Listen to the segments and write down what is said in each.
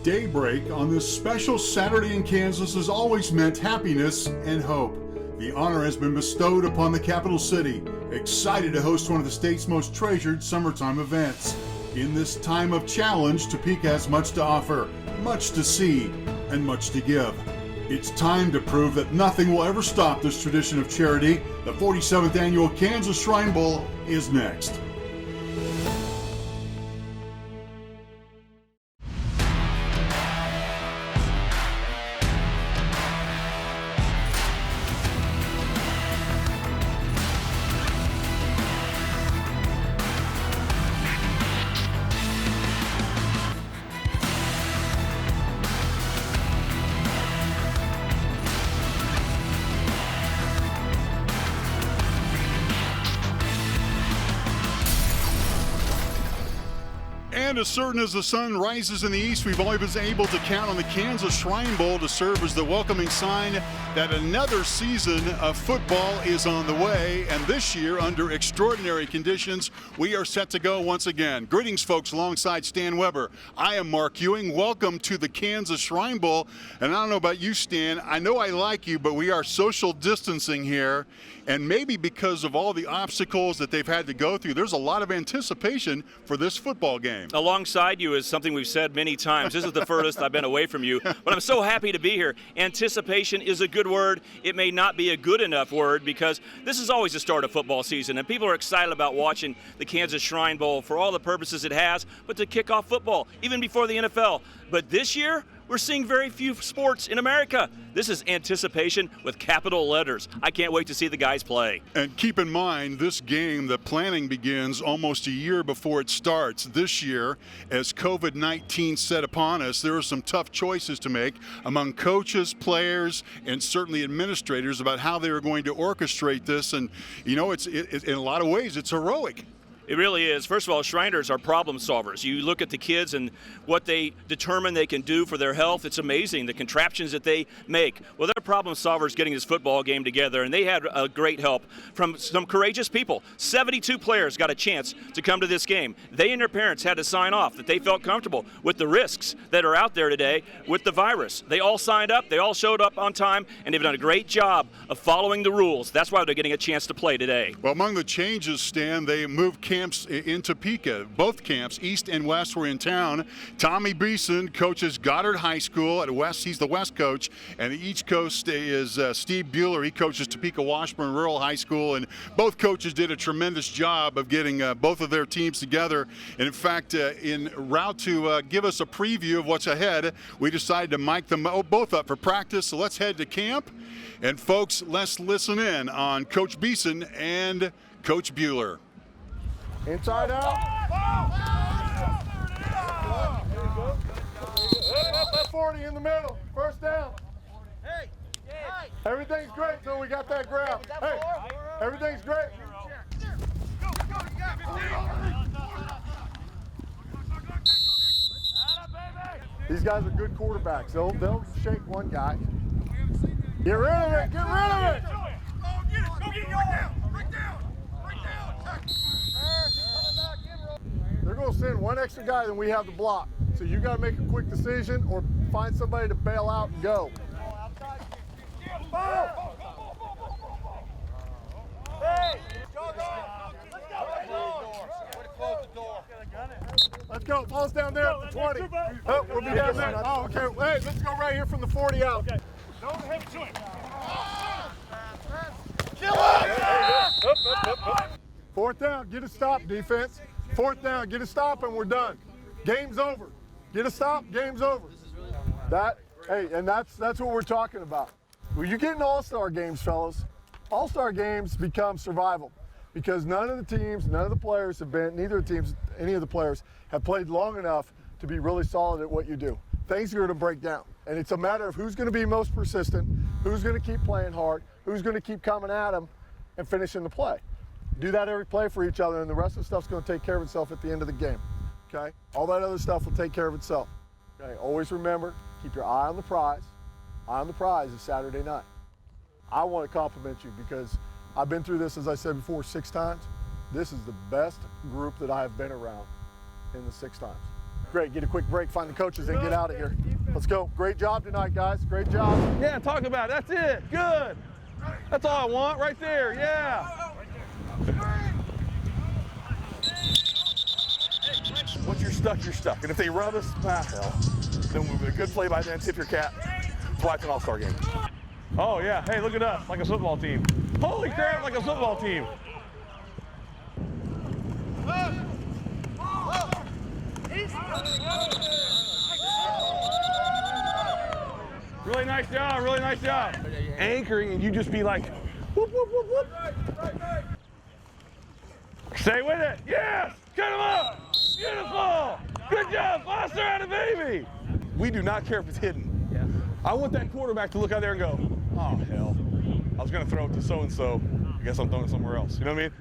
Daybreak on this special Saturday in Kansas has always meant happiness and hope. The honor has been bestowed upon the capital city, excited to host one of the state's most treasured summertime events. In this time of challenge, Topeka has much to offer, much to see, and much to give. It's time to prove that nothing will ever stop this tradition of charity. The 47th annual Kansas Shrine Bowl is next. And as certain as the sun rises in the east, we've only been able to count on the Kansas Shrine Bowl to serve as the welcoming sign that another season of football is on the way. And this year, under extraordinary conditions, we are set to go once again. Greetings, folks, alongside Stan Weber. I am Mark Ewing. Welcome to the Kansas Shrine Bowl. And I don't know about you, Stan. I know I like you, but we are social distancing here. And maybe because of all the obstacles that they've had to go through, there's a lot of anticipation for this football game. Alongside you is something we've said many times. This is the furthest I've been away from you, but I'm so happy to be here. Anticipation is a good word. It may not be a good enough word because this is always the start of football season, and people are excited about watching the Kansas Shrine Bowl for all the purposes it has, but to kick off football, even before the NFL. But this year, we're seeing very few sports in America. This is anticipation with capital letters. I can't wait to see the guys play. And keep in mind, this game, the planning begins almost a year before it starts. This year, as COVID-19 set upon us, there are some tough choices to make among coaches, players, and certainly administrators about how they are going to orchestrate this. And, you know, it's in a lot of ways, it's heroic. It really is. First of all, Shriners are problem solvers. You look at the kids and what they determine they can do for their health. It's amazing, the contraptions that they make. Well, they're problem solvers getting this football game together, and they had a great help from some courageous people. 72 players got a chance to come to this game. They and their parents had to sign off that they felt comfortable with the risks that are out there today with the virus. They all signed up, they all showed up on time, and they've done a great job of following the rules. That's why they're getting a chance to play today. Well, among the changes, Stan, they moved camps in Topeka. Both camps, East and West, were in town. Tommy Beeson coaches Goddard High School at West. He's the West coach. And the East Coast is Steve Bueller. He coaches Topeka Washburn Rural High School. And both coaches did a tremendous job of getting both of their teams together. And in fact, en route to give us a preview of what's ahead, we decided to mic them both up for practice. So let's head to camp. And folks, let's listen in on Coach Beeson and Coach Bueller. Inside out. Up 40 in the middle. First down. Hey. Everything's great until we got that grab. Hey, everything's great. These guys are good quarterbacks. They'll shake one guy. Get rid of it. Get rid of it. Go get it. Right down. They're going to send one extra guy than we have to block. So you got to make a quick decision or find somebody to bail out and go. Hey! Let's go. Ball's down there at the 20. Oh, we'll be down there. Oh, okay. Hey, let's go right here from the 40 out. Okay. Don't hit to him. Kill it! Fourth down. Get a stop, defense. Fourth down. Get a stop, and we're done. Game's over. Get a stop. Game's over. That's what we're talking about. Well, you get in all-star games, fellas. All-star games become survival because none of the teams, none of the players have been, neither of the teams, any of the players have played long enough to be really solid at what you do. Things are going to break down, and it's a matter of who's going to be most persistent, who's going to keep playing hard, who's going to keep coming at them and finishing the play. Do that every play for each other, and the rest of the stuff's going to take care of itself at the end of the game, okay? All that other stuff will take care of itself, okay? Always remember, keep your eye on the prize. Eye on the prize is Saturday night. I want to compliment you because I've been through this, as I said before, 6 times. This is the best group that I have been around in the 6 times. Great, get a quick break, find the coaches, and get out of here. Let's go. Great job tonight, guys. Great job. Yeah, talk about it. That's it. Good. That's all I want right there. Yeah. Once you're stuck, you're stuck. And if they rub us, hell. Then with a good play by then, tip your cap. That's why it's an all-star game. Oh, yeah. Hey, look at us, like a football team. Holy crap, like a football team. Really nice job, really nice job. Anchoring, and you just be like, whoop, whoop, whoop, whoop. Stay with it. Yes, cut him up. Beautiful. Good job, Foster out of baby. We do not care if it's hidden. Yeah. I want that quarterback to look out there and go, oh, hell. I was going to throw it to so-and-so. I guess I'm throwing it somewhere else. You know what I mean?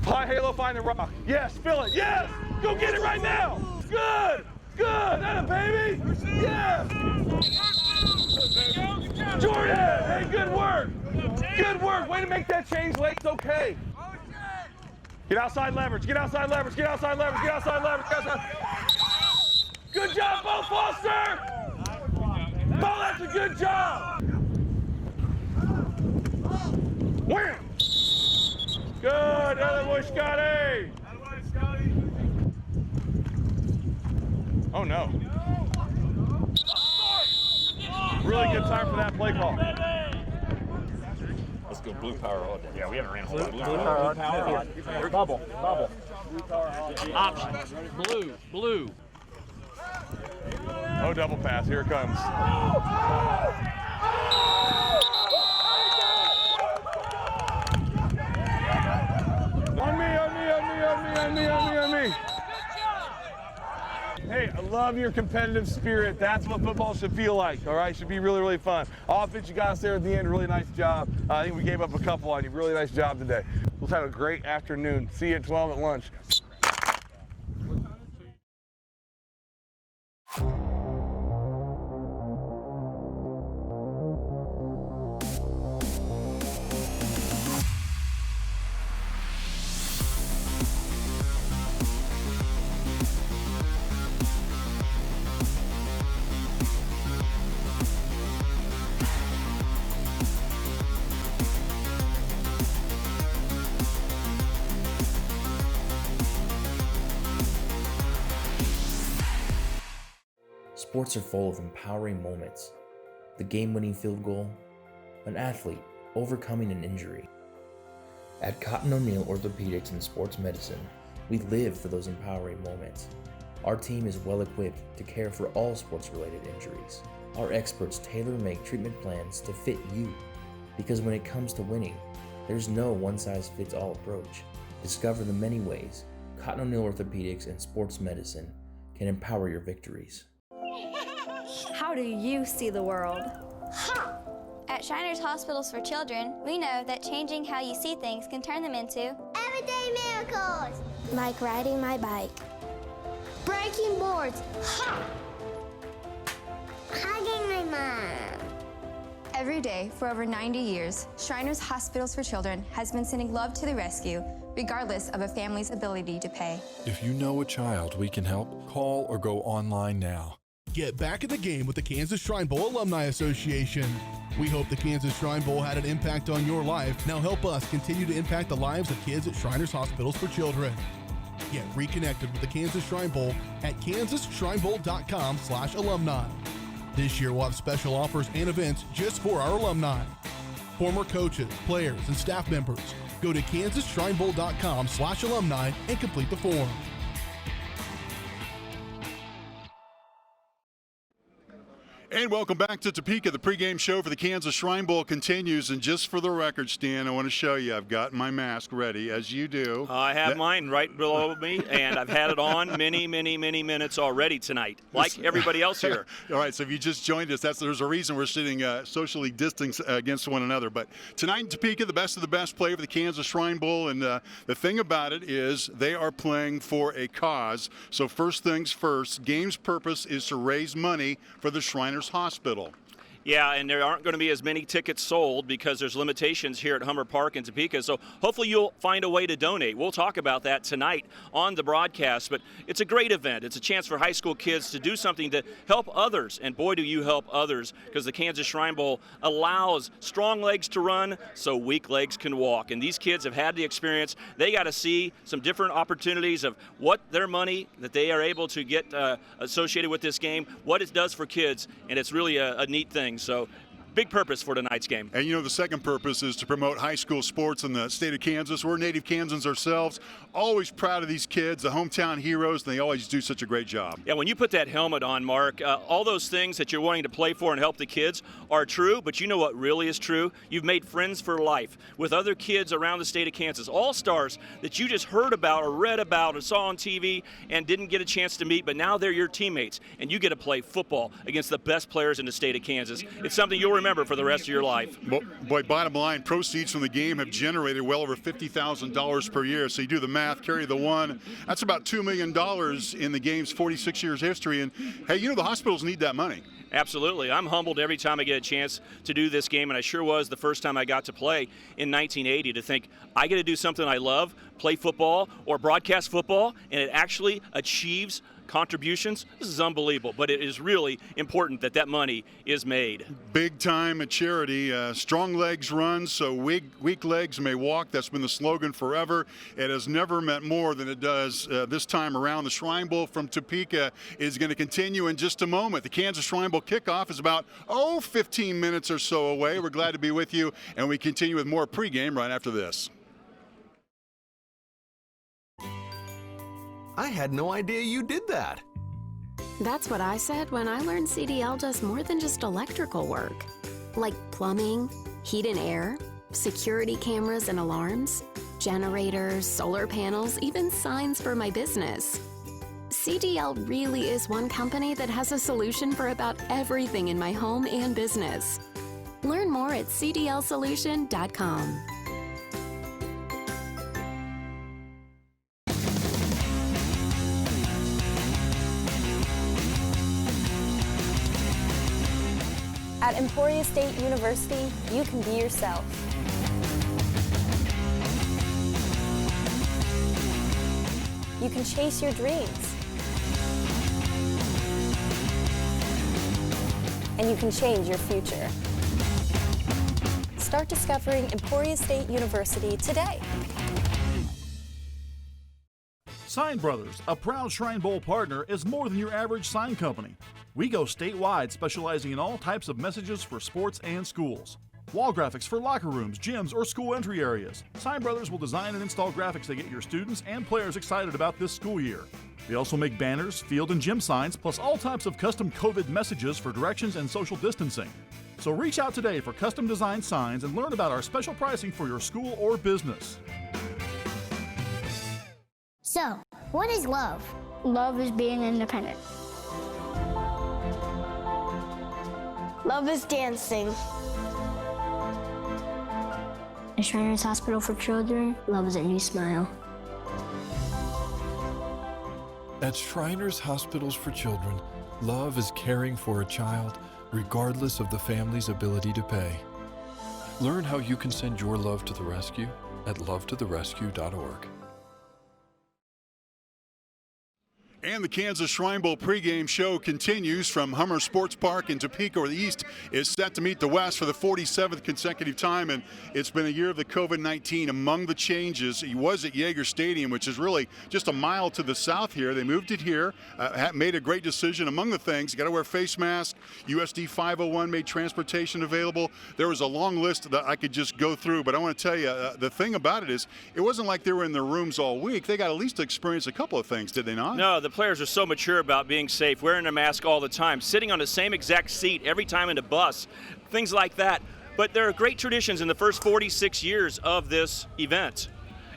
High halo, find the rock. Yes, fill it. Yes. Go get it right now. Good. Good. That a baby. Yes. Jordan. Hey, good work. Good work. Way to make that change late. It's okay. Get outside leverage. Get outside leverage. Get outside leverage. Get outside leverage. Get outside. Good job, Bo Foster. Bo, that's a good job. Wham. Good. Other boy, Scotty. Oh, no. Really good time for that play call. Let's go blue power all day. Yeah, we haven't ran a whole lot. Blue power. Bubble. Option. Blue. Oh, double pass. Here it comes. On me. Hey, I love your competitive spirit. That's what football should feel like, all right? It should be really, really fun. Offense, you got us there at the end. Really nice job. I think we gave up a couple on you. Really nice job today. Let's have a great afternoon. See you at 12 at lunch. Sports are full of empowering moments. The game-winning field goal, an athlete overcoming an injury. At Cotton O'Neill Orthopedics and Sports Medicine, we live for those empowering moments. Our team is well equipped to care for all sports-related injuries. Our experts tailor-make treatment plans to fit you, because when it comes to winning, there's no one-size-fits-all approach. Discover the many ways Cotton O'Neill Orthopedics and Sports Medicine can empower your victories. How do you see the world? Ha! At Shriners Hospitals for Children, we know that changing how you see things can turn them into everyday miracles. Like riding my bike. Breaking boards. Ha! Hugging my mom. Every day for over 90 years, Shriners Hospitals for Children has been sending love to the rescue, regardless of a family's ability to pay. If you know a child we can help, call or go online now. Get back in the game with the Kansas Shrine Bowl Alumni Association. We hope the Kansas Shrine Bowl had an impact on your life. Now help us continue to impact the lives of kids at Shriners Hospitals for Children. Get reconnected with the Kansas Shrine Bowl at kansasshrinebowl.com/alumni. This year we'll have special offers and events just for our alumni. Former coaches, players, and staff members, go to kansasshrinebowl.com/alumni and complete the form. And welcome back to Topeka. The pregame show for the Kansas Shrine Bowl continues. And just for the record, Stan, I want to show you, I've got my mask ready, as you do. I have mine right below me, and I've had it on many minutes already tonight, like everybody else here. All right, so if you just joined us, there's a reason we're sitting socially distanced against one another. But tonight in Topeka, the best of the best play for the Kansas Shrine Bowl. And the thing about it is they are playing for a cause. So first things first, game's purpose is to raise money for the Shriners Hospital. Yeah, and there aren't going to be as many tickets sold because there's limitations here at Hummer Park in Topeka. So hopefully you'll find a way to donate. We'll talk about that tonight on the broadcast. But it's a great event. It's a chance for high school kids to do something to help others. And boy, do you help others, because the Kansas Shrine Bowl allows strong legs to run so weak legs can walk. And these kids have had the experience. They got to see some different opportunities of what their money that they are able to get associated with this game, what it does for kids. And it's really a neat thing. So big purpose for tonight's game. And you know, the second purpose is to promote high school sports in the state of Kansas. We're native Kansans ourselves. Always proud of these kids, the hometown heroes, and they always do such a great job. Yeah, when you put that helmet on, Mark, all those things that you're wanting to play for and help the kids are true, but you know what really is true? You've made friends for life with other kids around the state of Kansas, all-stars that you just heard about or read about or saw on TV and didn't get a chance to meet, but now they're your teammates, and you get to play football against the best players in the state of Kansas. It's something you'll remember for the rest of your life. Boy, bottom line, proceeds from the game have generated well over $50,000 per year. So you do the math, carry the one. That's about $2 million in the game's 46 years history. And hey, you know, the hospitals need that money. Absolutely. I'm humbled every time I get a chance to do this game, and I sure was the first time I got to play in 1980 to think I get to do something I love, play football or broadcast football, and it actually achieves contributions. This is unbelievable, but it is really important that that money is made. Big time at charity. Strong legs run so weak legs may walk. That's been the slogan forever. It has never meant more than it does this time around. The Shrine Bowl from Topeka is going to continue in just a moment. The Kansas Shrine Bowl kickoff is about 15 minutes or so away. We're glad to be with you, and we continue with more pregame right after this. I had no idea you did that. That's what I said when I learned CDL does more than just electrical work. Like plumbing, heat and air, security cameras and alarms, generators, solar panels, even signs for my business. CDL really is one company that has a solution for about everything in my home and business. Learn more at cdlsolution.com. At Emporia State University, you can be yourself. You can chase your dreams. And you can change your future. Start discovering Emporia State University today. Sign Brothers, a proud Shrine Bowl partner, is more than your average sign company. We go statewide, specializing in all types of messages for sports and schools. Wall graphics for locker rooms, gyms, or school entry areas. Sign Brothers will design and install graphics that get your students and players excited about this school year. We also make banners, field and gym signs, plus all types of custom COVID messages for directions and social distancing. So reach out today for custom designed signs and learn about our special pricing for your school or business. So, what is love? Love is being independent. Love is dancing. At Shriners Hospital for Children, love is a new smile. At Shriners Hospitals for Children, love is caring for a child regardless of the family's ability to pay. Learn how you can send your love to the rescue at lovetotherescue.org. And the Kansas Shrine Bowl pregame show continues from Hummer Sports Park in Topeka, where the East is set to meet the West for the 47th consecutive time. And it's been a year of the COVID-19. Among the changes, he was at Yager Stadium, which is really just a mile to the south here. They moved it here, made a great decision. Among the things, you got to wear face mask. USD 501 made transportation available. There was a long list that I could just go through, but I want to tell you, the thing about it is, it wasn't like they were in their rooms all week. They got at least to experience a couple of things, did they not? No, the players are so mature about being safe, wearing a mask all the time, sitting on the same exact seat every time in the bus, things like that. But there are great traditions in the first 46 years of this event.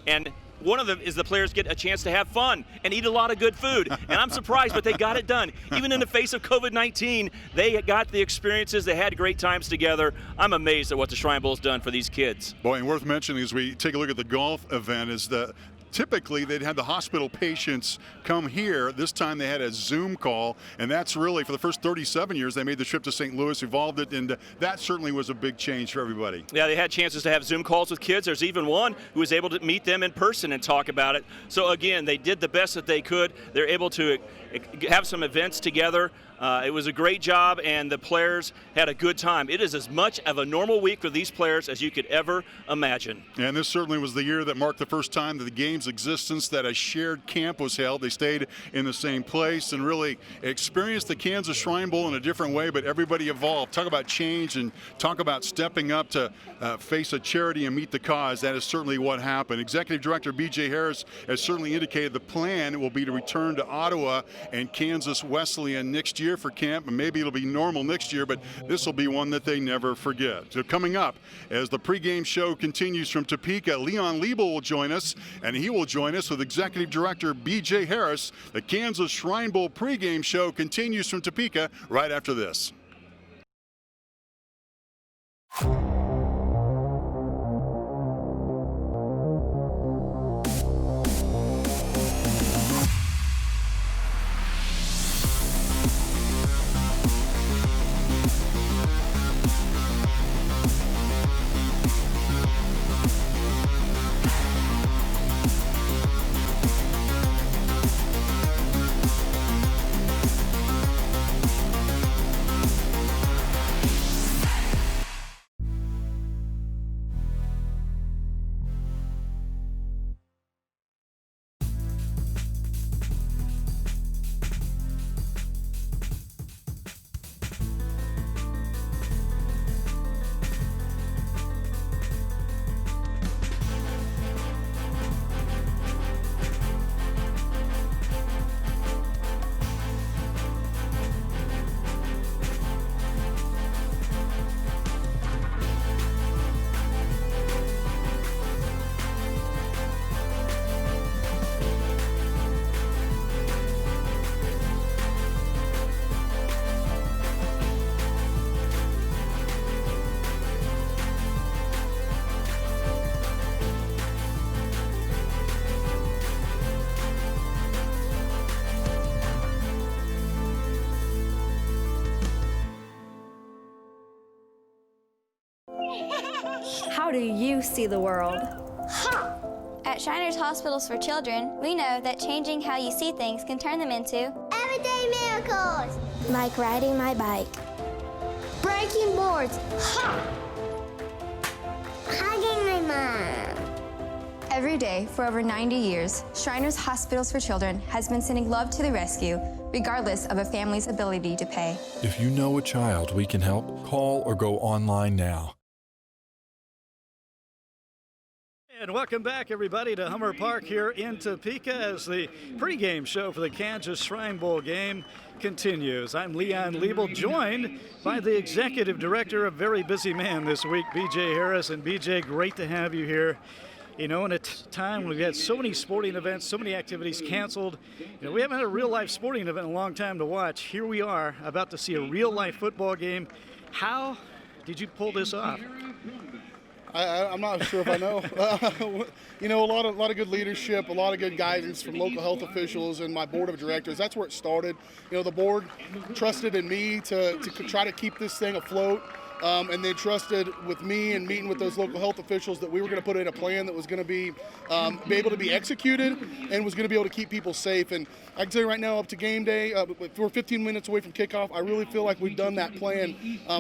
And one of them is the players get a chance to have fun and eat a lot of good food. And I'm surprised, but they got it done. Even in the face of COVID-19, they got the experiences. They had great times together. I'm amazed at what the Shrine Bowl's done for these kids. Boy, and worth mentioning as we take a look at the golf event is the typically they'd had the hospital patients come here. This time they had a Zoom call, and that's really, for the first 37 years, they made the trip to St. Louis, evolved it, and that certainly was a big change for everybody. Yeah, they had chances to have Zoom calls with kids. There's even one who was able to meet them in person and talk about it. So again, they did the best that they could. They're able to have some events together. It was a great job, and the players had a good time. It is as much of a normal week for these players as you could ever imagine. And this certainly was the year that marked the first time that the game's existence, that a shared camp was held. They stayed in the same place and really experienced the Kansas Shrine Bowl in a different way, but everybody evolved. Talk about change and talk about stepping up to face a charity and meet the cause. That is certainly what happened. Executive Director B.J. Harris has certainly indicated the plan will be to return to Ottawa and Kansas Wesleyan next year for camp, and maybe it'll be normal next year, but this will be one that they never forget. So coming up, as the pregame show continues from Topeka, Leon Liebel will join us, and he will join us with Executive Director B.J. Harris. The Kansas Shrine Bowl pregame show continues from Topeka right after this. How do you see the world? At Shriners Hospitals for Children, we know that changing how you see things can turn them into everyday miracles. Like riding my bike. Breaking boards. Hugging my mom. Every day for over 90 years, Shriners Hospitals for Children has been sending love to the rescue, regardless of a family's ability to pay. If you know a child we can help, call or go online now. And welcome back, everybody, to Hummer Park here in Topeka as the pregame show for the Kansas Shrine Bowl game continues. I'm Leon Liebel, joined by the executive director, a very busy man this week, B.J. Harris. And B.J., great to have you here. You know, in a time when we've had so many sporting events, so many activities canceled, you know, we haven't had a real-life sporting event in a long time to watch. Here we are, about to see a real-life football game. How did you pull this off? I'm not sure if I know. You know, a lot of good leadership, a lot of good guidance from local health officials and my board of directors. That's where it started. You know, the board trusted in me to try to keep this thing afloat. And they trusted with me and meeting with those local health officials that we were going to put in a plan that was going to be able to be executed and was going to be able to keep people safe. And I can tell you right now, up to game day, we're 15 minutes away from kickoff. I really feel like we've done that plan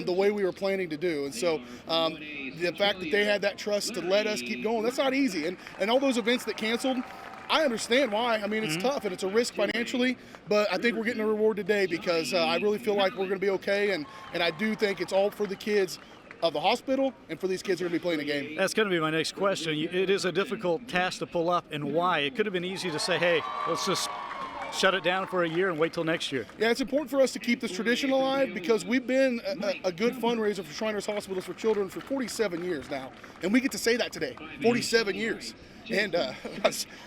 the way we were planning to do. And so the fact that they had that trust to let us keep going, that's not easy. And all those events that canceled, I understand why. I mean, it's tough and it's a risk financially, but I think we're getting a reward today because I really feel like we're going to be okay, and I do think it's all for the kids of the hospital and for these kids who are going to be playing the game. That's going to be my next question. It is a difficult task to pull up, and why? It could have been easy to say, hey, let's just shut it down for a year and wait till next year. Yeah, it's important for us to keep this tradition alive because we've been a good fundraiser for Shriners Hospitals for Children for 47 years now, and we get to say that today, 47 years. And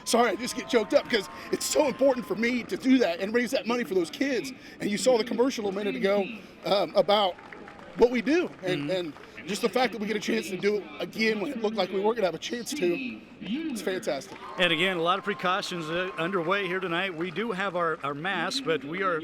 sorry, I just get choked up because it's so important for me to do that and raise that money for those kids. And you saw the commercial a minute ago about what we do. And just the fact that we get a chance to do it again when it looked like we weren't going to have a chance to, it's fantastic. And again, a lot of precautions underway here tonight. We do have our masks, but we are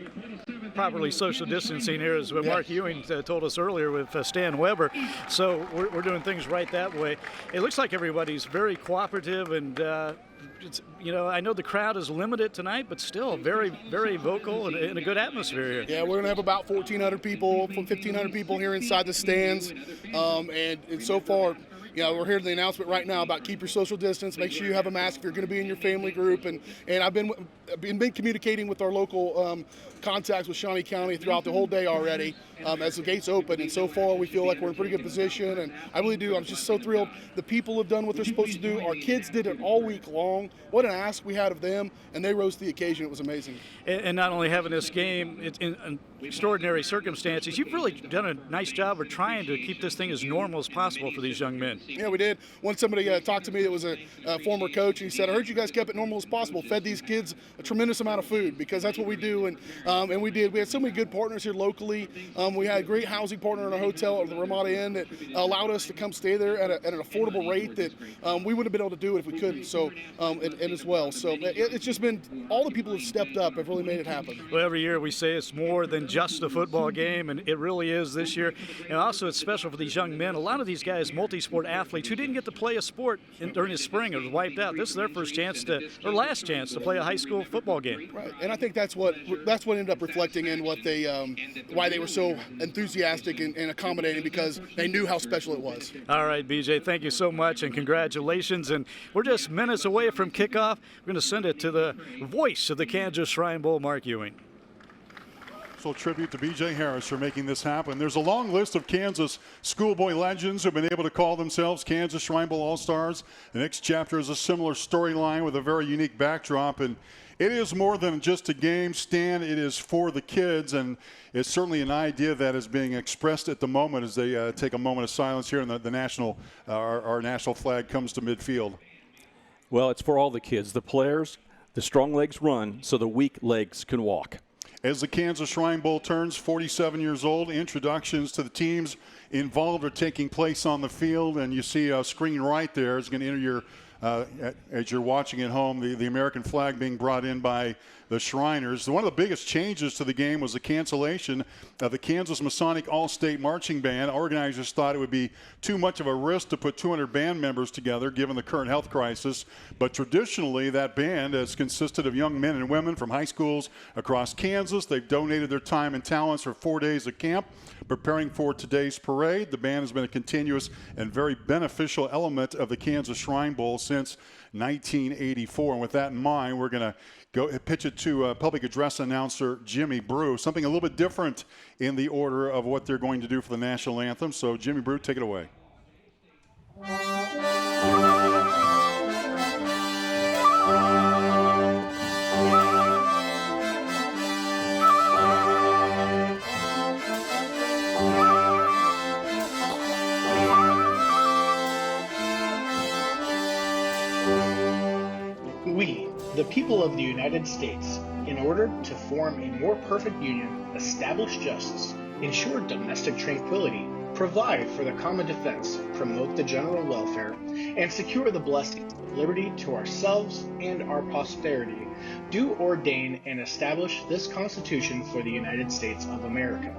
properly social distancing here, as Mark Ewing told us earlier with Stan Weber. So we're doing things right that way. It looks like everybody's very cooperative, and I know the crowd is limited tonight, but still very, very vocal and in a good atmosphere here. Yeah, we're going to have about 1,400 people, 1,500 people here inside the stands, and so far, we're hearing the announcement right now about keep your social distance. Make sure you have a mask if you're going to be in your family group. And I've been communicating with our local contacts with Shawnee County throughout the whole day already as the gates open. And so far, we feel like we're in a pretty good position. And I really do. I'm just so thrilled. The people have done what they're supposed to do. Our kids did it all week long. What an ask we had of them. And they rose to the occasion. It was amazing. And not only having this game in extraordinary circumstances, you've really done a nice job of trying to keep this thing as normal as possible for these young men. Yeah, we did. Once somebody talked to me that was a former coach, and he said, I heard you guys kept it normal as possible, fed these kids a tremendous amount of food, because that's what we do. And we did. We had so many good partners here locally. We had a great housing partner in our hotel at the Ramada Inn that allowed us to come stay there at an affordable rate that we wouldn't have been able to do it if we couldn't. So, and as well. So it's just been, all the people who have stepped up have really made it happen. Well, every year we say it's more than just a football game, and it really is this year. And also it's special for these young men. A lot of these guys, multi-sport athletes, who didn't get to play a sport during the spring or was wiped out. This is their first chance or last chance to play a high school football game. Right, and I think that's what ended up reflecting in what they, why they were so enthusiastic and accommodating, because they knew how special it was. All right, BJ, thank you so much, and congratulations. And we're just minutes away from kickoff. We're going to send it to the voice of the Kansas Shrine Bowl, Mark Ewing. Tribute to B.J. Harris for making this happen. There's a long list of Kansas schoolboy legends who have been able to call themselves Kansas Shrine Bowl All-Stars. The next chapter is a similar storyline with a very unique backdrop, and it is more than just a game, Stan. It is for the kids, and it's certainly an idea that is being expressed at the moment as they take a moment of silence here, and the national, our national flag comes to midfield. Well, it's for all the kids, the players. The strong legs run so the weak legs can walk. As the Kansas Shrine Bowl turns 47 years old, introductions to the teams involved are taking place on the field, and you see a screen right there is going to enter your, as you're watching at home, the American flag being brought in by the Shriners. One of the biggest changes to the game was the cancellation of the Kansas Masonic All-State Marching Band. Organizers thought it would be too much of a risk to put 200 band members together given the current health crisis. But traditionally, that band has consisted of young men and women from high schools across Kansas. They've donated their time and talents for 4 days of camp preparing for today's parade. The band has been a continuous and very beneficial element of the Kansas Shrine Bowl since 1984. And with that in mind, we're going to go pitch it to public address announcer Jimmy Brew. Something a little bit different in the order of what they're going to do for the national anthem. So Jimmy Brew, take it away. We, the people of the United States, in order to form a more perfect union, establish justice, ensure domestic tranquility, provide for the common defense, promote the general welfare, and secure the blessings of liberty to ourselves and our posterity, do ordain and establish this Constitution for the United States of America.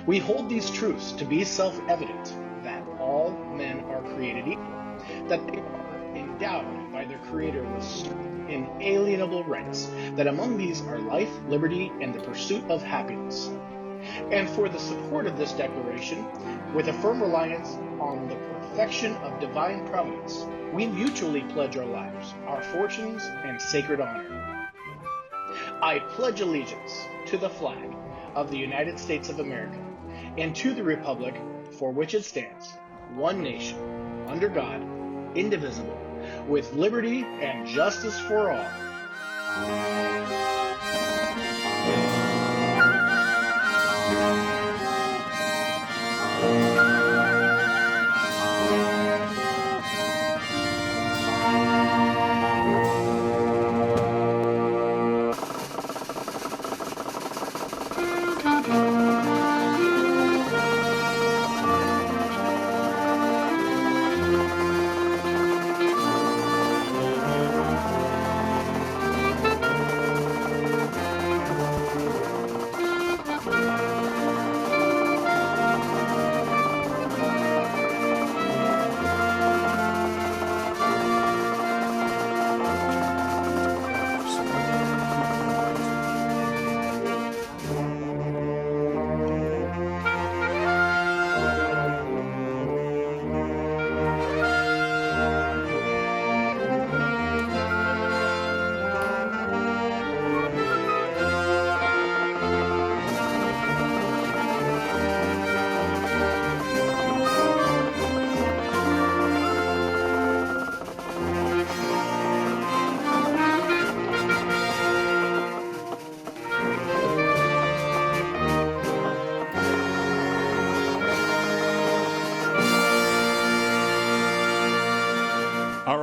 We hold these truths to be self-evident, that all men are created equal, that they are endowed by their Creator with certain inalienable rights, that among these are life, liberty, and the pursuit of happiness. And for the support of this declaration, with a firm reliance on the perfection of divine providence, we mutually pledge our lives, our fortunes, and sacred honor. I pledge allegiance to the flag of the United States of America, and to the republic for which it stands, one nation, under God, indivisible, with liberty and justice for all.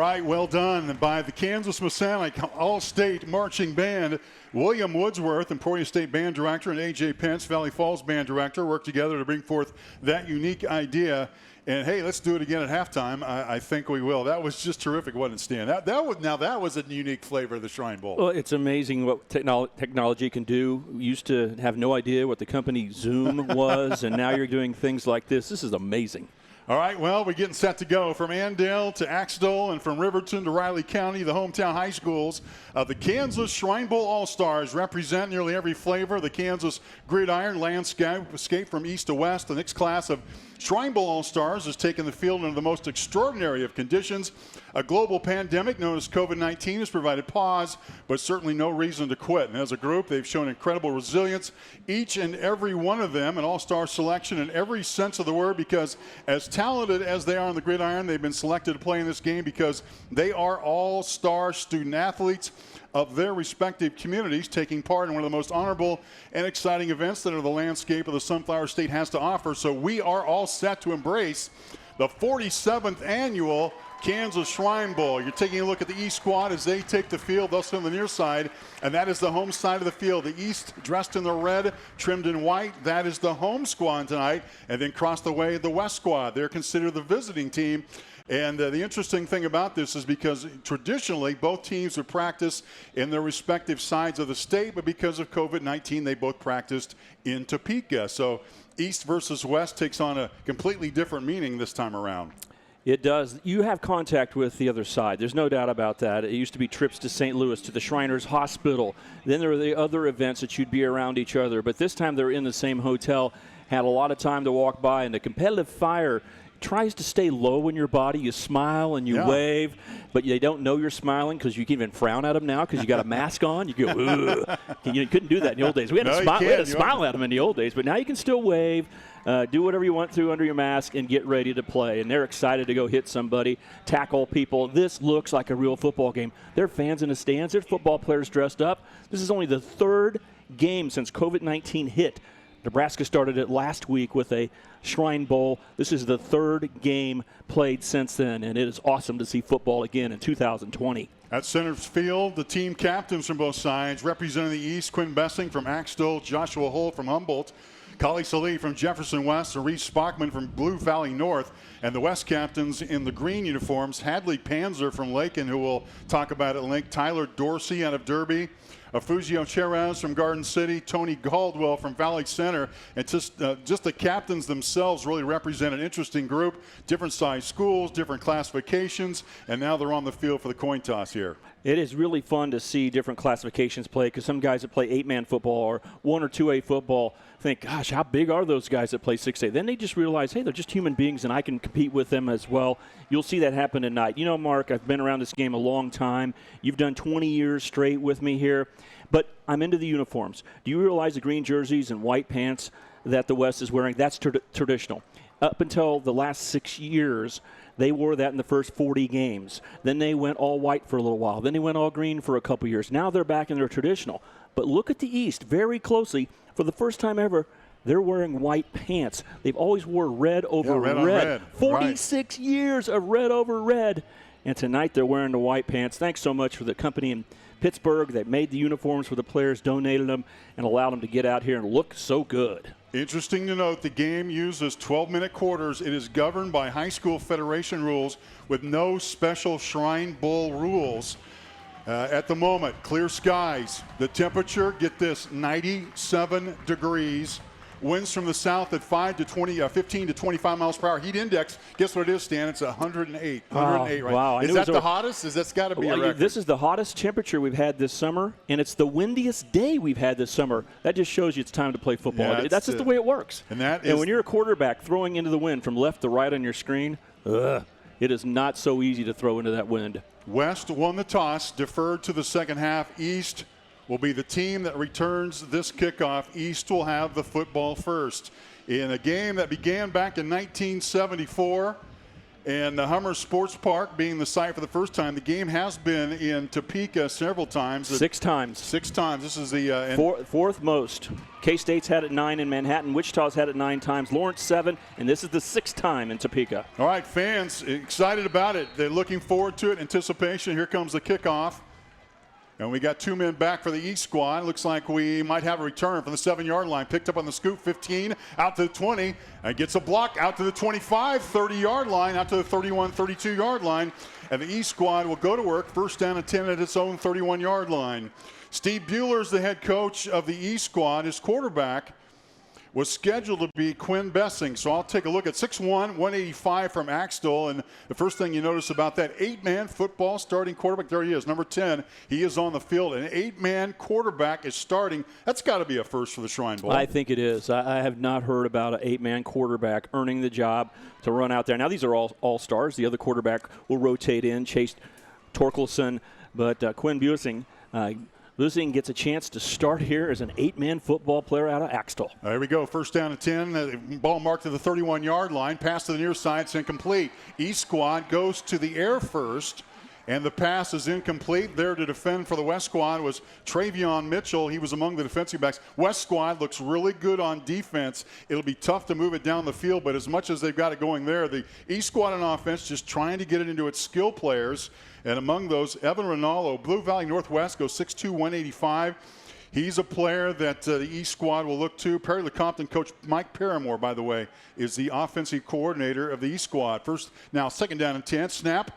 right, well done by the Kansas Masonic All-State Marching Band. William Woodsworth, Emporia State Band Director, and A.J. Pence, Valley Falls Band Director, worked together to bring forth that unique idea. And, hey, let's do it again at halftime. I think we will. That was just terrific, wasn't it, Stan? That was a unique flavor of the Shrine Bowl. Well, it's amazing what technology can do. We used to have no idea what the company Zoom was, and now you're doing things like this. This is amazing. All right, well, we're getting set to go from Andale to Axtell and from Riverton to Riley County, the hometown high schools. The Kansas Shrine Bowl All-Stars represent nearly every flavor. The Kansas Gridiron landscape from east to west. The next class of Shrine Bowl All-Stars has taken the field under the most extraordinary of conditions. A global pandemic known as COVID-19 has provided pause, but certainly no reason to quit. And as a group, they've shown incredible resilience, each and every one of them, an all-star selection in every sense of the word, because as talented as they are on the gridiron, they've been selected to play in this game because they are all-star student athletes of their respective communities, taking part in one of the most honorable and exciting events that the landscape of the Sunflower State has to offer. So we are all set to embrace the 47th annual Kansas Shrine Bowl. You're taking a look at the East squad as they take the field. They'll sit on the near side, and that is the home side of the field. The East dressed in the red, trimmed in white. That is the home squad tonight. And then across the way, the West squad. They're considered the visiting team. And the interesting thing about this is because traditionally both teams would practice in their respective sides of the state, but because of COVID-19, they both practiced in Topeka. So East versus West takes on a completely different meaning this time around. It does. You have contact with the other side. There's no doubt about that. It used to be trips to St. Louis, to the Shriners Hospital. Then there were the other events that you'd be around each other. But this time they're in the same hotel, had a lot of time to walk by, and the competitive fire tries to stay low in your body. You smile and you wave, but they don't know you're smiling because you can even frown at them now because you got a mask on. You go, ugh. You couldn't do that in the old days. We had to smile at them in the old days, but now you can still wave. Do whatever you want to under your mask and get ready to play. And they're excited to go hit somebody, tackle people. This looks like a real football game. There are fans in the stands. There's football players dressed up. This is only the third game since COVID-19 hit. Nebraska started it last week with a Shrine Bowl. This is the third game played since then, and it is awesome to see football again in 2020. At center field, the team captains from both sides, representing the East, Quinn Bessing from Axtell, Joshua Hull from Humboldt, Kali Salih from Jefferson West, and Reese Spockman from Blue Valley North. And the West captains in the green uniforms, Hadley Panzer from Lakin, who we'll talk about at length, Tyler Dorsey out of Derby, Afuzio Cheraz from Garden City, Tony Caldwell from Valley Center. And just the captains themselves really represent an interesting group, different size schools, different classifications, and now they're on the field for the coin toss here. It is really fun to see different classifications play because some guys that play 8-man football or 1 or 2A football think, gosh, how big are those guys that play 6A? Then they just realize, hey, they're just human beings and I can compete with them as well. You'll see that happen tonight. You know, Mark, I've been around this game a long time. You've done 20 years straight with me here, but I'm into the uniforms. Do you realize the green jerseys and white pants that the West is wearing? That's traditional. Up until the last 6 years, they wore that in the first 40 games. Then they went all white for a little while. Then they went all green for a couple years. Now they're back in their traditional. But look at the East very closely. For the first time ever, they're wearing white pants. They've always wore red over red. 46 years of red over red. And tonight they're wearing the white pants. Thanks so much for the company in Pittsburgh that made the uniforms for the players, donated them, and allowed them to get out here and look so good. Interesting to note, the game uses 12-minute quarters. It is governed by high school federation rules with no special Shrine Bowl rules. At the moment, clear skies. The temperature, get this, 97 degrees. Winds from the south at 15 to 25 miles per hour. Heat index, guess what it is, Stan? It's 108. 108 right wow. Is that the hottest? That's got to be a record. This is the hottest temperature we've had this summer, and it's the windiest day we've had this summer. That just shows you it's time to play football. Yeah, that's just the way it works. And when you're a quarterback throwing into the wind from left to right on your screen, it is not so easy to throw into that wind. West won the toss, deferred to the second half. East will be the team that returns this kickoff. East will have the football first. In a game that began back in 1974, And the Hummer Sports Park being the site for the first time. The game has been in Topeka several times. 6 times. 6 times. This is the fourth most. K-State's had it 9 in Manhattan. Wichita's had it 9 times. Lawrence 7, and this is the 6th time in Topeka. All right, fans excited about it. They're looking forward to it. Anticipation. Here comes the kickoff. And we got 2 men back for the East squad. Looks like we might have a return from the 7-yard line. Picked up on the scoop, 15, out to the 20. And gets a block out to the 25, 30-yard line, out to the 31, 32-yard line. And the East squad will go to work. First down and 10 at its own 31-yard line. Steve Bueller's the head coach of the East squad. His quarterback was scheduled to be Quinn Bessing. So I'll take a look at 6'1", 185 from Axtell. And the first thing you notice about that 8-man football starting quarterback, there he is, number 10. He is on the field. An 8-man quarterback is starting. That's got to be a first for the Shrine Bowl. I think it is. I have not heard about an 8-man quarterback earning the job to run out there. Now, these are all stars. The other quarterback will rotate in, Chase Torkelson. But Quinn Bessing gets a chance to start here as an 8-man football player out of Axtell. There we go. First down and 10. Ball marked to the 31-yard line. Pass to the near side. It's incomplete. East squad goes to the air first. And the pass is incomplete. There to defend for the West squad was Travion Mitchell. He was among the defensive backs. West squad looks really good on defense. It'll be tough to move it down the field, but as much as they've got it going there, the East squad on offense just trying to get it into its skill players. And among those, Evan Rinaldo, Blue Valley Northwest, goes 6'2", 185. He's a player that the East squad will look to. Perry LeCompton coach Mike Paramore, by the way, is the offensive coordinator of the East squad. Second down and 10. Snap.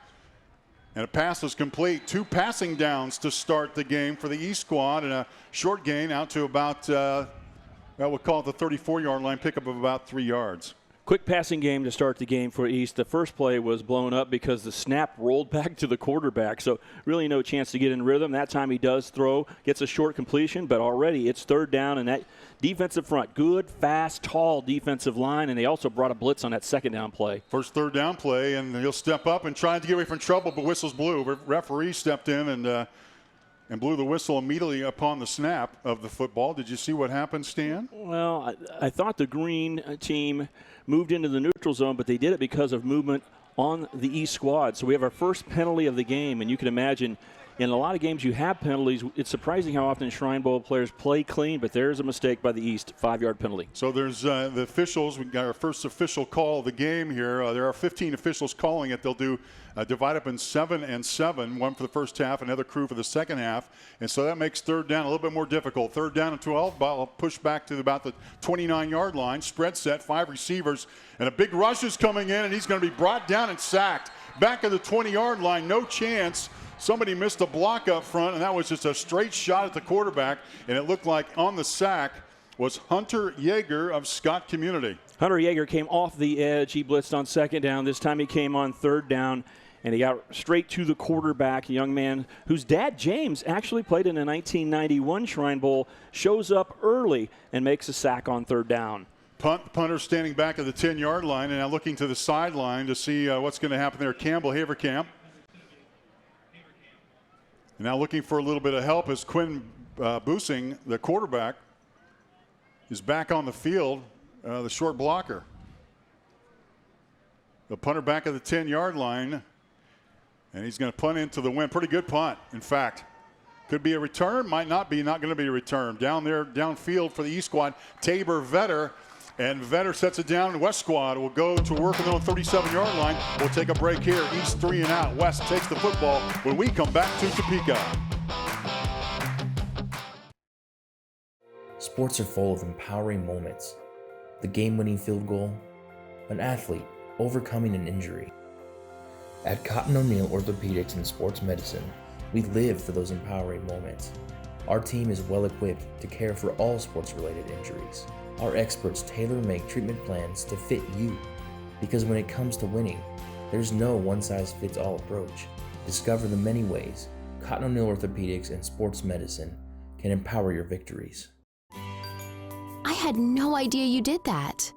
And a pass is complete. 2 passing downs to start the game for the East squad, and a short gain out to about, we'll call it the 34-yard line, pickup of about 3 yards. Quick passing game to start the game for East. The first play was blown up because the snap rolled back to the quarterback, so really no chance to get in rhythm. That time he does throw, gets a short completion, but already it's third down, and that defensive front, good, fast, tall defensive line, and they also brought a blitz on that second down play. First third down play, and he'll step up and try to get away from trouble, but whistles blew. Referee stepped in and blew the whistle immediately upon the snap of the football. Did you see what happened, Stan? Well, I thought the green team moved into the neutral zone, but they did it because of movement on the East squad. So we have our first penalty of the game, and you can imagine in a lot of games you have penalties. It's surprising how often Shrine Bowl players play clean, but there's a mistake by the East, 5-yard penalty. So there's the officials. We got our first official call of the game here. There are 15 officials calling it. They'll do divide up in 7 and 7, one for the first half, another crew for the second half. And so that makes third down a little bit more difficult. Third down and 12, ball pushed back to about the 29-yard line. Spread set, 5 receivers, and a big rush is coming in, and he's going to be brought down and sacked. Back at the 20-yard line, no chance. Somebody missed a block up front, and that was just a straight shot at the quarterback, and it looked like on the sack was Hunter Yeager of Scott Community. Hunter Yeager came off the edge. He blitzed on second down. This time he came on third down, and he got straight to the quarterback, a young man whose dad, James, actually played in a 1991 Shrine Bowl, shows up early and makes a sack on third down. Punter standing back at the 10-yard line and now looking to the sideline to see what's going to happen there. Campbell Haverkamp. And now looking for a little bit of help as Quinn Bessing, the quarterback, is back on the field, the short blocker. The punter back at the 10-yard line, and he's going to punt into the wind. Pretty good punt, in fact. Could be a return, might not be, not going to be a return. Down there, downfield for the East squad, Tabor Vetter. And Vetter sets it down. West squad will go to work on the 37-yard line. We'll take a break here. East 3 and out. West takes the football when we come back to Topeka. Sports are full of empowering moments. The game-winning field goal, an athlete overcoming an injury. At Cotton O'Neill Orthopedics and Sports Medicine, we live for those empowering moments. Our team is well equipped to care for all sports-related injuries. Our experts tailor-make treatment plans to fit you, because when it comes to winning, there's no one-size-fits-all approach. Discover the many ways Cotton O'Neill Orthopedics and Sports Medicine can empower your victories. I had no idea you did that.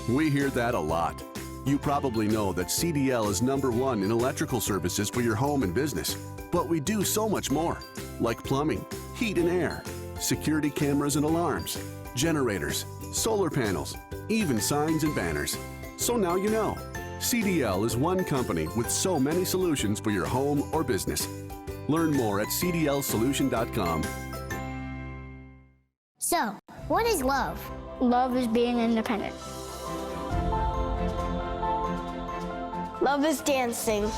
We hear that a lot. You probably know that CDL is #1 in electrical services for your home and business. But we do so much more, like plumbing, heat and air, security cameras and alarms, generators, solar panels, even signs and banners. So now you know. CDL is one company with so many solutions for your home or business. Learn more at cdlsolution.com. So, what is love? Love is being independent. Love is dancing.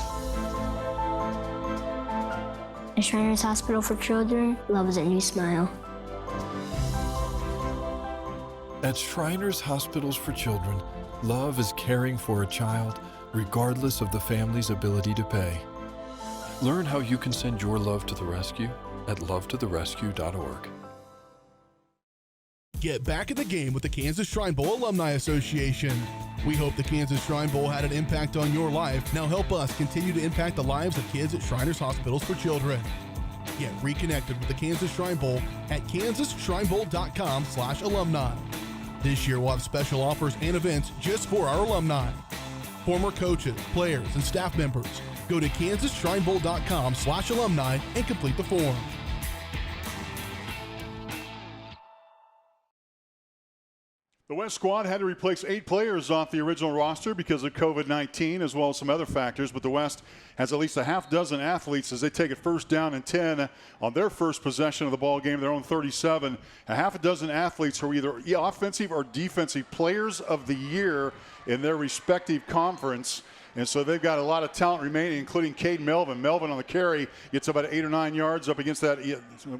At Shriners Hospital for Children, love is a new smile. At Shriners Hospitals for Children, love is caring for a child regardless of the family's ability to pay. Learn how you can send your love to the rescue at lovetotherescue.org. Get back in the game with the Kansas Shrine Bowl Alumni Association. We hope the Kansas Shrine Bowl had an impact on your life. Now help us continue to impact the lives of kids at Shriners Hospitals for Children. Get reconnected with the Kansas Shrine Bowl at kansasshrinebowl.com/alumni. This year we'll have special offers and events just for our alumni. Former coaches, players, and staff members, go to kansasshrinebowl.com/alumni and complete the form. The West squad had to replace 8 players off the original roster because of COVID-19 as well as some other factors, but the West has at least a half dozen athletes as they take it first down and 10 on their first possession of the ball game, their own 37. A half a dozen athletes who are either offensive or defensive players of the year in their respective conference. And so they've got a lot of talent remaining, including Cade Melvin. Melvin on the carry gets about 8 or 9 yards up against that,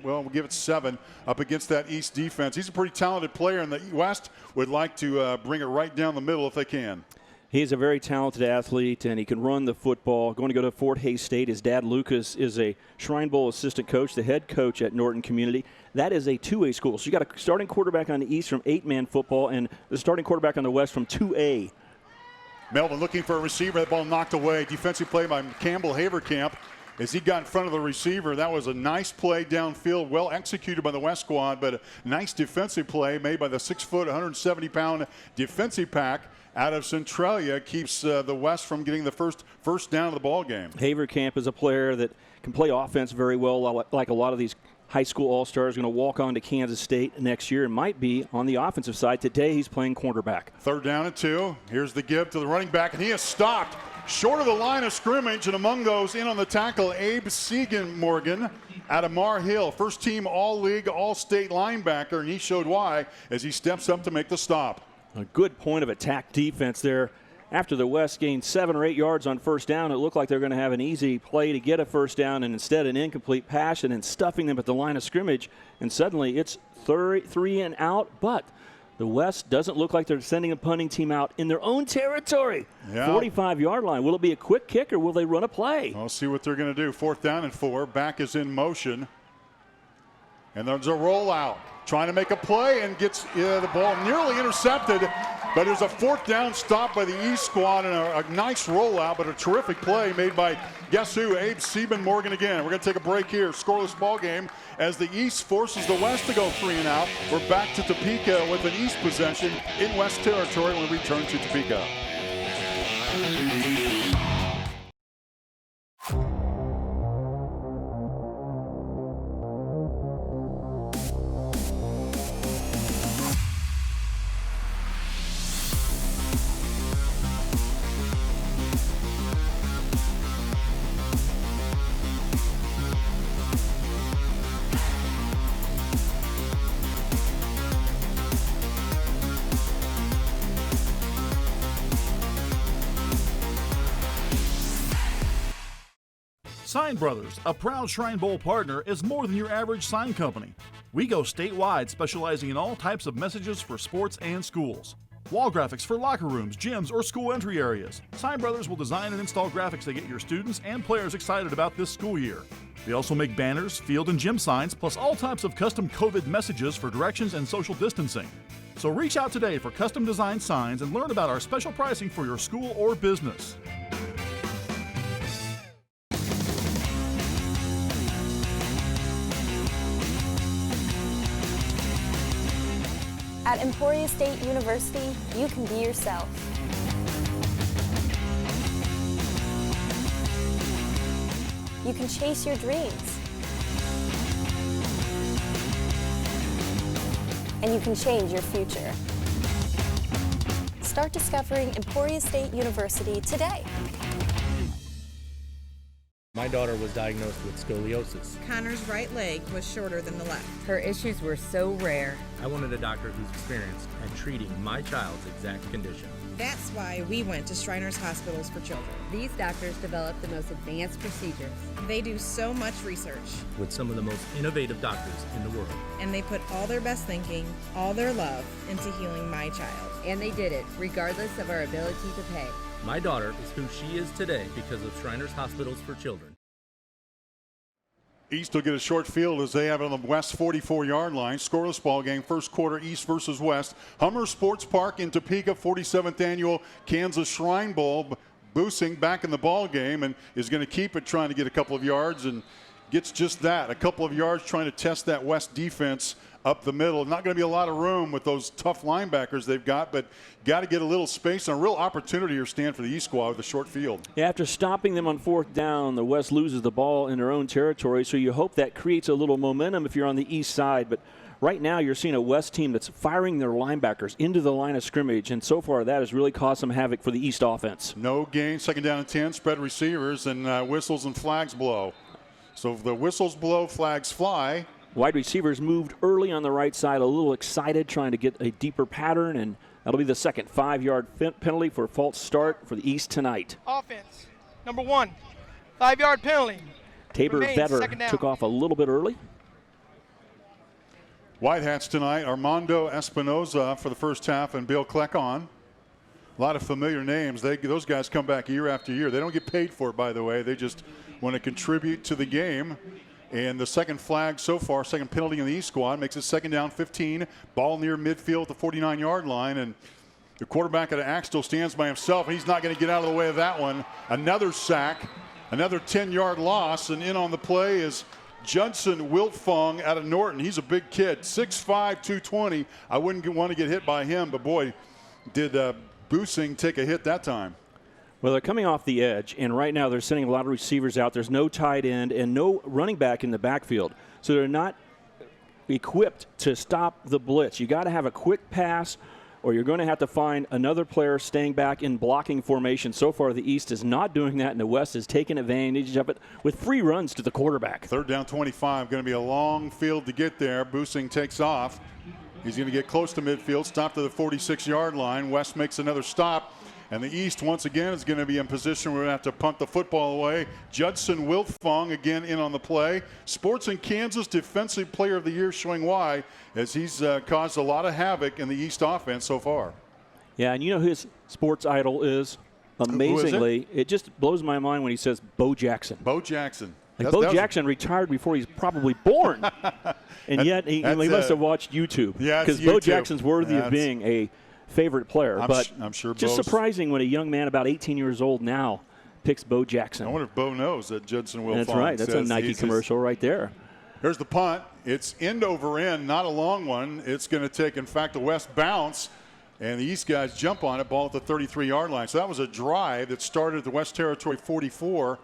well, we'll give it 7, up against that East defense. He's a pretty talented player, and the West would like to bring it right down the middle if they can. He's a very talented athlete, and he can run the football. Going to go to Fort Hays State. His dad, Lucas, is a Shrine Bowl assistant coach, the head coach at Norton Community. That is a 2A school. So you got a starting quarterback on the East from 8-man football and the starting quarterback on the West from 2A. Melvin looking for a receiver. That ball knocked away. Defensive play by Campbell Haverkamp as he got in front of the receiver. That was a nice play downfield, well executed by the West squad, but a nice defensive play made by the 6-foot, 170-pound defensive pack out of Centralia. Keeps the West from getting the first down of the ball game. Haverkamp is a player that can play offense very well, like a lot of these high school all-stars. Going to walk on to Kansas State next year and might be on the offensive side. Today he's playing cornerback. 3rd down and 2. Here's the give to the running back, and he is stopped short of the line of scrimmage, and among those in on the tackle, Abe Morgan out of Mar Hill. First team all-league, all-state linebacker, and he showed why as he steps up to make the stop. A good point of attack defense there. After the West gained 7 or 8 yards on first down, it looked like they're going to have an easy play to get a first down, and instead an incomplete pass and then stuffing them at the line of scrimmage. And suddenly it's 3 and out, but the West doesn't look like they're sending a punting team out in their own territory. Yeah. 45-yard line. Will it be a quick kick or will they run a play? I'll see what they're going to do. 4th down and 4. Back is in motion. And there's a rollout. Trying to make a play and gets the ball nearly intercepted. But there's a 4th down stop by the East squad and a nice rollout, but a terrific play made by, guess who, Abe Morgan again. We're going to take a break here. Scoreless ball game as the East forces the West to go 3 and out. We're back to Topeka with an East possession in West territory when we return to Topeka. Sign Brothers, a proud Shrine Bowl partner, is more than your average sign company. We go statewide, specializing in all types of messages for sports and schools. Wall graphics for locker rooms, gyms, or school entry areas. Sign Brothers will design and install graphics that get your students and players excited about this school year. They also make banners, field and gym signs, plus all types of custom COVID messages for directions and social distancing. So reach out today for custom designed signs and learn about our special pricing for your school or business. At Emporia State University, you can be yourself. You can chase your dreams. And you can change your future. Start discovering Emporia State University today. My daughter was diagnosed with scoliosis. Connor's right leg was shorter than the left. Her issues were so rare. I wanted a doctor who's experienced at treating my child's exact condition. That's why we went to Shriners Hospitals for Children. These doctors develop the most advanced procedures. They do so much research. With some of the most innovative doctors in the world. And they put all their best thinking, all their love into healing my child. And they did it, regardless of our ability to pay. My daughter is who she is today because of Shriners Hospitals for Children. East will get a short field as they have it on the West 44-yard line. Scoreless ball game, first quarter, East versus West. Hummer Sports Park in Topeka, 47th annual Kansas Shrine Bowl. Busing back in the ball game and is going to keep it, trying to get a couple of yards, and gets just that, a couple of yards, trying to test that West defense up the middle. Not going to be a lot of room with those tough linebackers they've got, but got to get a little space and a real opportunity here stand for the East squad with a short field. Yeah, after stopping them on fourth down, the West loses the ball in their own territory, so you hope that creates a little momentum if you're on the East side. But right now you're seeing a West team that's firing their linebackers into the line of scrimmage, and so far that has really caused some havoc for the East offense. No gain, second down and 10, spread receivers, and whistles and flags blow. So if the whistles blow, flags fly. Wide receivers moved early on the right side, a little excited, trying to get a deeper pattern, and that'll be the second 5-yard penalty for a false start for the East tonight. Offense, number 1, 5-yard penalty. Tabor Vetter took off a little bit early. White hats tonight, Armando Espinoza for the first half and Bill Kleckon. A lot of familiar names. Those guys come back year after year. They don't get paid for it, by the way. They just want to contribute to the game. And the second flag so far, second penalty in the East squad, makes it second down 15. Ball near midfield at the 49-yard line. And the quarterback at Axtell stands by himself, and he's not going to get out of the way of that one. Another sack, another 10-yard loss, and in on the play is Judson Wiltfong out of Norton. He's a big kid, 6'5", 220. I wouldn't want to get hit by him, but boy, did Busing take a hit that time. Well, they're coming off the edge, and right now they're sending a lot of receivers out. There's no tight end and no running back in the backfield. So they're not equipped to stop the blitz. You got to have a quick pass, or you're going to have to find another player staying back in blocking formation. So far, the East is not doing that, and the West is taking advantage of it with free runs to the quarterback. Third down 25, going to be a long field to get there. Busing takes off. He's going to get close to midfield, stop to the 46-yard line. West makes another stop. And the East, once again, is going to be in position where we're going to have to punt the football away. Judson Wiltfong again in on the play. Sports in Kansas Defensive Player of the Year, showing why, as he's caused a lot of havoc in the East offense so far. Yeah, and you know who his sports idol is? Amazingly, it just blows my mind when he says Bo Jackson. Bo Jackson. Like Bo Jackson retired before he's probably born. And yet he must have watched YouTube. Yeah, because Bo Jackson's worthy of being a favorite player. I'm sure just surprising when a young man about 18 years old now picks Bo Jackson. I wonder if Bo knows that Judson Wiltfong. That's right. That's a Nike commercial right there. Here's the punt. It's end over end, not a long one. It's going to take, in fact, a West bounce, and the East guys jump on it, ball at the 33-yard line. So that was a drive that started at the West Territory 44,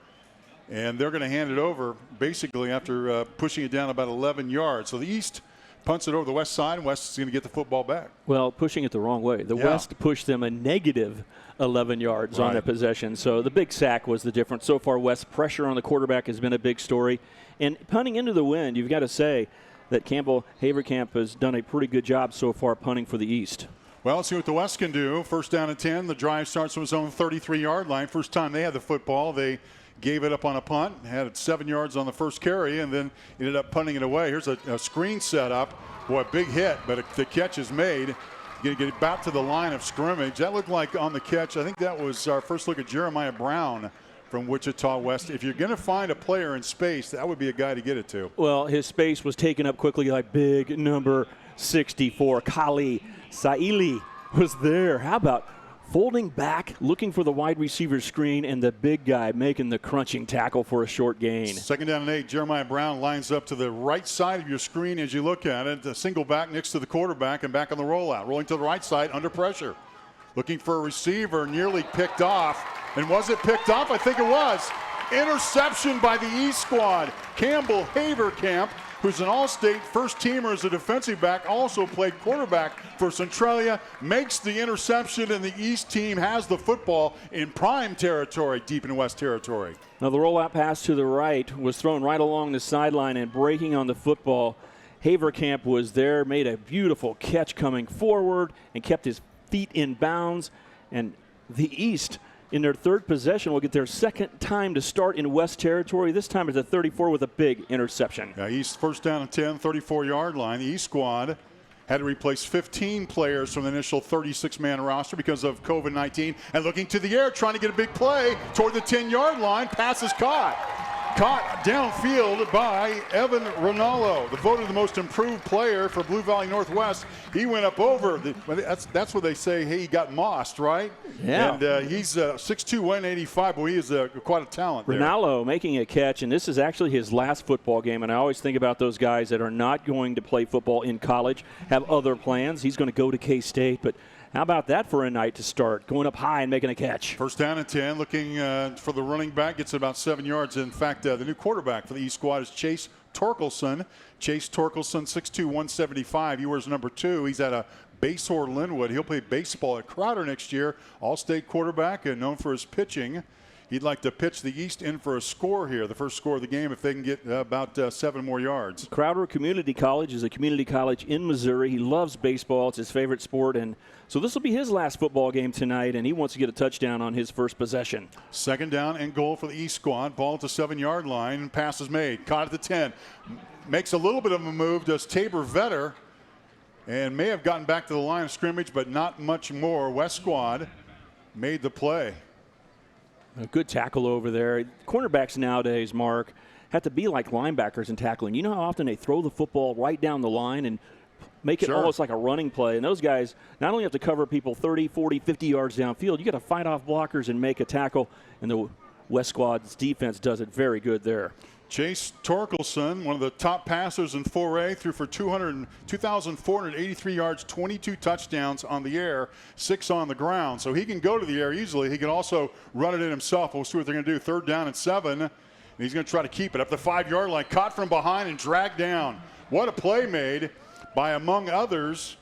and they're going to hand it over basically after pushing it down about 11 yards. So the East punts it over the West side, and West is going to get the football back. Well, pushing it the wrong way. The West pushed them a negative 11 yards on that possession. So the big sack was the difference. So far, West pressure on the quarterback has been a big story. And punting into the wind, you've got to say that Campbell Haverkamp has done a pretty good job so far punting for the East. Well, let's see what the West can do. First down and 10. The drive starts from his own 33-yard line. First time they had the football, they gave it up on a punt, had it 7 yards on the first carry, and then ended up punting it away. Here's a screen set up. Boy, big hit, but the catch is made. Going to get it back to the line of scrimmage. That looked like on the catch, I think that was our first look at Jeremiah Brown from Wichita West. If you're going to find a player in space, that would be a guy to get it to. Well, his space was taken up quickly like big number 64. Kali Saili was there. How about folding back, looking for the wide receiver screen, and the big guy making the crunching tackle for a short gain. Second down and 8. Jeremiah Brown lines up to the right side of your screen as you look at it. A single back next to the quarterback and back on the rollout. Rolling to the right side under pressure. Looking for a receiver, nearly picked off. And was it picked off? I think it was. Interception by the East squad. Campbell Haverkamp who's an all-state first-teamer as a defensive back, also played quarterback for Centralia, makes the interception, and the East team has the football in prime territory, deep in West territory. Now the rollout pass to the right was thrown right along the sideline, and breaking on the football, Haverkamp was there, made a beautiful catch coming forward and kept his feet in bounds. And the East, in their third possession, will get their second time to start in West territory. This time it's a 34 with a big interception. Yeah, East first down and 10, 34-yard line. The East squad had to replace 15 players from the initial 36-man roster because of COVID-19. And looking to the air, trying to get a big play toward the 10-yard line. Pass is caught. Caught downfield by Evan Ronaldo, the voted the most improved player for Blue Valley Northwest. He went up over. That's what they say, hey, he got mossed, right? Yeah. And he's 6'2", 185, but he is quite a talent there. Ronaldo making a catch, and this is actually his last football game. And I always think about those guys that are not going to play football in college, have other plans. He's going to go to K-State, but how about that for a night to start, going up high and making a catch? First down and 10, looking for the running back, gets about 7 yards. In fact, the new quarterback for the East squad is Chase Torkelson. Chase Torkelson, 6'2", 175. He wears number 2. He's at a Basehor Linwood. He'll play baseball at Crowder next year. All-state quarterback and known for his pitching. He'd like to pitch the East in for a score here, the first score of the game, if they can get about 7 more yards. Crowder Community College is a community college in Missouri. He loves baseball. It's his favorite sport. And so this will be his last football game tonight, and he wants to get a touchdown on his first possession. Second down and goal for the East squad. Ball at the 7-yard line. Pass is made. Caught at the 10. Makes a little bit of a move, does Tabor Vetter, and may have gotten back to the line of scrimmage, but not much more. West squad made the play. A good tackle over there. Cornerbacks nowadays, Mark, have to be like linebackers in tackling. You know how often they throw the football right down the line and make it almost like a running play. And those guys not only have to cover people 30, 40, 50 yards downfield, you got to fight off blockers and make a tackle. And the West squad's defense does it very good there. Chase Torkelson, one of the top passers in 4A, threw for 2,483 yards, 22 touchdowns on the air, 6 on the ground. So he can go to the air easily. He can also run it in himself. We'll see what they're going to do. Third down and 7. And he's going to try to keep it up the 5-yard line. Caught from behind and dragged down. What a play made by, among others,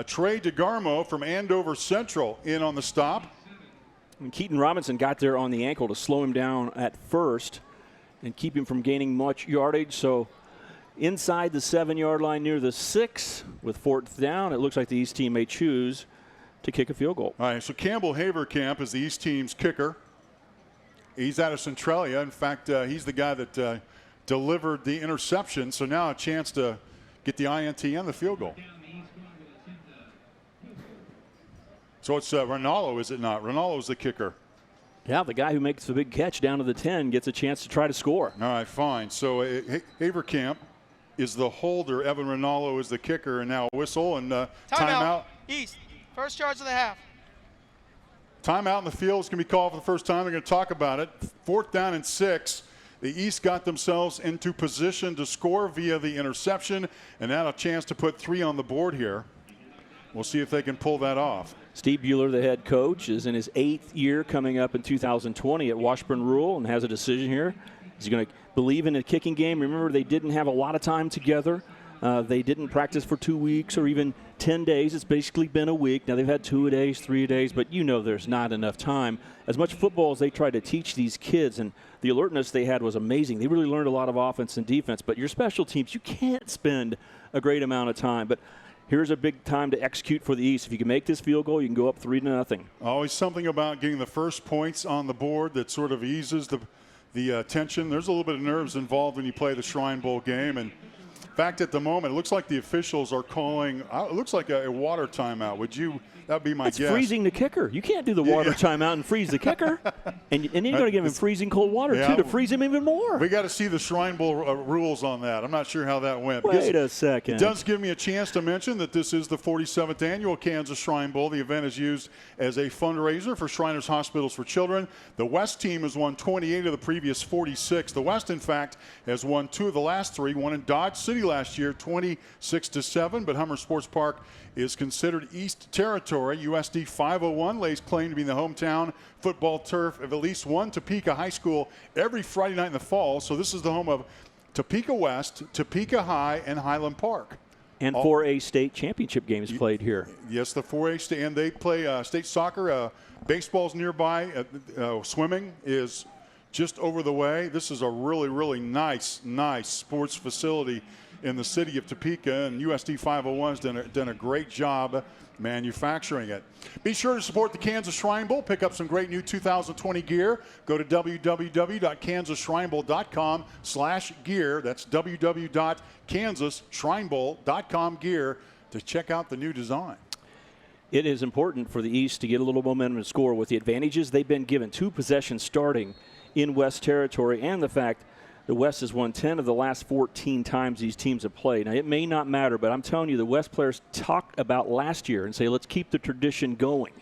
Trey DeGarmo from Andover Central in on the stop. And Keaton Robinson got there on the ankle to slow him down at first and keep him from gaining much yardage. So inside the 7-yard line near the 6 with 4th down, it looks like the East team may choose to kick a field goal. All right, so Campbell Haverkamp is the East team's kicker. He's out of Centralia. In fact, he's the guy that delivered the interception. So now a chance to get the INT and the field goal. So it's Ronaldo, is it not? Ronaldo's the kicker. Yeah, the guy who makes the big catch down to the 10 gets a chance to try to score. All right, fine. So Haverkamp is the holder. Evan Ronaldo is the kicker. And now a whistle and timeout. East, first charge of the half. Timeout in the field is going to be called for the first time. They're going to talk about it. 4th down and 6. The East got themselves into position to score via the interception. And now a chance to put 3 on the board here. We'll see if they can pull that off. Steve Bueller, the head coach, is in his 8th year coming up in 2020 at Washburn Rural and has a decision here. Is he going to believe in a kicking game? Remember, they didn't have a lot of time together. They didn't practice for 2 weeks or even 10 days. It's basically been a week. Now, they've had 2-a-days, 3-a-days, but you know there's not enough time. As much football as they tried to teach these kids, and the alertness they had was amazing. They really learned a lot of offense and defense, but your special teams, you can't spend a great amount of time. But here's a big time to execute for the East. If you can make this field goal, you can go up 3-0. Always something about getting the first points on the board that sort of eases the tension. There's a little bit of nerves involved when you play the Shrine Bowl game. And in fact, at the moment, it looks like the officials are calling, it looks like a water timeout. That would be my guess. It's freezing the kicker. You can't do the water timeout and freeze the kicker. And you're going to give him freezing cold water, too, to freeze him even more. We got to see the Shrine Bowl rules on that. I'm not sure how that went. Wait a second. It does give me a chance to mention that this is the 47th annual Kansas Shrine Bowl. The event is used as a fundraiser for Shriners Hospitals for Children. The West team has won 28 of the previous 46. The West, in fact, has won 2 of the last 3. One in Dodge City last year, 26-7. But Hummer Sports Park is considered East Territory. USD 501 lays claim to be the hometown football turf of at least one Topeka high school every Friday night in the fall. So this is the home of Topeka West, Topeka High, and Highland Park. And 4A state championship games played here. Yes, the 4A state, and they play state soccer. Baseball's nearby. Swimming is just over the way. This is a really, really nice sports facility in the city of Topeka, and USD 501 has done a great job manufacturing it. Be sure to support the Kansas Shrine Bowl. Pick up some great new 2020 gear. Go to www.kansasshrinebowl.com/gear. That's www.kansasshrinebowl.com gear to check out the new design. It is important for the East to get a little momentum and score with the advantages they've been given. 2 possessions starting in West territory, and the fact the West has won 10 of the last 14 times these teams have played. Now, it may not matter, but I'm telling you, the West players talk about last year and say, let's keep the tradition going.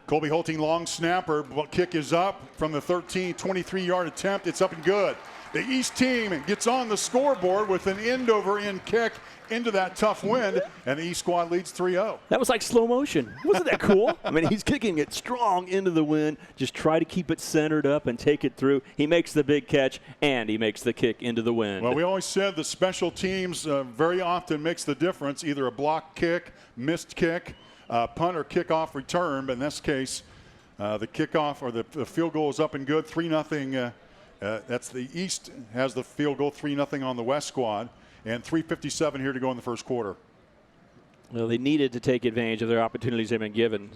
Colby Holting, long snapper. Kick is up from the 23-yard attempt. It's up and good. The East team gets on the scoreboard with an end-over-end kick into that tough wind, and the East squad leads 3-0. That was like slow motion. Wasn't that cool? I mean, he's kicking it strong into the wind. Just try to keep it centered up and take it through. He makes the big catch, and he makes the kick into the wind. Well, we always said the special teams very often makes the difference, either a block kick, missed kick, punt or kickoff return. But in this case, the kickoff or the field goal is up and good, 3-0. That's the East has the field goal, 3-0 on the West squad, and 3:57 here to go in the first quarter. Well, they needed to take advantage of their opportunities they've been given.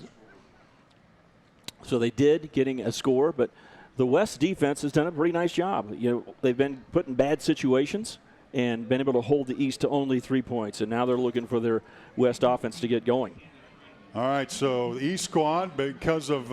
So they did, getting a score, but the West defense has done a pretty nice job. You know, they've been put in bad situations and been able to hold the East to only 3 points, and now they're looking for their West offense to get going. All right, so the East squad, because of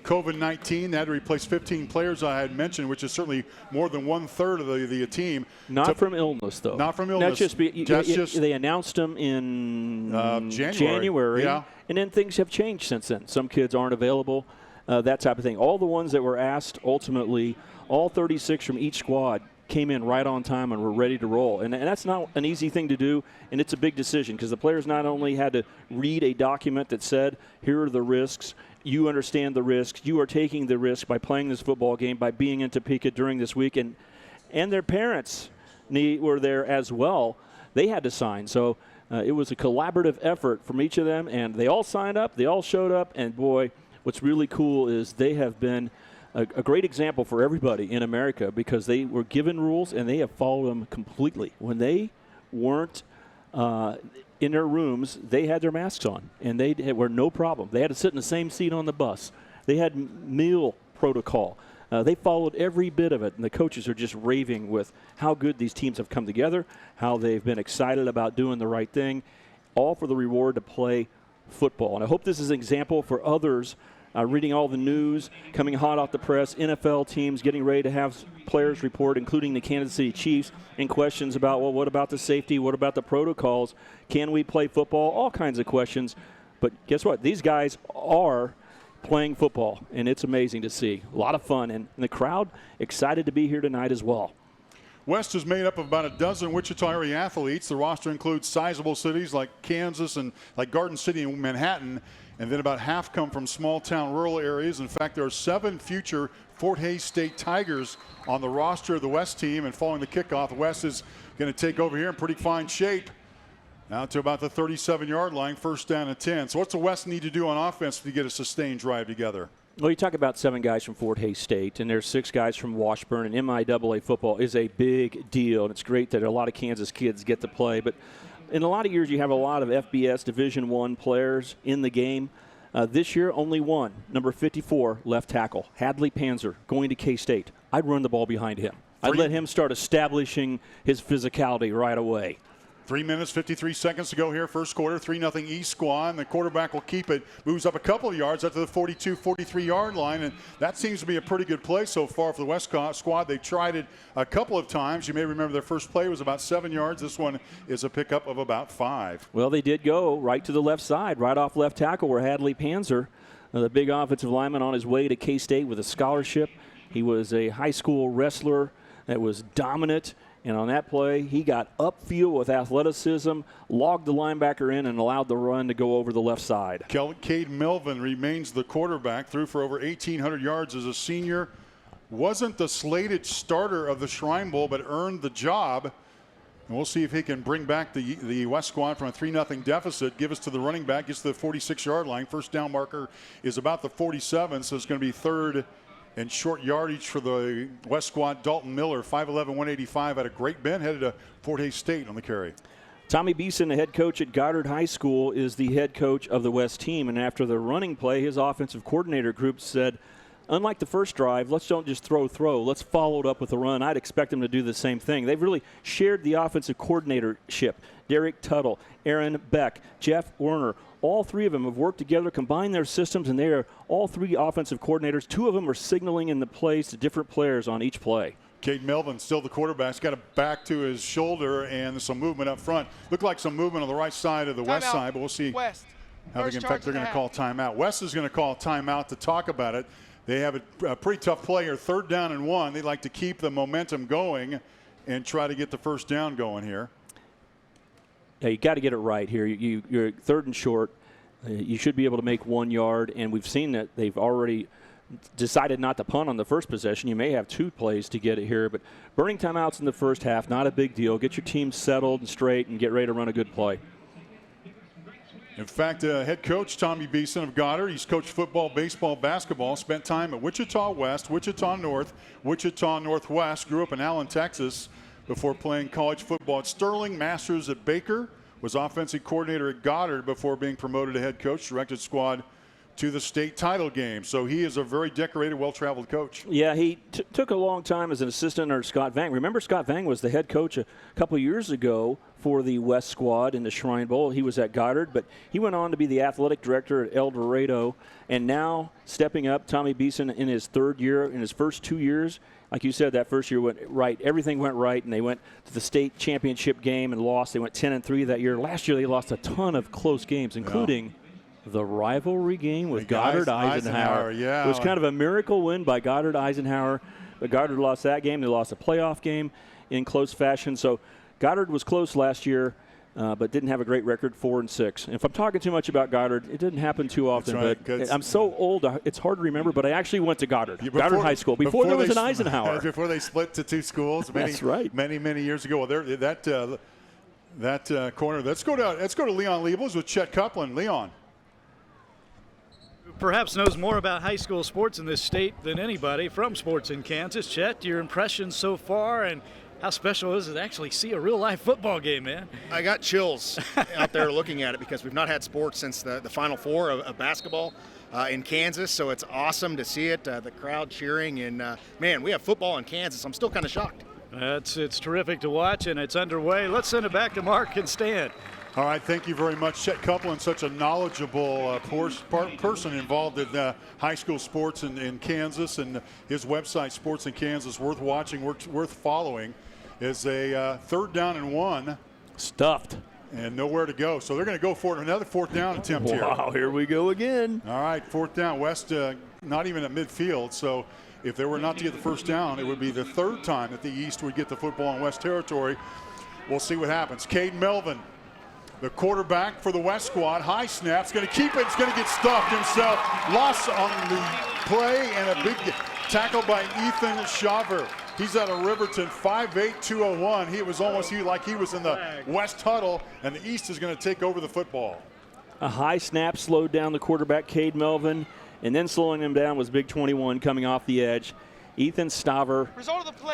COVID-19, they had to replace 15 players I had mentioned, which is certainly more than 1/3 of the team. Not from illness, though. Not from illness. They announced them in January, yeah. And then things have changed since then. Some kids aren't available, that type of thing. All the ones that were asked, ultimately, all 36 from each squad came in right on time and were ready to roll. And that's not an easy thing to do, and it's a big decision because the players not only had to read a document that said, here are the risks, you understand the risks, you are taking the risk by playing this football game, by being in Topeka during this week, and their parents were there as well. They had to sign. So it was a collaborative effort from each of them, and they all signed up, they all showed up, and boy, what's really cool is they have been a great example for everybody in America because they were given rules and they have followed them completely. When they weren't in their rooms, they had their masks on, and they were no problem. They had to sit in the same seat on the bus. They had meal protocol. They followed every bit of it, and the coaches are just raving with how good these teams have come together, how they've been excited about doing the right thing, all for the reward to play football. And I hope this is an example for others. Reading all the news, coming hot off the press, NFL teams getting ready to have players report, including the Kansas City Chiefs, and questions about, well, what about the safety? What about the protocols? Can we play football? All kinds of questions. But guess what? These guys are playing football, and it's amazing to see. A lot of fun, and the crowd excited to be here tonight as well. West is made up of about a dozen Wichita area athletes. The roster includes sizable cities like Kansas and like Garden City and Manhattan, and then about half come from small-town rural areas. In fact, there are 7 future Fort Hays State Tigers on the roster of the West team, and following the kickoff, West is going to take over here in pretty fine shape. Now to about the 37-yard line, first down and 10. So what's the West need to do on offense to get a sustained drive together? Well, you talk about 7 guys from Fort Hays State, and there's 6 guys from Washburn, and MIAA football is a big deal, and it's great that a lot of Kansas kids get to play. But in a lot of years, you have a lot of FBS Division I players in the game. This year, only one, number 54, left tackle, Hadley Panzer, going to K-State. I'd run the ball behind him. I'd let him start establishing his physicality right away. 3 minutes, 53 seconds to go here, first quarter, 3-0 East squad, and the quarterback will keep it, moves up a couple of yards up to the 42, 43-yard line, and that seems to be a pretty good play so far for the West squad. They've tried it a couple of times. You may remember their first play was about 7 yards. This one is a pickup of about 5. Well, they did go right to the left side, right off left tackle where Hadley Panzer, the big offensive lineman on his way to K-State with a scholarship. He was a high school wrestler that was dominant. And on that play, he got upfield with athleticism, logged the linebacker in, and allowed the run to go over the left side. Cade Melvin remains the quarterback, threw for over 1,800 yards as a senior. wasn't the slated starter of the Shrine Bowl, but earned the job. And we'll see if he can bring back the West squad from a 3-0 deficit. Give us to the running back, gets to the 46-yard line. First down marker is about the 47, so it's going to be third and short yardage for the West squad. Dalton Miller, 5'11", 185, out of Great Bend, headed to Fort Hays State on the carry. Tommy Beeson, the head coach at Goddard High School, is the head coach of the West team. And after the running play, his offensive coordinator group said, unlike the first drive, let's don't just throw. Let's follow it up with a run. I'd expect them to do the same thing. They've really shared the offensive coordinatorship. Derek Tuttle, Aaron Beck, Jeff Werner, all three of them have worked together, combined their systems, and they are all three offensive coordinators. Two of them are signaling in the plays to different players on each play. Cade Melvin, still the quarterback. He's got it back to his shoulder and some movement up front. Looked like some movement on the right side of the West side, but we'll see. West. In fact, they're going to call timeout. West is going to call timeout to talk about it. They have a pretty tough play here, 3rd down and 1. They like to keep the momentum going and try to get the first down going here. Yeah, you got to get it right here. You're 3rd and short. You should be able to make 1 yard, and we've seen that they've already decided not to punt on the first possession. You may have 2 plays to get it here, but burning timeouts in the first half, not a big deal. Get your team settled and straight and get ready to run a good play. In fact, head coach Tommy Beeson of Goddard, he's coached football, baseball, basketball, spent time at Wichita West, Wichita North, Wichita Northwest, grew up in Allen, Texas, before playing college football at Sterling, Masters at Baker, was offensive coordinator at Goddard before being promoted to head coach, directed squad to the state title game. So he is a very decorated, well-traveled coach. Yeah, he took a long time as an assistant under Scott Vang. Remember, Scott Vang was the head coach a couple years ago for the West squad in the Shrine Bowl. He was at Goddard, but he went on to be the athletic director at El Dorado. And now stepping up, Tommy Beeson in his 3rd year, in his first 2 years, like you said, that first year went right. Everything went right, and they went to the state championship game and lost. They went 10-3 that year. Last year they lost a ton of close games, including the rivalry game with Goddard Eisenhower. Yeah. It was kind of a miracle win by Goddard Eisenhower. But Goddard lost that game. They lost a playoff game in close fashion. So Goddard was close last year, but didn't have a great record, 4-6. And if I'm talking too much about Goddard, it didn't happen too often. Right, but I'm so old, it's hard to remember. But I actually went to Goddard, Goddard High School, before there was an Eisenhower. Before they split to 2 schools. That's right. Many years ago. Well, that corner. Let's go to Leon Liebels with Chet Copeland. Leon. Perhaps knows more about high school sports in this state than anybody from sports in Kansas. Chet, your impressions so far, and how special is it to actually see a real-life football game, man? I got chills out there looking at it because we've not had sports since the Final Four of basketball in Kansas, so it's awesome to see it, the crowd cheering, and, man, we have football in Kansas. I'm still kind of shocked. It's terrific to watch, and it's underway. Let's send it back to Mark and Stan. All right, thank you very much. Chet Copeland, such a knowledgeable person involved in high school sports in Kansas, and his website, Sports in Kansas, worth watching, worth following, is a 3rd down and 1. Stuffed. And nowhere to go. So they're going to go for another 4th down attempt here. Wow, here we go again. All right, 4th down. West not even at midfield, so if they were not to get the first down, it would be the 3rd time that the East would get the football in West territory. We'll see what happens. Cade Melvin, the quarterback for the West squad, high snap, going to keep it, it's going to get stuffed himself. Loss on the play and a big tackle by Ethan Shaver. He's out of Riverton, 5'8", 201. He was almost like he was in the West huddle, and the East is going to take over the football. A high snap slowed down the quarterback, Cade Melvin, and then slowing him down was Big 21 coming off the edge. Ethan Staver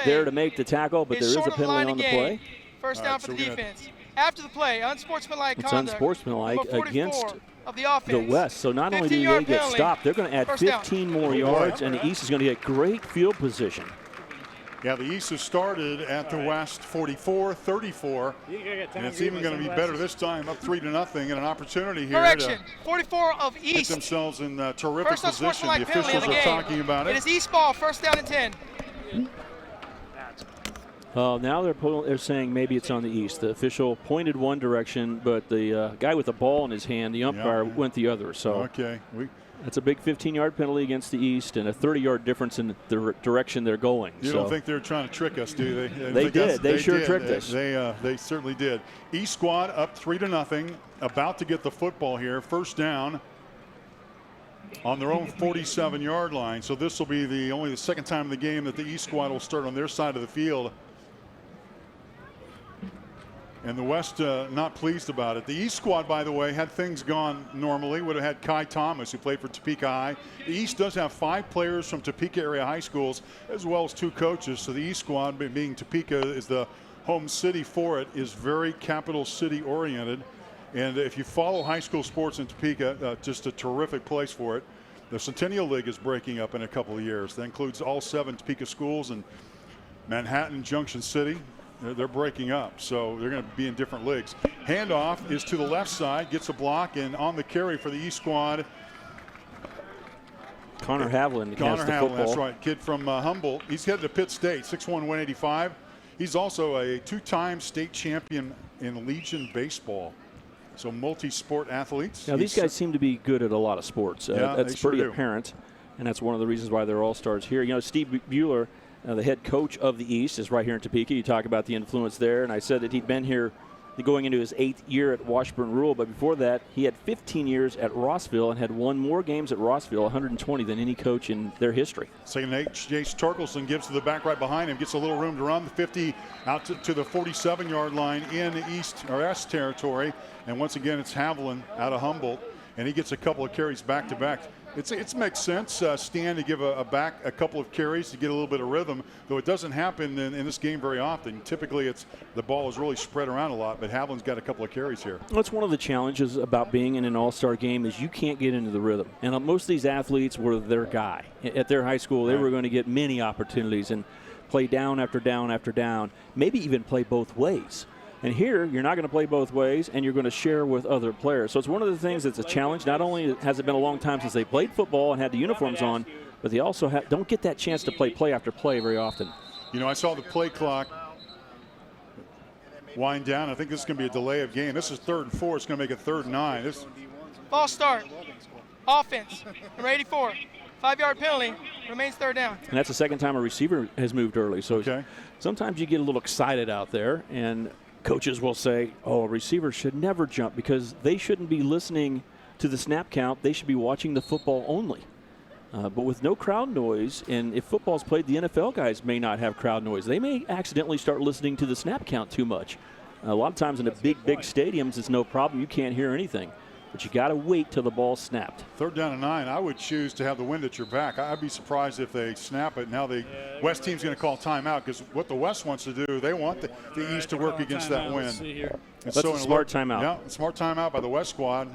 there to make the tackle, but there is a penalty on the play. First down for the defense. After the play, unsportsmanlike conduct. It's unsportsmanlike against of the offense. The West. So not only do they get stopped, they're going to add 15 more yards, and the East is going to get great field position. Yeah, the East has started at the West 44-34, and it's even going to be better this time, up 3-0, and an opportunity here Correction, 44 of East. Get themselves in terrific position. The officials are talking about it. It is East ball, 1st down and 10. Now they're saying maybe it's on the East. The official pointed one direction, but the guy with the ball in his hand, the umpire, went the other. So okay, that's a big 15-yard penalty against the East and a 30-yard difference in the direction they're going. You don't think they're trying to trick us, do they? They did. They sure tricked us. They certainly did. East squad up 3-0, about to get the football here. First down on their own 47-yard line. So this will be only the second time in the game that the East squad will start on their side of the field. And the West not pleased about it. The East squad, by the way, had things gone normally, would have had Kai Thomas, who played for Topeka High. The East does have 5 players from Topeka area high schools, as well as 2 coaches. So the East squad, being Topeka is the home city for it, is very capital city oriented. And if you follow high school sports in Topeka, just a terrific place for it. The Centennial League is breaking up in a couple of years. That includes all 7 Topeka schools in Manhattan, Junction City. They're breaking up, so they're going to be in different leagues. Handoff is to the left side, gets a block, and on the carry for the East squad, Connor Havlin. Connor Havlin, that's right, kid from Humboldt. He's headed to Pitt State, 6'1", 185. He's also a 2-time state champion in Legion baseball. So multi-sport athletes. Now these guys seem to be good at a lot of sports. That's pretty apparent, and that's one of the reasons why they're all-stars here. You know, Steve Bueller, the head coach of the East, is right here in Topeka. You talk about the influence there, and I said that he'd been here going into his 8th year at Washburn Rural, but before that he had 15 years at Rossville and had won more games at Rossville, 120, than any coach in their history. Second, Jace Torkelson gives to the back right behind him, gets a little room to run the 50 out to the 47-yard line in East or S territory, and once again it's Havlin out of Humboldt, and he gets a couple of carries back to back. It makes sense, Stan, to give a back a couple of carries to get a little bit of rhythm, though it doesn't happen in this game very often. Typically, the ball is really spread around a lot, but Havlin's got a couple of carries here. That's one of the challenges about being in an all-star game is you can't get into the rhythm. And most of these athletes were their guy. At their high school, they were going to get many opportunities and play down after down after down, maybe even play both ways. And here, you're not going to play both ways, and you're going to share with other players. So it's one of the things that's a challenge. Not only has it been a long time since they played football and had the uniforms on, but they also don't get that chance to play after play very often. You know, I saw the play clock wind down. I think this is going to be a delay of game. This is 3rd and 4. It's going to make it 3rd and 9. False start. Offense. Number 84. 5-yard penalty. Remains 3rd down. And that's the second time a receiver has moved early. So sometimes you get a little excited out there, and coaches will say, a receiver should never jump because they shouldn't be listening to the snap count. They should be watching the football only. But with no crowd noise, and if football's played, the NFL guys may not have crowd noise. They may accidentally start listening to the snap count too much. A lot of times in the big stadiums, it's no problem. You can't hear anything. But you got to wait till the ball's snapped. 3rd down and 9. I would choose to have the wind at your back. I'd be surprised if they snap it. Now the West team's going to call timeout because what the West wants to do, they want the East to work against that wind. That's a smart timeout. Yeah, smart timeout by the West squad.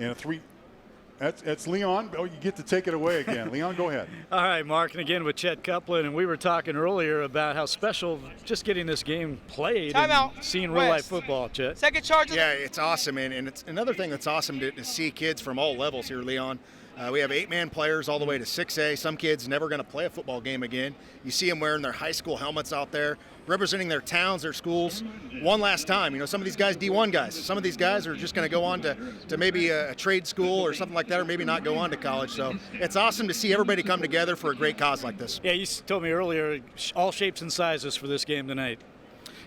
And a 3. That's Leon. Oh, you get to take it away again. Leon, go ahead. All right, Mark, and again with Chet Coupland, and we were talking earlier about how special just getting this game played and seeing real-life football, Chet. Second charge. Yeah, it's awesome, and it's another thing that's awesome to see kids from all levels here, Leon. We have 8-man players all the way to 6A. Some kids never going to play a football game again. You see them wearing their high school helmets out there, representing their towns, their schools, one last time. You know, some of these guys, D1 guys, some of these guys are just going to go on to maybe a trade school or something like that, or maybe not go on to college. So it's awesome to see everybody come together for a great cause like this. Yeah, you told me earlier, all shapes and sizes for this game tonight.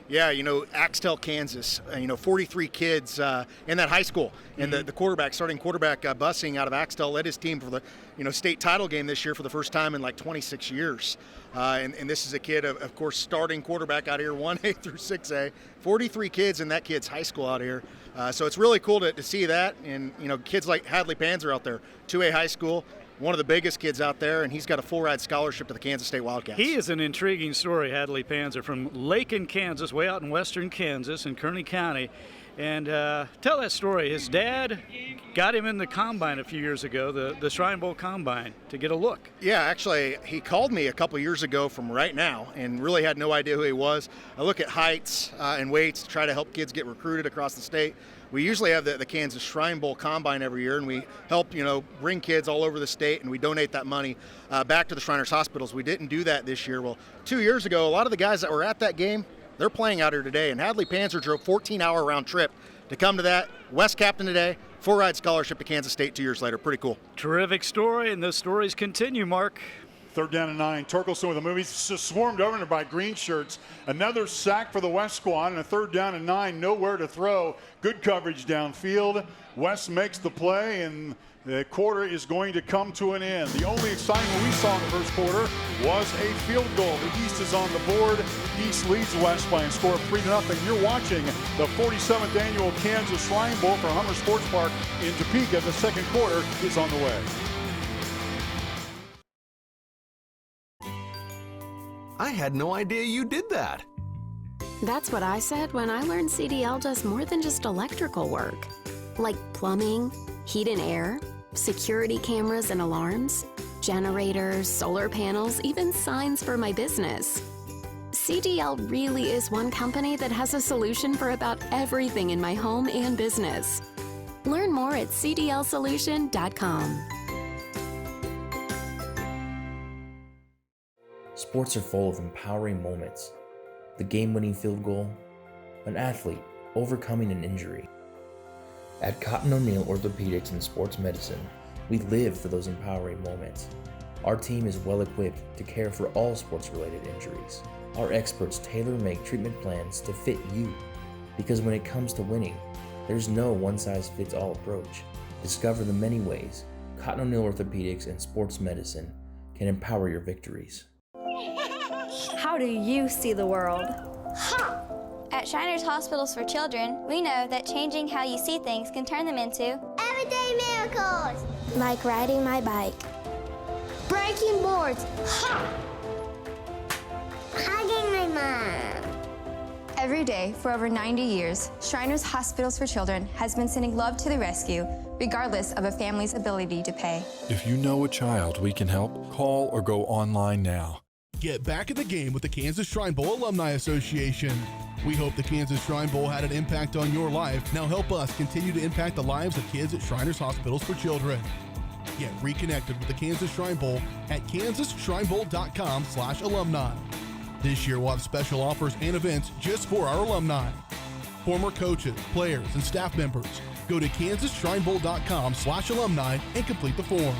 Yeah, you know, Axtell, Kansas, 43 kids in that high school. And the quarterback, starting quarterback busing out of Axtell, led his team for the state title game this year for the first time in like 26 years. And this is a kid, of course, starting quarterback out here, 1A through 6A. 43 kids in that kid's high school out here. So it's really cool to see that. And, kids like Hadley Panzer out there, 2A high school. One of the biggest kids out there, and he's got a full-ride scholarship to the Kansas State Wildcats. He is an intriguing story, Hadley Panzer, from Lakin, Kansas, way out in western Kansas in Kearney County. And tell that story. His dad got him in the combine a few years ago, the Shrine Bowl combine, to get a look. Yeah, actually, he called me a couple years ago from right now and really had no idea who he was. I look at heights and weights to try to help kids get recruited across the state. We usually have the Kansas Shrine Bowl Combine every year, and we help, bring kids all over the state, and we donate that money back to the Shriners Hospitals. We didn't do that this year. Well, 2 years ago, a lot of the guys that were at that game, they're playing out here today, and Hadley Panzer drove 14-hour round trip to come to that. West captain today, full-ride scholarship to Kansas State 2 years later. Pretty cool. Terrific story, and those stories continue, Mark. Third down and 9. Torkelson with a move. He's swarmed over by green shirts. Another sack for the West squad, and a third down and 9. Nowhere to throw. Good coverage downfield. West makes the play, and the quarter is going to come to an end. The only excitement we saw in the first quarter was a field goal. The East is on the board. East leads West by a score of 3-0. You're watching the 47th annual Kansas Shrine Bowl for Hummer Sports Park in Topeka. The second quarter is on the way. I had no idea you did that. That's what I said when I learned CDL does more than just electrical work. Like plumbing, heat and air, security cameras and alarms, generators, solar panels, even signs for my business. CDL really is one company that has a solution for about everything in my home and business. Learn more at cdlsolution.com. Sports are full of empowering moments. The game-winning field goal, an athlete overcoming an injury. At Cotton O'Neill Orthopedics and Sports Medicine, we live for those empowering moments. Our team is well equipped to care for all sports-related injuries. Our experts tailor-make treatment plans to fit you. Because when it comes to winning, there's no one-size-fits-all approach. Discover the many ways Cotton O'Neill Orthopedics and Sports Medicine can empower your victories. How do you see the world? At Shriners Hospitals for Children, we know that changing how you see things can turn them into everyday miracles. Like riding my bike. Breaking boards. Hugging my mom. Every day for over 90 years, Shriners Hospitals for Children has been sending love to the rescue, regardless of a family's ability to pay. If you know a child we can help, call or go online now. Get back in the game with the Kansas Shrine Bowl Alumni Association. We hope the Kansas Shrine Bowl had an impact on your life. Now help us continue to impact the lives of kids at Shriners Hospitals for Children. Get reconnected with the Kansas Shrine Bowl at kansasshrinebowl.com/alumni. This year we'll have special offers and events just for our alumni. Former coaches, players, and staff members. Go to kansasshrinebowl.com/alumni and complete the form.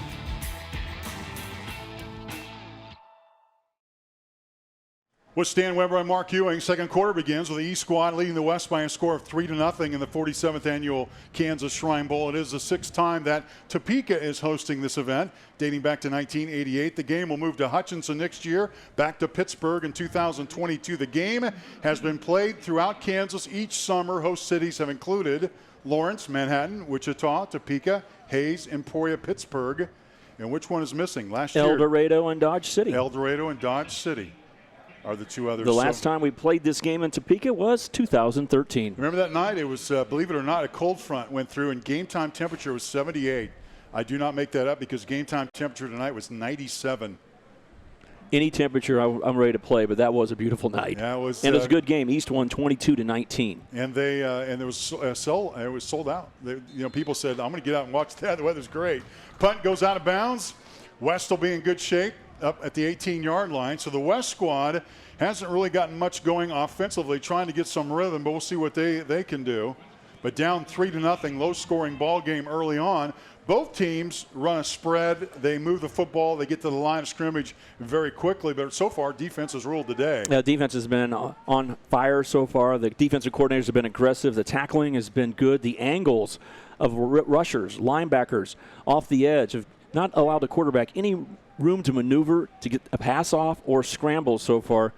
With Stan Weber and Mark Ewing, second quarter begins with the East squad leading the West by a score of 3-0 in the 47th annual Kansas Shrine Bowl. It is the sixth time that Topeka is hosting this event, dating back to 1988. The game will move to Hutchinson next year, back to Pittsburgh in 2022. The game has been played throughout Kansas each summer. Host cities have included Lawrence, Manhattan, Wichita, Topeka, Hayes, Emporia, Pittsburgh. And which one is missing? Last year, El Dorado and Dodge City. El Dorado and Dodge City are the two others. The last time we played this game in Topeka was 2013. Remember that night? It was, believe it or not, a cold front went through, and game time temperature was 78. I do not make that up because game time temperature tonight was 97. Any temperature, I'm ready to play, but that was a beautiful night. Yeah, it was, and it was a good game. East won 22-19. And they and it was sold out. People said, "I'm going to get out and watch that. The weather's great." Punt goes out of bounds. West will be in good shape up at the 18-yard line. So the West squad hasn't really gotten much going offensively, trying to get some rhythm, but we'll see what they can do. But down 3-0, low-scoring ball game early on. Both teams run a spread. They move the football. They get to the line of scrimmage very quickly. But so far, defense has ruled the day. Yeah, defense has been on fire so far. The defensive coordinators have been aggressive. The tackling has been good. The angles of rushers, linebackers off the edge have not allowed the quarterback any room to maneuver to get a pass off or scramble so far.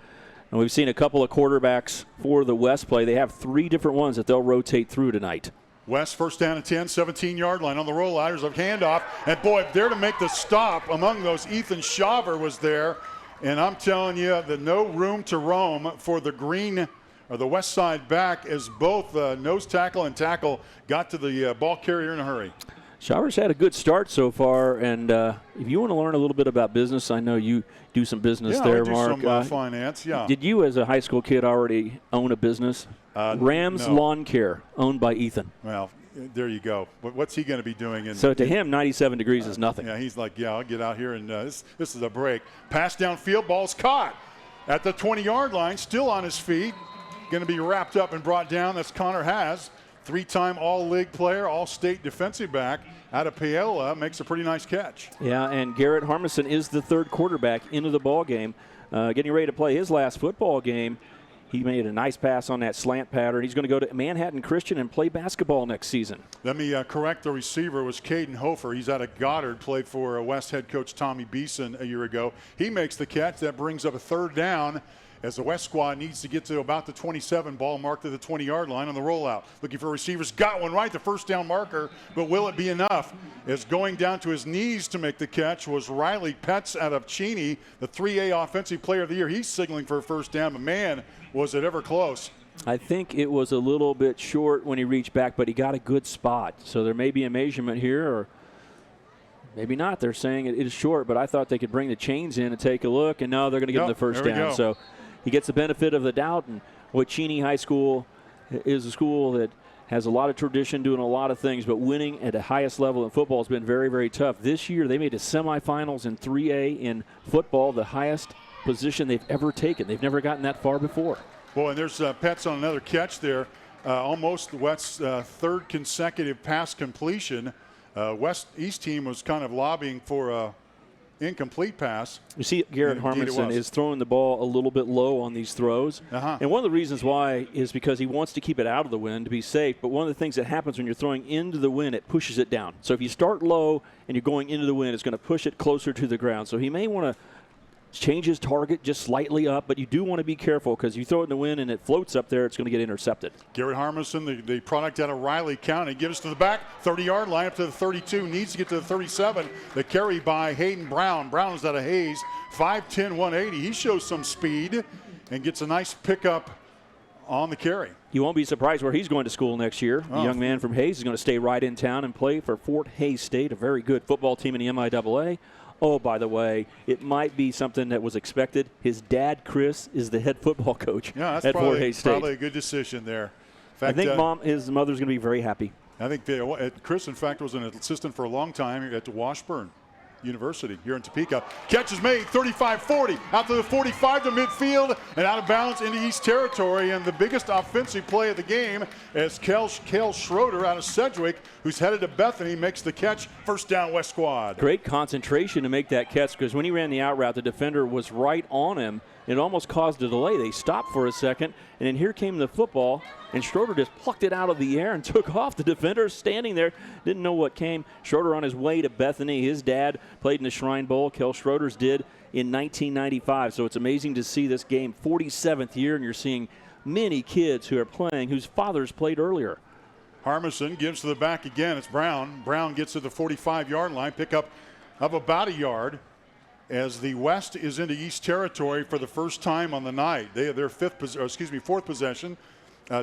And we've seen a couple of quarterbacks for the West play. They have three different ones that they'll rotate through tonight. West first down and 10, 17-yard line on the rollouters of handoff. And boy, there to make the stop among those, Ethan Shaver was there. And I'm telling you that no room to roam for the green or the West side back as both nose tackle and tackle got to the ball carrier in a hurry. Shaver's had a good start so far, and if you want to learn a little bit about business, I know you do some business there, Mark. I do some finance, yeah. Did you, as a high school kid, already own a business? Rams no. Lawn Care, owned by Ethan. Well, there you go. What's he going to be doing? So to him, 97 degrees is nothing. Yeah, he's like, I'll get out here, and this is a break. Pass downfield, ball's caught at the 20-yard line, still on his feet. Going to be wrapped up and brought down. That's Connor Haas. three-time All-League player, All-State defensive back out of Paola, makes a pretty nice catch. Yeah, and Garrett Harmison is the third quarterback into the ball game. Getting ready to play his last football game. He made a nice pass on that slant pattern. He's going to go to Manhattan Christian and play basketball next season. Let me correct the receiver. Was Caden Hofer. He's out of Goddard, played for West head coach Tommy Beeson a year ago. He makes the catch. That brings up a third down as the West squad needs to get to about the 27 ball mark to the 20-yard line on the rollout. Looking for receivers. Got one right, the first down marker, but will it be enough? As going down to his knees to make the catch was Riley Petz out of Cheney, the 3A Offensive Player of the Year. He's signaling for a first down, but man, was it ever close. I think it was a little bit short when he reached back, but he got a good spot. So there may be a measurement here, or maybe not. They're saying it is short, but I thought they could bring the chains in and take a look, and now they're going to give him the first down. So he gets the benefit of the doubt, and Cheney High School is a school that has a lot of tradition, doing a lot of things, but winning at the highest level in football has been very, very tough. This year they made the semifinals in 3A in football, the highest position they've ever taken. They've never gotten that far before. Well, and there's Petz on another catch there. Almost West's third consecutive pass completion. East team was kind of lobbying for a incomplete pass. You see, Garrett Harmison is throwing the ball a little bit low on these throws. And one of the reasons why is because he wants to keep it out of the wind to be safe. But one of the things that happens when you're throwing into the wind, it pushes it down. So if you start low and you're going into the wind, it's going to push it closer to the ground. So he may want to change his target just slightly up, but you do want to be careful because you throw it in the wind and it floats up there, it's going to get intercepted. Garrett Harmison, the product out of Riley County, gives to the back, 30-yard line up to the 32, needs to get to the 37. The carry by Hayden Brown. Brown is out of Hayes, 5'10", 180. He shows some speed and gets a nice pickup on the carry. You won't be surprised where he's going to school next year. The young man from Hayes is going to stay right in town and play for Fort Hays State, a very good football team in the MIAA. Oh, by the way, it might be something that was expected. His dad, Chris, is the head football coach at Fort Hays State. Probably a good decision there. In fact, I think his mother's going to be very happy. I think Chris, in fact, was an assistant for a long time at Washburn University here in Topeka. Catch is made, 35-40, out to the 45 to midfield, and out of bounds into East Territory. And the biggest offensive play of the game is Kale Schroeder out of Sedgwick, who's headed to Bethany, makes the catch, first down West squad. Great concentration to make that catch because when he ran the out route, the defender was right on him. It almost caused a delay. They stopped for a second, and then here came the football, and Schroeder just plucked it out of the air and took off. The defender standing there didn't know what came. Schroeder on his way to Bethany. His dad played in the Shrine Bowl. Kel Schroeder's did in 1995. So it's amazing to see this game, 47th year, and you're seeing many kids who are playing whose fathers played earlier. Harmison gives to the back again. It's Brown. Brown gets to the 45-yard line, pickup of about a yard, as the West is into East Territory for the first time on the night. Their fourth possession.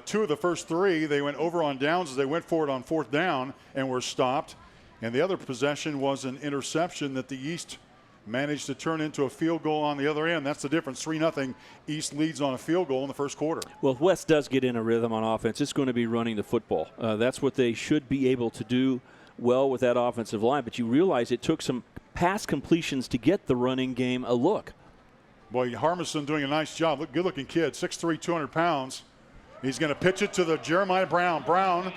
Two of the first three, they went over on downs as they went for it on fourth down and were stopped. And the other possession was an interception that the East managed to turn into a field goal on the other end. That's the difference. 3-0. East leads on a field goal in the first quarter. Well, if West does get in a rhythm on offense, it's going to be running the football. That's what they should be able to do well with that offensive line. But you realize it took some pass completions to get the running game a look. Boy, Harmison doing a nice job. Good-looking kid, 6'3", 200 pounds. He's going to pitch it to the Jeremiah Brown. Brown,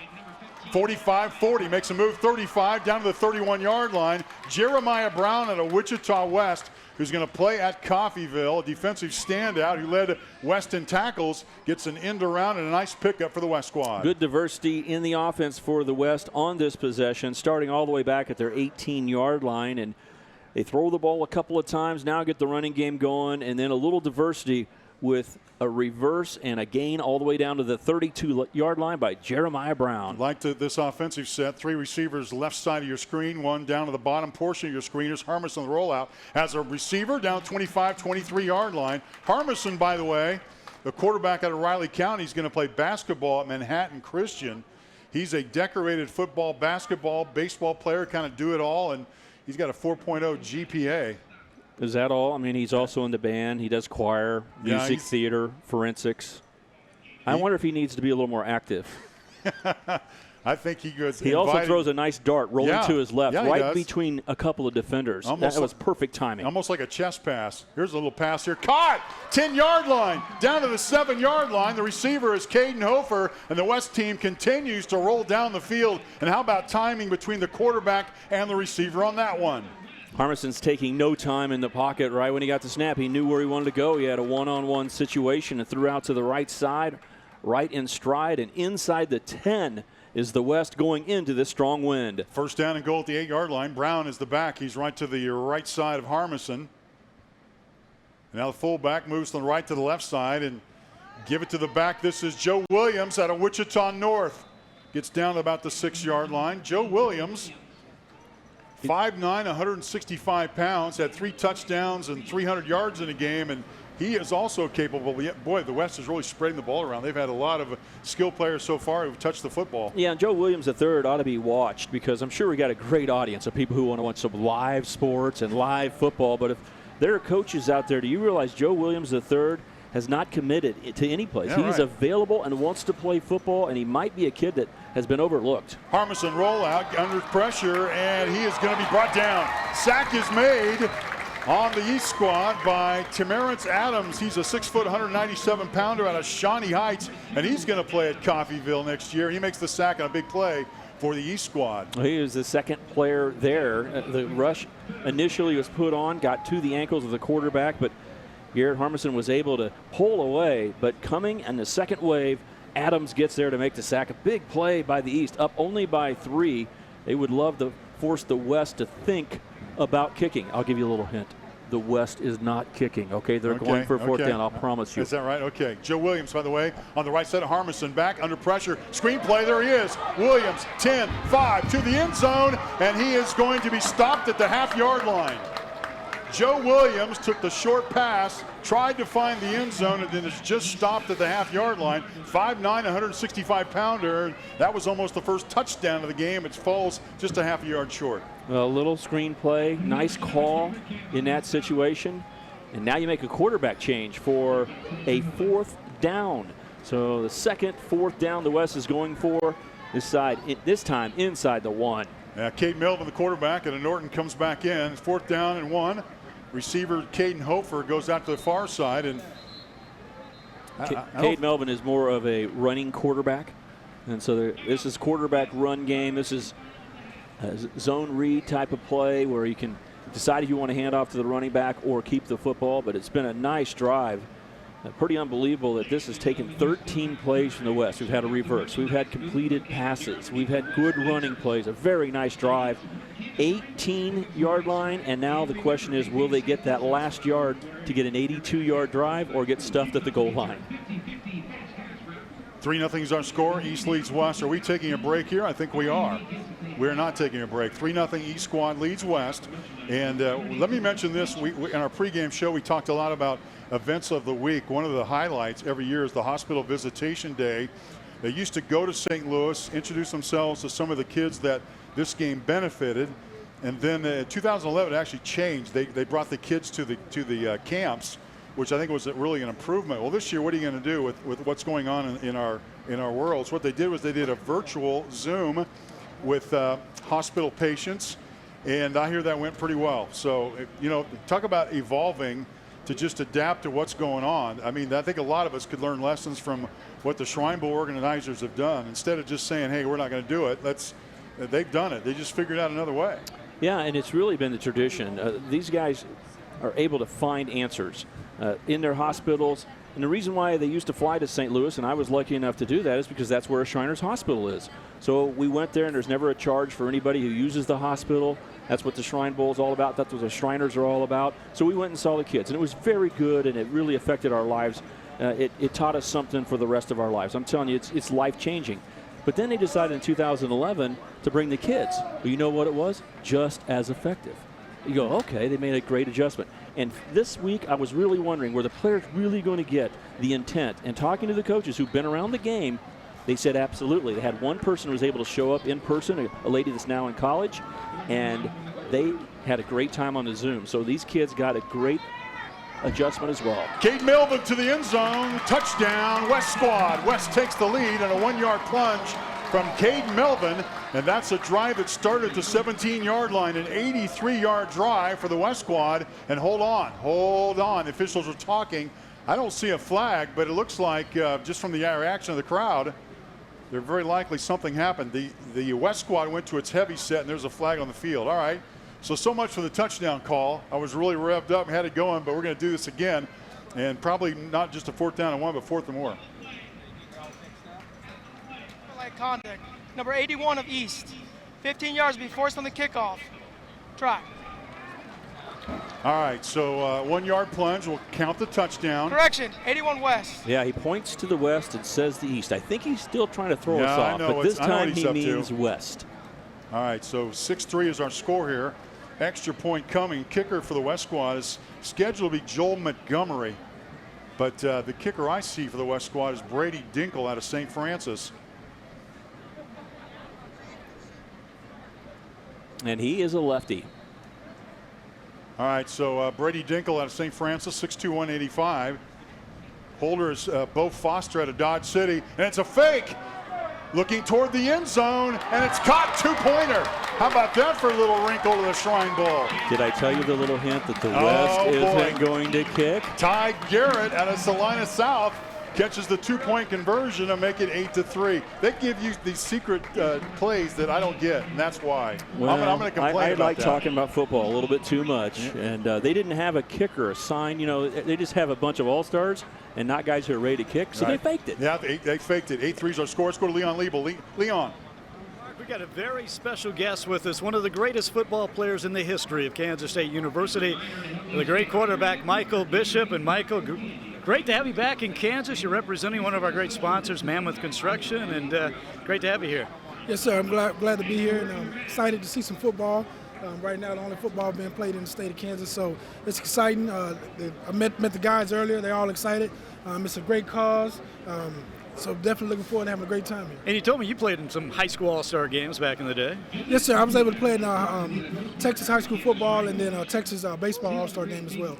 45-40, makes a move 35 down to the 31-yard line. Jeremiah Brown out of Wichita West, who's going to play at Coffeyville, a defensive standout who led West in tackles, gets an end around and a nice pickup for the West squad. Good diversity in the offense for the West on this possession, starting all the way back at their 18-yard line. And they throw the ball a couple of times, now get the running game going, and then a little diversity with a reverse and a gain all the way down to the 32-yard line by Jeremiah Brown. Like this offensive set, three receivers left side of your screen, one down to the bottom portion of your screen. Here's Harmison on the rollout. Has a receiver down 25, 23-yard line. Harmison, by the way, the quarterback out of Riley County, is going to play basketball at Manhattan Christian. He's a decorated football, basketball, baseball player, kind of do it all, and he's got a 4.0 GPA. Is that all? I mean, he's also in the band. He does choir, music, theater, forensics. I wonder if he needs to be a little more active. I think he goes. He also throws a nice dart rolling to his left, right between a couple of defenders. That was perfect timing. Almost like a chest pass. Here's a little pass here. Caught! 10-yard line. Down to the 7-yard line. The receiver is Caden Hofer, and the West team continues to roll down the field. And how about timing between the quarterback and the receiver on that one? Harmison's taking no time in the pocket. Right when he got the snap, he knew where he wanted to go. He had a one-on-one situation and threw out to the right side, right in stride, and inside the 10 is the West going into this strong wind. First down and goal at the 8-yard line. Brown is the back. He's right to the right side of Harmison. Now the fullback moves from the right to the left side and give it to the back. This is Joe Williams out of Wichita North. Gets down to about the 6-yard line. Joe Williams, 5'9", 165 pounds, had 3 touchdowns and 300 yards in a game, and he is also capable. Boy, the West is really spreading the ball around. They've had a lot of skill players so far who've touched the football. Yeah, and Joe Williams III ought to be watched because I'm sure we got a great audience of people who want to watch some live sports and live football. But if there are coaches out there, do you realize Joe Williams III has not committed to any place? Yeah, He's available and wants to play football, and he might be a kid that has been overlooked. Harmison rollout under pressure, and he is going to be brought down. Sack is made on the East squad by Terrence Adams. He's a 6', 197-pounder out of Shawnee Heights, and he's going to play at Coffeyville next year. He makes the sack on a big play for the East squad. Well, he was the second player there. The rush initially was put on, got to the ankles of the quarterback, but Garrett Harmison was able to pull away. But coming in the second wave, Adams gets there to make the sack. A big play by the East, up only by 3. They would love to force the West to think about kicking. I'll give you a little hint. The West is not kicking, okay? They're going for 4th down, I'll promise you. Is that right? Okay. Joe Williams, by the way, on the right side of Harmison, back under pressure. Screen play, there he is. Williams, 10-5 to the end zone, and he is going to be stopped at the half-yard line. Joe Williams took the short pass, tried to find the end zone, and then it's just stopped at the half-yard line. 5'9", 165-pounder. That was almost the first touchdown of the game. It falls just a half a yard short. A little screen play, nice call in that situation. And now you make a quarterback change for a 4th down. So the second 4th down the West is going for this time inside the 1. Yeah, Cade Melvin, the quarterback, and Norton comes back in. 4th down and 1. Receiver Caden Hofer goes out to the far side, and Cade Melvin is more of a running quarterback, and so this is quarterback run game. This is a zone read type of play where you can decide if you want to hand off to the running back or keep the football. But it's been a nice drive. Pretty unbelievable that this has taken 13 plays from the West. We've had a reverse. We've had completed passes. We've had good running plays. A very nice drive. 18-yard line, and now the question is, will they get that last yard to get an 82-yard drive or get stuffed at the goal line? 3-0 is our score. East leads West. Are we taking a break here? I think we are. We're not taking a break. 3-0 East squad leads West. And let me mention this. In our pregame show, we talked a lot about events of the week. One of the highlights every year is the Hospital Visitation Day. They used to go to St. Louis, introduce themselves to some of the kids that this game benefited. And then in 2011, it actually changed. They brought the kids to the camps, which I think was really an improvement. Well, this year, what are you going to do with what's going on in our world? So what they did was they did a virtual Zoom with hospital patients, and I hear that went pretty well. So, talk about evolving to just adapt to what's going on. I mean, I think a lot of us could learn lessons from what the Shrine Bowl organizers have done. Instead of just saying, hey, we're not going to do it, they've done it. They just figured out another way. Yeah, and it's really been the tradition. These guys are able to find answers in their hospitals. And the reason why they used to fly to St. Louis, and I was lucky enough to do that, is because that's where a Shriners Hospital is. So we went there, and there's never a charge for anybody who uses the hospital. That's what the Shrine Bowl is all about. That's what the Shriners are all about. So we went and saw the kids, and it was very good, and it really affected our lives. It taught us something for the rest of our lives. I'm telling you, it's life-changing. But then they decided in 2011 to bring the kids. Well, you know what it was? Just as effective. You go, okay, they made a great adjustment. And this week, I was really wondering, were the players really going to get the intent? And talking to the coaches who've been around the game, they said absolutely. They had one person who was able to show up in person, a lady that's now in college, and they had a great time on the Zoom. So these kids got a great adjustment as well. Cade Melvin to the end zone. Touchdown, West squad. West takes the lead in a 1-yard plunge from Caden Melvin, and that's a drive that started at the 17-yard line, an 83-yard drive for the West squad. And hold on. The officials are talking. I don't see a flag, but it looks like just from the reaction of the crowd, they're very likely something happened. The West squad went to its heavy set, and there's a flag on the field. All right. So much for the touchdown call. I was really revved up and had it going, but we're going to do this again. And probably not just a 4th down and 1, but 4th and more. Like conduct. Number 81 of East. 15 yards be forced on the kickoff. Try. All right, so 1 yard plunge will count the touchdown. Correction, 81 West. Yeah, he points to the west and says the east. I think he's still trying to throw us off, but this time he means west. All right, so 6-3 is our score here. Extra point coming. Kicker for the West squad is scheduled to be Joel Montgomery. But the kicker I see for the West squad is Brady Dinkle out of St. Francis. And he is a lefty. All right, so Brady Dinkle out of St. Francis, 6'2", 185. Holder is Bo Foster out of Dodge City, and it's a fake. Looking toward the end zone, and it's caught. 2-pointer. How about that for a little wrinkle to the Shrine Bowl? Did I tell you the little hint that the West isn't going to kick? Ty Garrett out of Salina South catches the 2-point conversion and make it 8-3. They give you these secret plays that I don't get, and that's why. Well, I'm going to complain I about like that. talking about football a little bit too much, and they didn't have a kicker assigned. You know, they just have a bunch of all-stars and not guys who are ready to kick, so they faked it. Yeah, they faked it. 8-3 is our score. Let's go to Leon Liebel. Leon. We got a very special guest with us, one of the greatest football players in the history of Kansas State University, the great quarterback Michael Bishop. And Michael, great to have you back in Kansas. You're representing one of our great sponsors, Mammoth Construction, and great to have you here. Yes, sir. I'm glad to be here, and I'm excited to see some football. Right now, the only football being played in the state of Kansas, so it's exciting. I met the guys earlier. They're all excited. It's a great cause. So definitely looking forward to having a great time here. And you told me you played in some high school all-star games back in the day. Yes, sir. I was able to play in Texas high school football and then Texas baseball all-star game as well.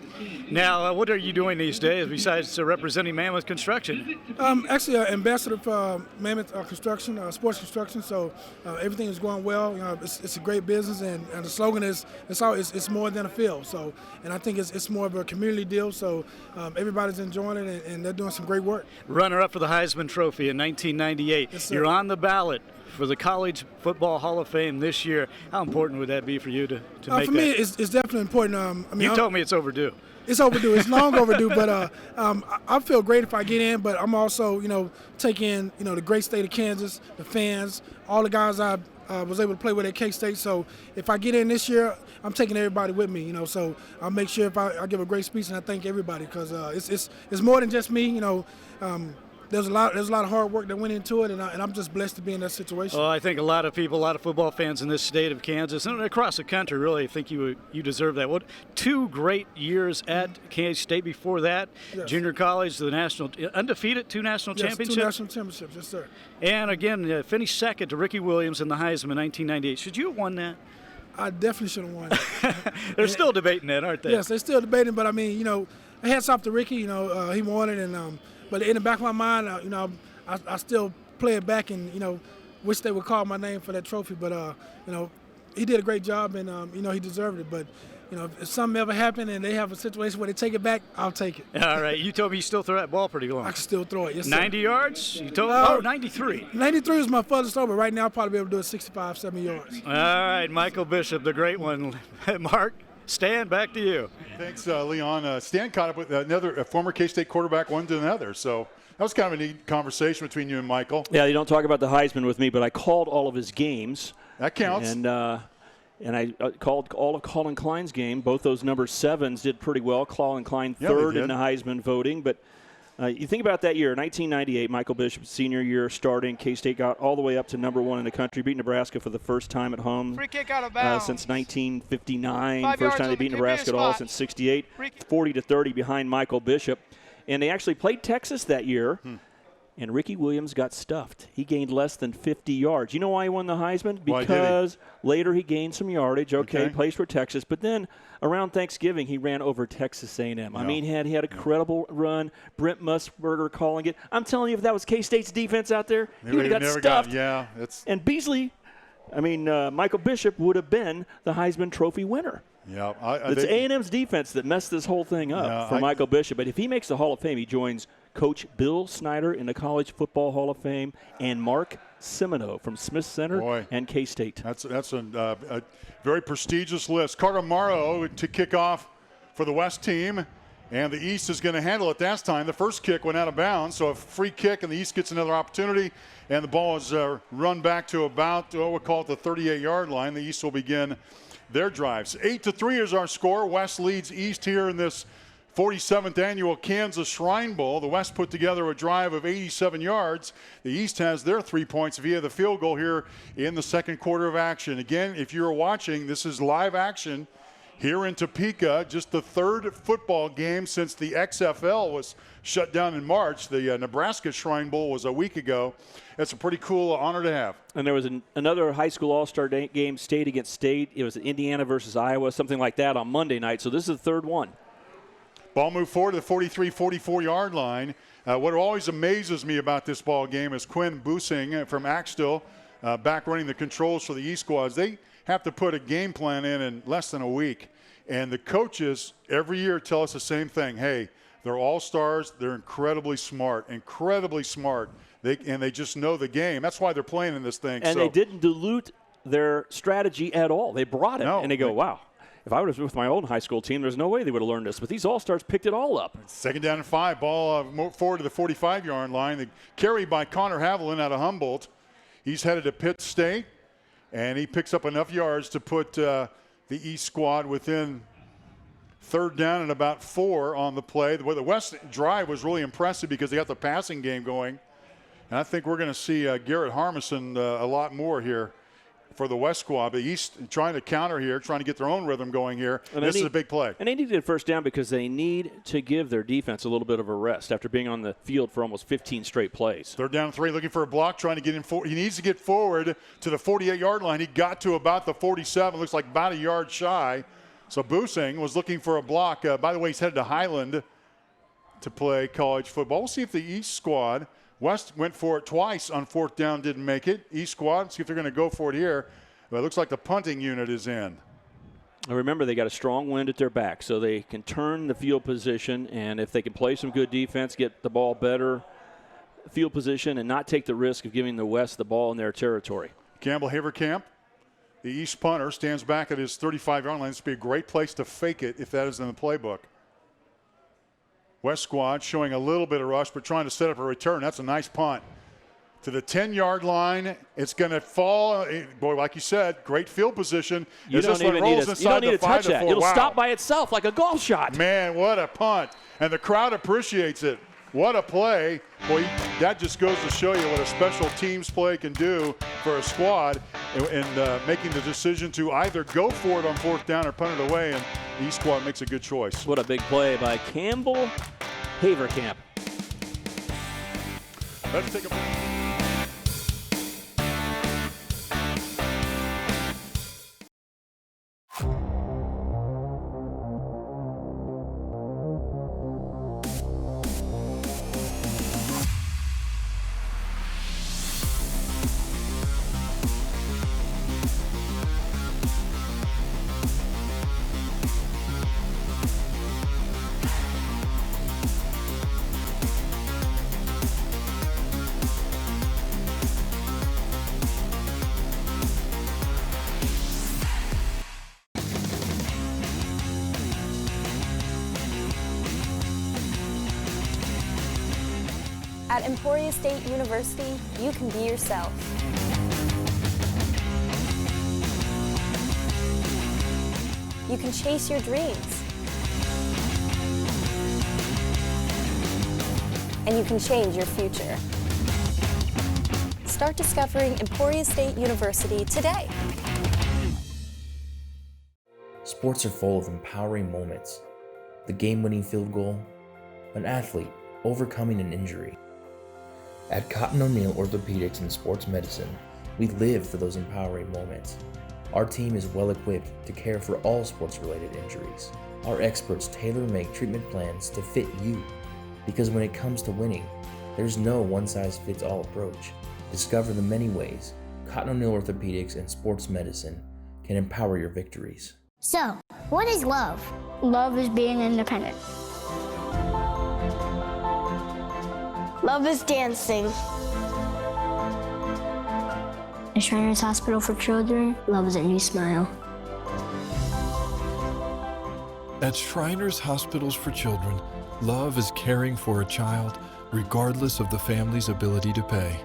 Now, what are you doing these days besides representing Mammoth Construction? Actually, ambassador for Mammoth Construction, sports construction. So everything is going well. You know, it's a great business, and the slogan is it's more than a field. So, and I think it's more of a community deal. So everybody's enjoying it, and they're doing some great work. Runner-up for the Heisman Trophy in 1998. Yes, sir. You're on the ballot for the College Football Hall of Fame this year. How important would that be for you to make that? For me, it's definitely important. You told me it's overdue. It's overdue. It's long overdue, but I feel great if I get in. But I'm also, taking the great state of Kansas, the fans, all the guys I was able to play with at K-State. So if I get in this year, I'm taking everybody with me. So I'll make sure if I give a great speech, and I thank everybody because it's more than just me. There's a lot of hard work that went into it, and I'm just blessed to be in that situation. Well, I think a lot of people, a lot of football fans in this state of Kansas and across the country really think you deserve that. What 2 great years at Kansas State before that? Yes. Junior college, the national undefeated 2 national championships. 2 national championships, yes, sir. And again, finished second to Ricky Williams in the Heisman in 1998. Should you have won that? I definitely should have won. They're still debating that, aren't they? Yes, they're still debating, but I mean, hats off to Ricky. He won it, and but in the back of my mind, I still play it back and wish they would call my name for that trophy. But he did a great job, and he deserved it. But if something ever happened and they have a situation where they take it back, I'll take it. All right, you told me you still throw that ball pretty long. I can still throw it. Yes, 90 sir. yards? You told 93. 93 was my furthest throw, but right now I'll probably be able to do it 65, 70 yards. All right, Michael Bishop, the great one. Mark, Stan, back to you. Thanks, Leon. Stan caught up with another former K-State quarterback, one to another. So that was kind of a neat conversation between you and Michael. Yeah, you don't talk about the Heisman with me, but I called all of his games. That counts. And I called all of Colin Klein's game. Both those number 7s did pretty well. Colin Klein third in the Heisman voting. But you think about that year, 1998, Michael Bishop's senior year starting. K-State got all the way up to number 1 in the country, beat Nebraska for the first time at home. Free kick out of bounds. Since 1959. 5 first time they yards beat on the Nebraska at all since 68. 40-30 behind Michael Bishop. And they actually played Texas that year. and Ricky Williams got stuffed. He gained less than 50 yards. You know why he won the Heisman? Why did he? Because later he gained some yardage. Okay, Okay. plays for Texas. But then around Thanksgiving, he ran over Texas A&M. I mean, he had a credible run. Brent Musburger calling it. I'm telling you, if that was K-State's defense out there, he would have got stuffed. And Beasley, Michael Bishop would have been the Heisman Trophy winner. Yeah, It's A&M's defense that messed this whole thing up for Michael Bishop. But if he makes the Hall of Fame, he joins Coach Bill Snyder in the College Football Hall of Fame and Mark Semino from Smith Center and K-State. That's a very prestigious list. Carter Morrow to kick off for the West team, and the East is going to handle it this time. The first kick went out of bounds, so a free kick, and the East gets another opportunity, and the ball is run back to about, we'll call it the 38-yard line. The East will begin their drives. 8-3 is our score. West leads East here in this 47th annual Kansas Shrine Bowl. The West put together a drive of 87 yards. The East has their 3 points via the field goal here in the second quarter of action. Again, if you're watching, this is live action here in Topeka. Just the third football game since the XFL was shut down in March. The Nebraska Shrine Bowl was a week ago. That's a pretty cool honor to have. And there was another high school all-star game, state against state. It was Indiana versus Iowa, something like that on Monday night. So this is the third one. Ball moved forward to the 43, 44-yard line. What always amazes me about this ball game is Quinn Busing from Axtell back running the controls for the East squads. They have to put a game plan in less than a week. And the coaches every year tell us the same thing. Hey, they're all-stars. They're incredibly smart. They just know the game. That's why they're playing in this thing. And they didn't dilute their strategy at all. They brought it. And they go, wow. If I was with my own high school team, there's no way they would have learned this. But these all-stars picked it all up. Second down and 5. Ball forward to the 45-yard line. The carry by Connor Haviland out of Humboldt. He's headed to Pitt State, and he picks up enough yards to put the East squad within third down and about 4 on the play. The West drive was really impressive because they got the passing game going. And I think we're going to see Garrett Harmison a lot more here for the West squad. The East trying to counter here, trying to get their own rhythm going here. And this is a big play. And they needed a first down because they need to give their defense a little bit of a rest after being on the field for almost 15 straight plays. Third down and 3, looking for a block, trying to get in. He needs to get forward to the 48-yard line. He got to about the 47, looks like about a yard shy. So Busing was looking for a block. By the way, he's headed to Highland to play college football. We'll see if the East squad, West went for it twice on fourth down, didn't make it. East squad, see if they're going to go for it here. But it looks like the punting unit is in. Remember, they got a strong wind at their back, so they can turn the field position, and if they can play some good defense, get the ball better field position, and not take the risk of giving the West the ball in their territory. Campbell Haverkamp, the East punter, stands back at his 35-yard line. This would be a great place to fake it if that is in the playbook. West squad showing a little bit of rush, but trying to set up a return. That's a nice punt. To the 10-yard line, it's going to fall. Boy, like you said, great field position. You don't even need to touch that. It'll stop by itself like a golf shot. Man, what a punt. And the crowd appreciates it. What a play. Boy, that just goes to show you what a special teams play can do for a squad and making the decision to either go for it on fourth down or punt it away, and the East squad makes a good choice. What a big play by Campbell Haverkamp. Let's take a break. At Emporia State University, you can be yourself. You can chase your dreams. And you can change your future. Start discovering Emporia State University today. Sports are full of empowering moments. The game-winning field goal, an athlete overcoming an injury. At Cotton O'Neill Orthopedics and Sports Medicine, we live for those empowering moments. Our team is well equipped to care for all sports-related injuries. Our experts tailor-make treatment plans to fit you, because when it comes to winning, there's no one-size-fits-all approach. Discover the many ways Cotton O'Neill Orthopedics and Sports Medicine can empower your victories. So, what is love? Love is being independent. Love is dancing. At Shriners Hospital for Children, love is a new smile. At Shriners Hospitals for Children, love is caring for a child regardless of the family's ability to pay.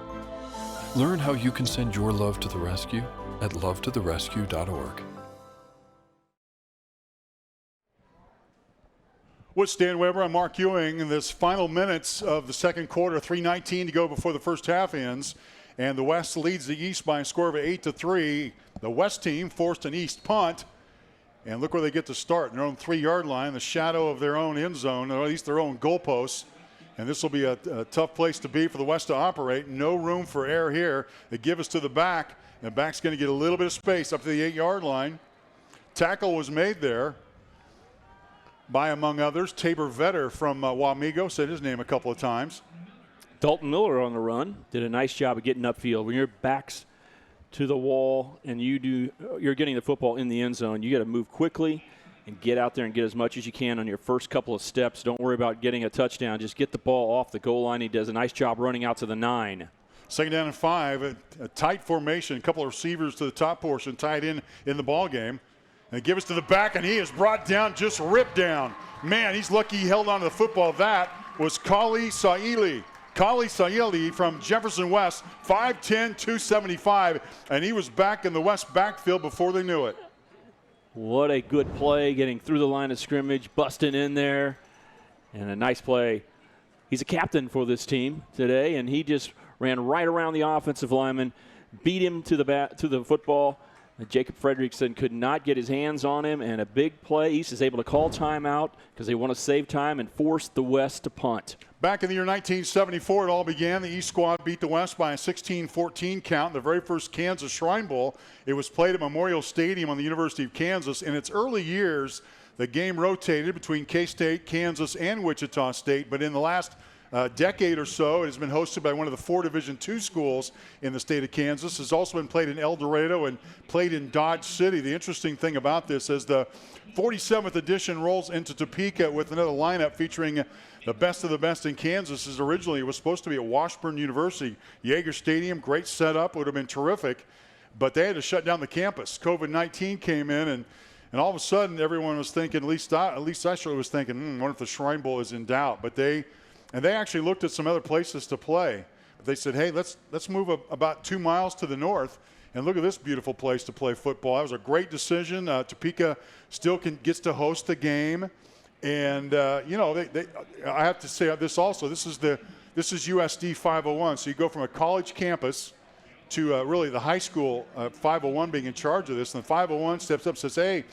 Learn how you can send your love to the rescue at lovetotherescue.org. With Stan Weber, I'm Mark Ewing in this final minutes of the second quarter, 3:19 to go before the first half ends. And the West leads the East by a score of 8-3. The West team forced an East punt. And look where they get to start, in their own 3-yard line, the shadow of their own end zone, or at least their own goalposts. And this will be a tough place to be for the West to operate. No room for error here. They give us to the back. And the back's going to get a little bit of space up to the 8-yard line. Tackle was made there by, among others, Tabor Vetter from Wamego. Said his name a couple of times. Dalton Miller on the run did a nice job of getting upfield. When your back's to the wall and you're getting the football in the end zone, you got to move quickly and get out there and get as much as you can on your first couple of steps. Don't worry about getting a touchdown. Just get the ball off the goal line. He does a nice job running out to the 9. Second down and 5, a tight formation, a couple of receivers to the top portion, tied in the ball game. And give us to the back, and he is brought down, just ripped down. Man, he's lucky he held on to the football. That was Kali Saili. Kali Saili from Jefferson West, 5'10", 275, and he was back in the West backfield before they knew it. What a good play, getting through the line of scrimmage, busting in there, and a nice play. He's a captain for this team today, and he just ran right around the offensive lineman, beat him to the football. Jacob Fredrickson could not get his hands on him, and a big play. East is able to call timeout because they want to save time and force the West to punt. Back in the year 1974, it all began. The East squad beat the West by a 16-14 count in the very first Kansas Shrine Bowl. It was played at Memorial Stadium on the University of Kansas. In its early years, the game rotated between K-State, Kansas, and Wichita State, but in the last decade or so, it has been hosted by one of the 4 Division II schools in the state of Kansas. It's also been played in El Dorado and played in Dodge City. The interesting thing about this is the 47th edition rolls into Topeka with another lineup featuring the best of the best in Kansas. As originally it was supposed to be at Washburn University. Yager Stadium, great setup, would have been terrific, but they had to shut down the campus. COVID-19 came in, and all of a sudden everyone was thinking, at least I was thinking, what if the Shrine Bowl is in doubt? But they actually looked at some other places to play. But they said, hey, let's move about 2 miles to the north and look at this beautiful place to play football. That was a great decision. Topeka still gets to host the game. And, I have to say this also. This is USD 501. So you go from a college campus to really the high school 501 being in charge of this. And the 501 steps up and says, hey,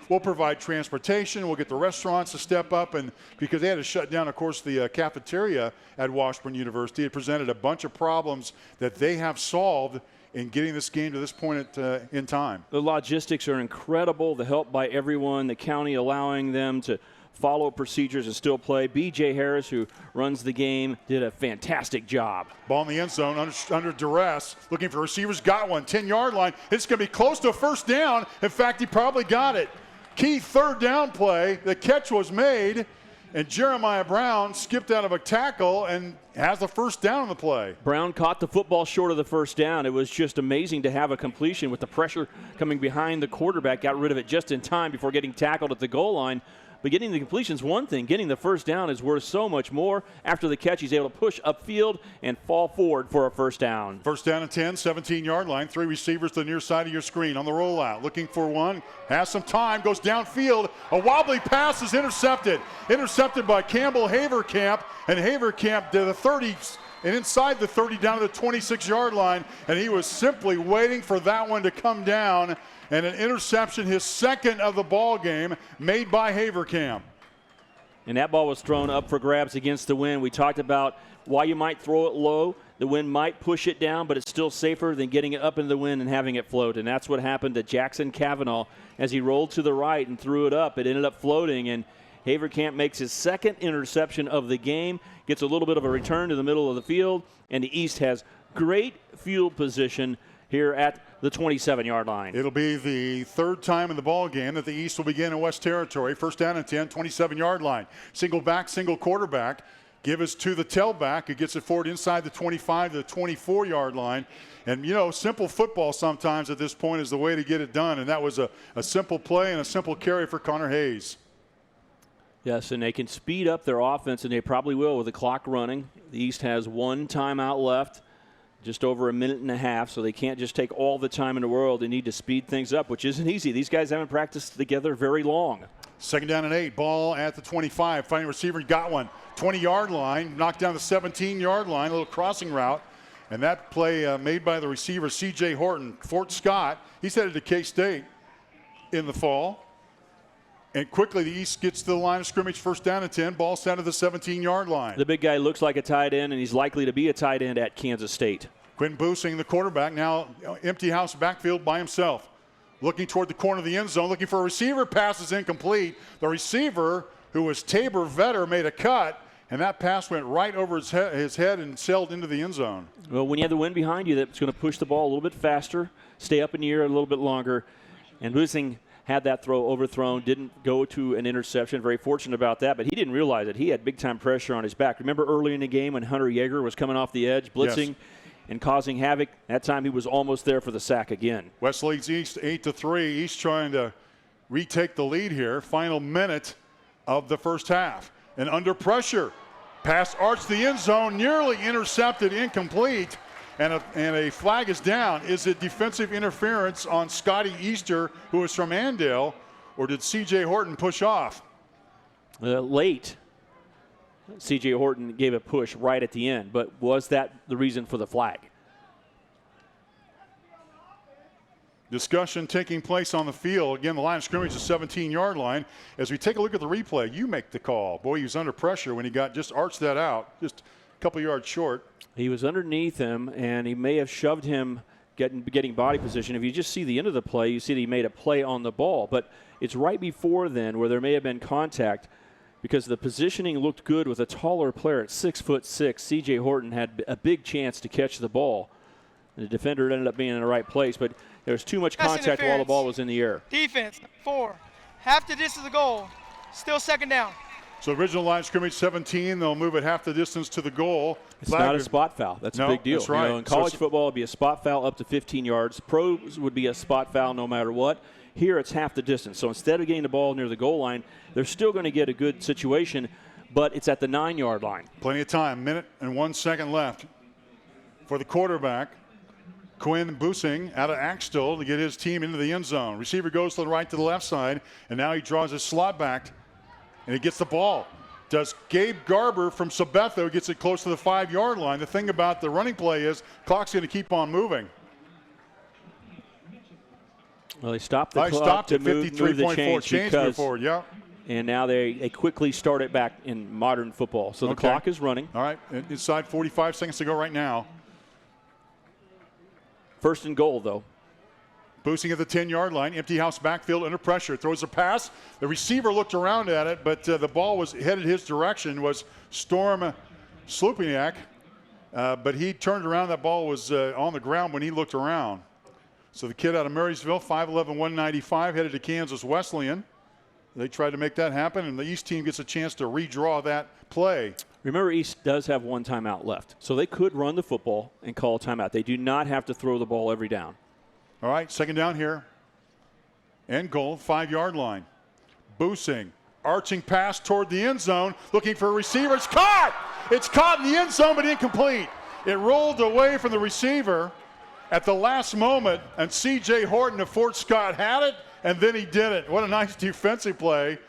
we'll provide transportation. We'll get the restaurants to step up. And because they had to shut down, of course, the cafeteria at Washburn University, it presented a bunch of problems that they have solved in getting this game to this point in time. The logistics are incredible. The help by everyone, the county allowing them to follow procedures and still play. B.J. Harris, who runs the game, did a fantastic job. Ball in the end zone under duress, looking for receivers, got one, 10-yard line. It's going to be close to a first down. In fact, he probably got it. Key third down play. The catch was made, and Jeremiah Brown skipped out of a tackle and has the first down on the play. Brown caught the football short of the first down. It was just amazing to have a completion with the pressure coming behind the quarterback. Got rid of it just in time before getting tackled at the goal line. But getting the completion is one thing. Getting the first down is worth so much more. After the catch, he's able to push upfield and fall forward for a first down. First down and 10, 17-yard line. 3 receivers to the near side of your screen on the rollout. Looking for one. Has some time. Goes downfield. A wobbly pass is intercepted. Intercepted by Campbell Haverkamp. And Haverkamp to the 30s. And inside the 30 down to the 26-yard line. And he was simply waiting for that one to come down. And an interception, his second of the ball game, made by Haverkamp. And that ball was thrown up for grabs against the wind. We talked about why you might throw it low. The wind might push it down, but it's still safer than getting it up in the wind and having it float. And that's what happened to Jackson Cavanaugh as he rolled to the right and threw it up. It ended up floating, and Haverkamp makes his second interception of the game, gets a little bit of a return to the middle of the field, and the East has great field position here at the 27-yard line. It'll be the third time in the ball game that the East will begin in West Territory. First down and 10, 27-yard line. Single back, single quarterback. Give us to the tailback, who gets it forward inside the 25 to the 24-yard line. And, simple football sometimes at this point is the way to get it done. And that was a simple play and a simple carry for Connor Hayes. Yes, and they can speed up their offense, and they probably will with the clock running. The East has one timeout left, just over a minute and a half, so they can't just take all the time in the world. They need to speed things up, which isn't easy. These guys haven't practiced together very long. Second down and 8, ball at the 25. Finding receiver, got one. 20-yard line, knocked down the 17-yard line, a little crossing route. And that play made by the receiver, C.J. Horton. Fort Scott, he's headed to K-State in the fall. And quickly the East gets to the line of scrimmage, first down and 10. Ball set at the 17-yard line. The big guy looks like a tight end, and he's likely to be a tight end at Kansas State. Quinn Boosing, the quarterback, now empty house backfield by himself. Looking toward the corner of the end zone, looking for a receiver. Pass is incomplete. The receiver, who was Tabor Vetter, made a cut, and that pass went right over his head and sailed into the end zone. Well, when you have the wind behind you, that's going to push the ball a little bit faster, stay up in the air a little bit longer. And Boosing had that throw overthrown, didn't go to an interception. Very fortunate about that, but he didn't realize it. He had big-time pressure on his back. Remember early in the game when Hunter Yeager was coming off the edge, blitzing? Yes. And causing havoc. That time he was almost there for the sack again. West leads East 8-3. East trying to retake the lead here. Final minute of the first half. And under pressure. Pass arched the end zone, nearly intercepted, incomplete. And a flag is down. Is it defensive interference on Scotty Easter, who is from Andale, or did C.J. Horton push off? Late. C.J. Horton gave a push right at the end, but was that the reason for the flag? Discussion taking place on the field. Again, the line of scrimmage is the 17-yard line. As we take a look at the replay, you make the call. Boy, he was under pressure when he just arched that out, just a couple yards short. He was underneath him, and he may have shoved him getting body position. If you just see the end of the play, you see that he made a play on the ball, but it's right before then where there may have been contact, because the positioning looked good with a taller player at 6'6". C.J. Horton had a big chance to catch the ball. The defender ended up being in the right place, but there was too much contact while the ball was in the air. Defense, 4. Half the distance of the goal. Still second down. So original line of scrimmage 17. They'll move it half the distance to the goal. It's not a spot foul. That's a big deal. That's right. In college football, it would be a spot foul up to 15 yards. Pros would be a spot foul no matter what. Here it's half the distance. So instead of getting the ball near the goal line, they're still going to get a good situation, but it's at the 9-yard line. Plenty of time. Minute and 1 second left for the quarterback. Quinn Boosing out of Axtell to get his team into the end zone. Receiver goes to the right to the left side, and now he draws his slot back, and he gets the ball. Does Gabe Garber from Sabetha, gets it close to the 5-yard line. The thing about the running play is clock's going to keep on moving. Well, they stopped the clock to move the change because, forward, yeah. And now they quickly start it back in modern football. So the clock is running. All right, inside 45 seconds to go right now. First and goal, though. Boosting at the 10-yard line, empty house backfield under pressure. Throws a pass. The receiver looked around at it, but the ball was headed his direction, was Storm Slupiniak. But he turned around. That ball was on the ground when he looked around. So the kid out of Marysville, 5'11", 195, headed to Kansas Wesleyan. They tried to make that happen, and the East team gets a chance to redraw that play. Remember, East does have one timeout left, so they could run the football and call a timeout. They do not have to throw the ball every down. All right, second down here. And goal, 5-yard line. Boosing, arching pass toward the end zone, looking for a receiver. It's caught! It's caught in the end zone, but incomplete. It rolled away from the receiver at the last moment, and C.J. Horton of Fort Scott had it, and then he did it. What a nice defensive play.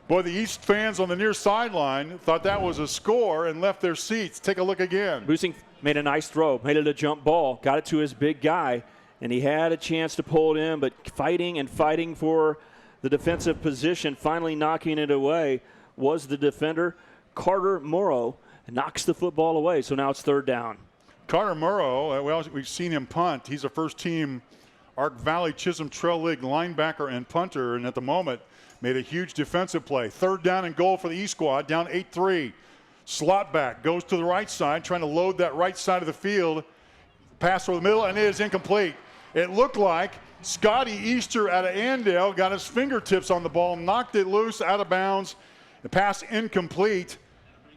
Boy, the East fans on the near sideline thought that was a score and left their seats. Take a look again. Boosing made a nice throw, made it a jump ball, got it to his big guy, and he had a chance to pull it in, but fighting for the defensive position, finally knocking it away, was the defender, Carter Morrow. knocks the football away. So now it's third down. Carter Murrow, we've seen him punt. He's a first-team Ark Valley Chisholm Trail League linebacker and punter, and at the moment made a huge defensive play. Third down and goal for the East squad, down 8-3. Slot back, goes to the right side, trying to load that right side of the field. Pass over the middle, and it is incomplete. It looked like Scotty Easter out of Andale got his fingertips on the ball, knocked it loose, out of bounds. The pass incomplete.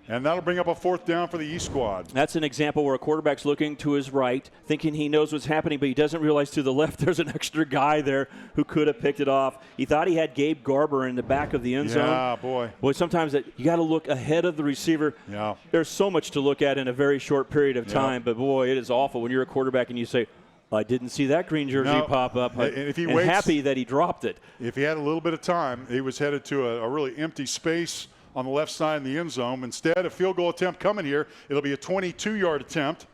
And that'll bring up a fourth down for the East squad. That's an example where a quarterback's looking to his right, thinking he knows what's happening, but he doesn't realize to the left there's an extra guy there who could have picked it off. He thought he had Gabe Garber in the back of the end zone. Yeah, boy. Boy, sometimes you got to look ahead of the receiver. Yeah. There's so much to look at in a very short period of time, but boy, it is awful when you're a quarterback and you say, I didn't see that green jersey pop up. And if he and waits, happy that he dropped it. If he had a little bit of time, he was headed to a really empty space on the left side in the end zone. Instead, a field goal attempt coming here. It'll be a 22-yard attempt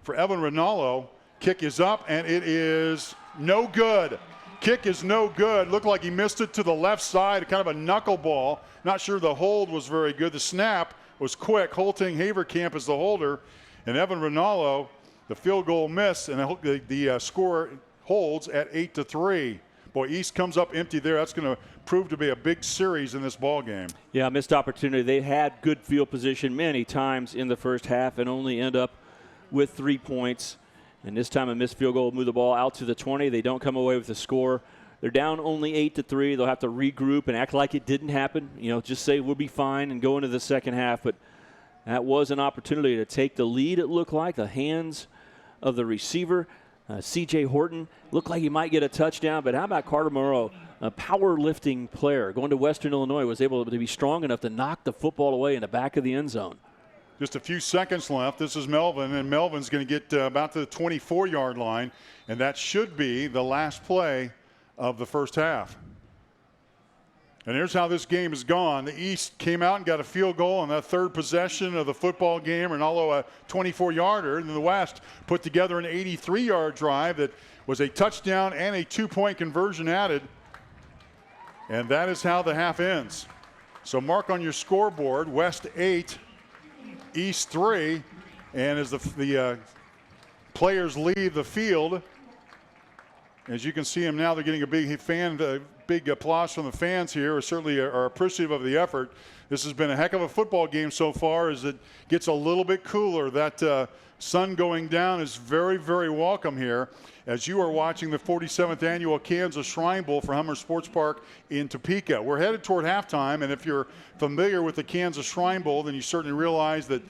for Evan Rinaldo. Kick is up, and it is no good. Kick is no good. Looked like he missed it to the left side, kind of a knuckleball. Not sure the hold was very good. The snap was quick. Holting Haverkamp is the holder, and Evan Rinaldo, the field goal miss, and the score holds at 8-3. Boy, East comes up empty there. That's going to prove to be a big series in this ball game. Yeah, missed opportunity. They had good field position many times in the first half and only end up with 3 points. And this time a missed field goal will move the ball out to the 20. They don't come away with the score. They're down only 8-3. They'll have to regroup and act like it didn't happen. Just say we'll be fine and go into the second half. But that was an opportunity to take the lead, it looked like. The hands of the receiver. C.J. Horton looked like he might get a touchdown, but how about Carter Moreau, a powerlifting player going to Western Illinois, was able to be strong enough to knock the football away in the back of the end zone. Just a few seconds left. This is Melvin, and Melvin's going to get about to the 24-yard line, and that should be the last play of the first half. And here's how this game has gone. The East came out and got a field goal on that third possession of the football game, and although a 24-yarder, and the West put together an 83-yard drive that was a touchdown and a 2-point conversion added. And that is how the half ends. So mark on your scoreboard, West 8, East 3, and as the players leave the field, as you can see them now, they're getting a big applause from the fans here. Certainly are appreciative of the effort. This has been a heck of a football game so far as it gets a little bit cooler. That sun going down is very, very welcome here as you are watching the 47th annual Kansas Shrine Bowl for Hummer Sports Park in Topeka. We're headed toward halftime, and if you're familiar with the Kansas Shrine Bowl, then you certainly realize that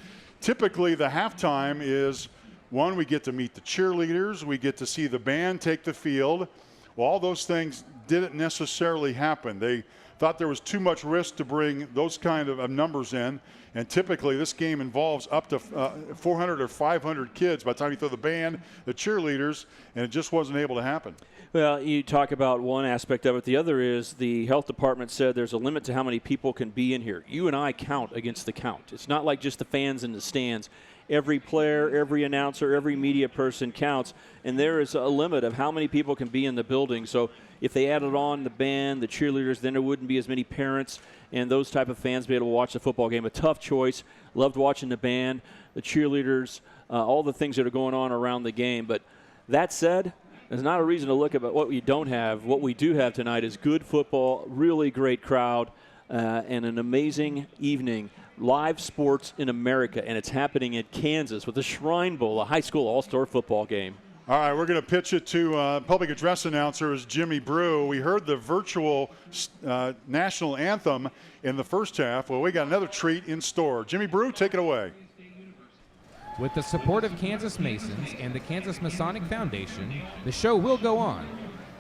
typically the halftime is one, we get to meet the cheerleaders, we get to see the band take the field. Well, all those things didn't necessarily happen. They thought there was too much risk to bring those kind of numbers in, and typically this game involves up to 400 or 500 kids by the time you throw the band, the cheerleaders, and it just wasn't able to happen. Well, you talk about one aspect of it. The other is the health department said there's a limit to how many people can be in here. You and I count against the count. It's not like just the fans in the stands. Every player, every announcer, every media person counts, and there is a limit of how many people can be in the building. So if they added on the band, the cheerleaders, then there wouldn't be as many parents and those type of fans be able to watch the football game. A tough choice. Loved watching the band, the cheerleaders, all the things that are going on around the game. But that said, there's not a reason to look at what we don't have. What we do have tonight is good football, really great crowd, and an amazing evening. Live sports in America, and it's happening in Kansas with the Shrine Bowl, a high school all-star football game. All right, we're going to pitch it to public address announcer is Jimmy Brew. We heard the virtual national anthem in the first half. Well, we got another treat in store. Jimmy Brew, take it away. With the support of Kansas Masons and the Kansas Masonic Foundation, the show will go on.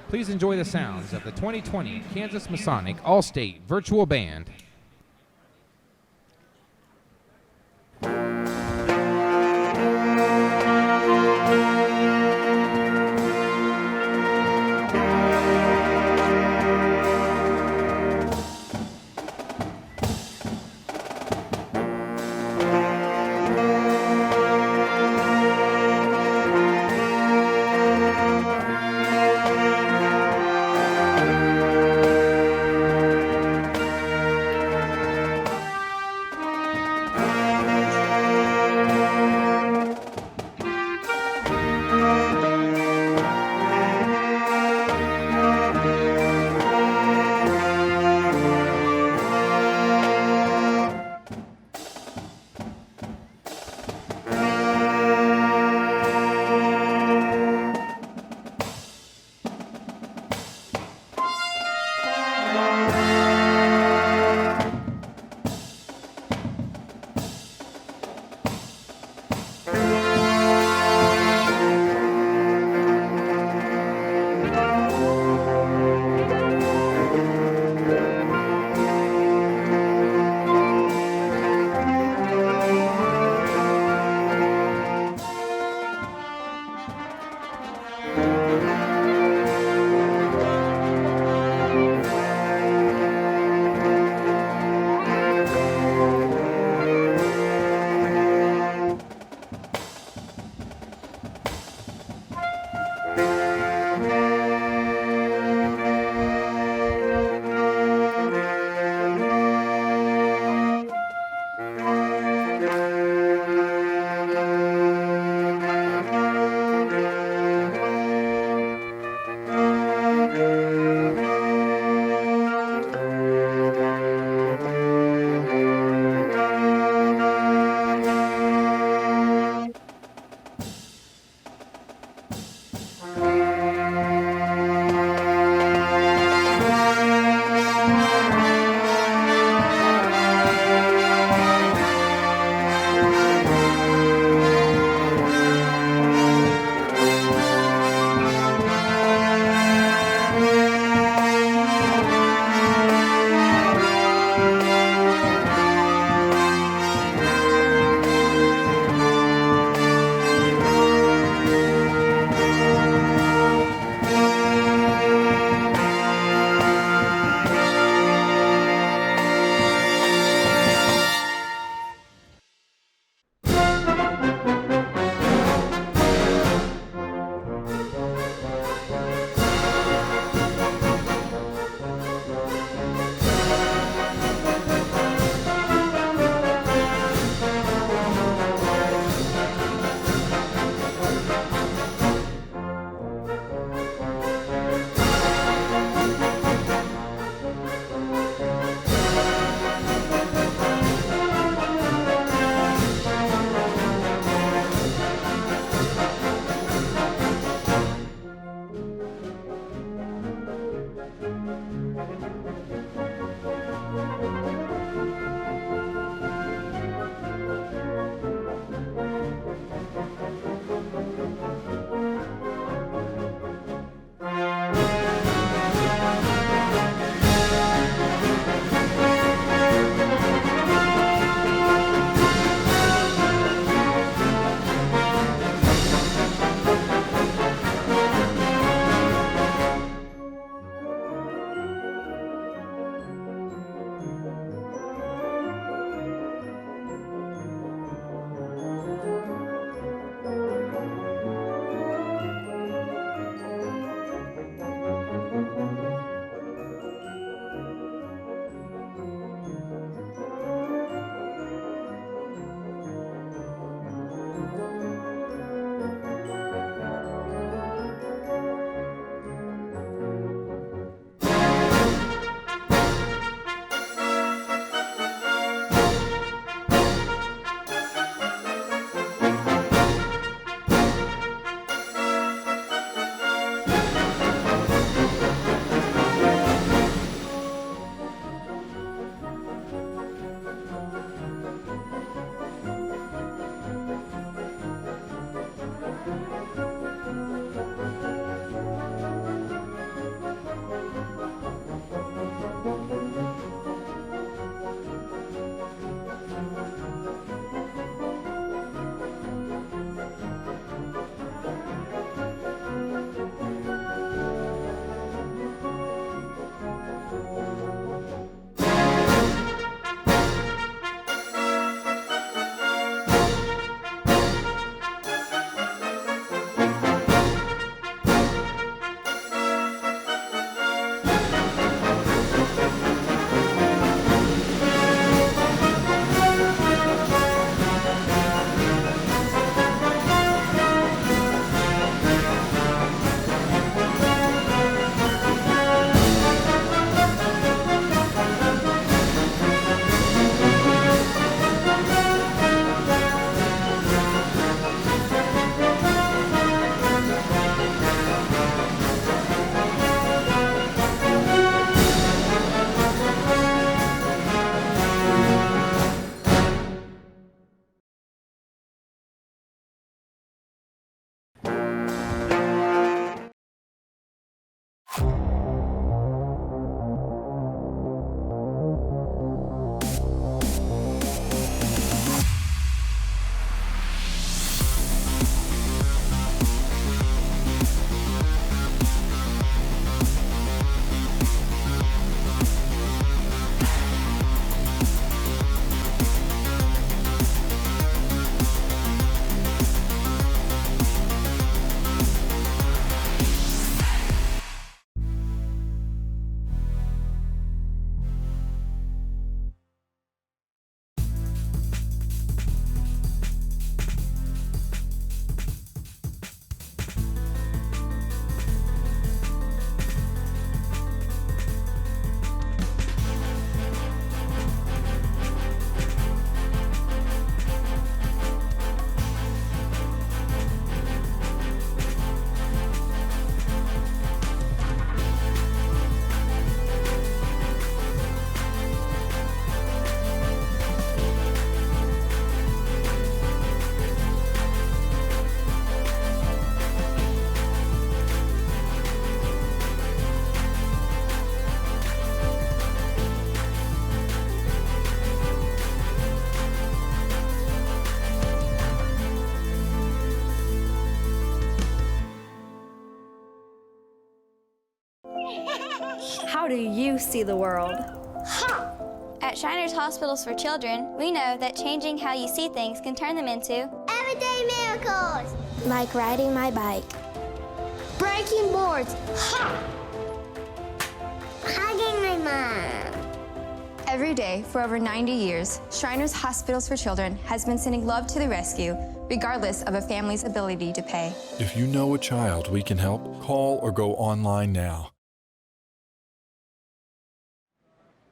Please enjoy the sounds of the 2020 Kansas Masonic All-State Virtual Band. How do you see the world? Ha! At Shriners Hospitals for Children, we know that changing how you see things can turn them into everyday miracles. Like riding my bike. Breaking boards. Ha! Hugging my mom. Every day for over 90 years, Shriners Hospitals for Children has been sending love to the rescue, regardless of a family's ability to pay. If you know a child we can help, call or go online now.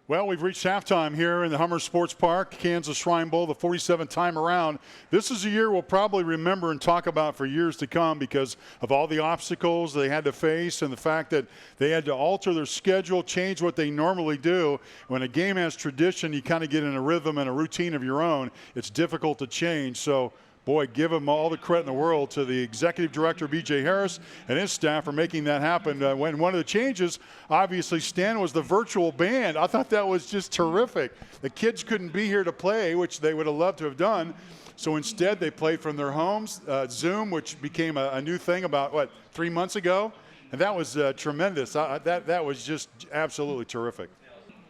Well, we've reached halftime here in the Hummer Sports Park, Kansas Shrine Bowl, the 47th time around. This is a year we'll probably remember and talk about for years to come because of all the obstacles they had to face and the fact that they had to alter their schedule, change what they normally do. When a game has tradition, you kind of get in a rhythm and a routine of your own. It's difficult to change. So, boy, give them all the credit in the world to the executive director, B.J. Harris, and his staff for making that happen. When one of the changes, obviously, Stan, was the virtual band. I thought that was just terrific. The kids couldn't be here to play, which they would have loved to have done. So instead, they played from their homes. Zoom, which became a new thing about, 3 months ago? And that was tremendous. That was just absolutely terrific.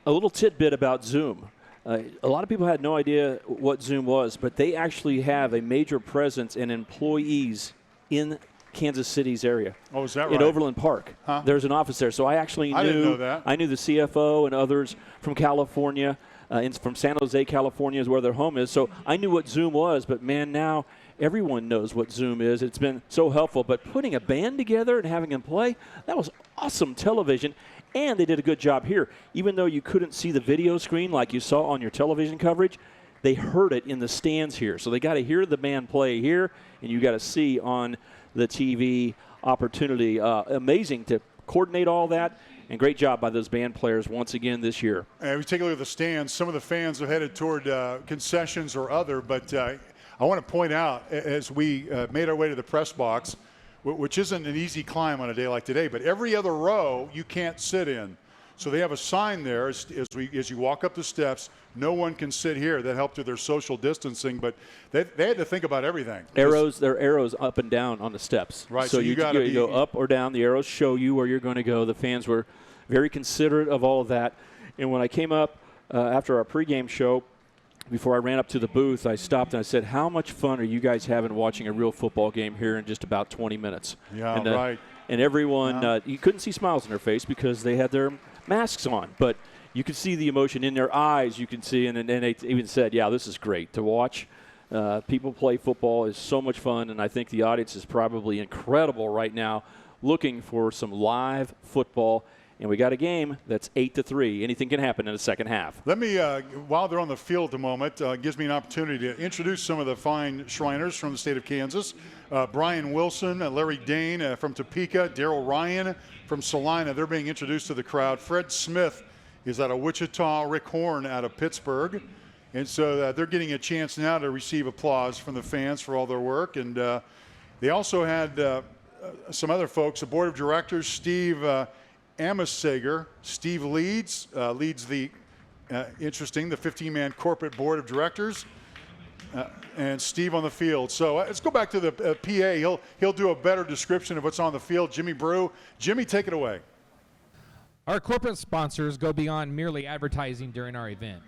A little tidbit about Zoom. A lot of people had no idea what Zoom was, but they actually have a major presence and employees in Kansas City's area. Oh, is that right? In Overland Park. Huh? There's an office there. So I actually I didn't know that. I knew the CFO and others from California, from San Jose, California is where their home is. So I knew what Zoom was, but, man, now everyone knows what Zoom is. It's been so helpful. But putting a band together and having them play, that was awesome television. And they did a good job here. Even though you couldn't see the video screen like you saw on your television coverage, they heard it in the stands here. So they got to hear the band play here, and you got to see on the TV opportunity. Amazing to coordinate all that, and great job by those band players once again this year. And we take a look at the stands. Some of the fans are headed toward concessions or other, but I want to point out, as we made our way to the press box, which isn't an easy climb on a day like today, but every other row you can't sit in. So they have a sign there as you walk up the steps, no one can sit here. That helped with their social distancing, but they had to think about everything. There are arrows up and down on the steps. Right, So you go up or down. The arrows show you where you're going to go. The fans were very considerate of all of that. And when I came up after our pregame show, before I ran up to the booth, I stopped and I said, how much fun are you guys having watching a real football game here in just about 20 minutes? Yeah, and, right. And everyone, you couldn't see smiles on their face because they had their masks on, but you could see the emotion in their eyes. You could see, and they even said, yeah, this is great to watch. People play football is so much fun, and I think the audience is probably incredible right now looking for some live football. And we got a game that's 8-3. Anything can happen in the second half. Let me, while they're on the field at the moment, gives me an opportunity to introduce some of the fine Shriners from the state of Kansas. Brian Wilson, Larry Dane from Topeka, Darryl Ryan from Salina. They're being introduced to the crowd. Fred Smith is out of Wichita, Rick Horn out of Pittsburgh. And so they're getting a chance now to receive applause from the fans for all their work. And they also had some other folks, the board of directors, Steve Amisager. Steve leads the the 15-man corporate board of directors, and Steve on the field. So let's go back to the PA. He'll do a better description of what's on the field. Jimmy Brew. Jimmy, take it away. Our corporate sponsors go beyond merely advertising during our event.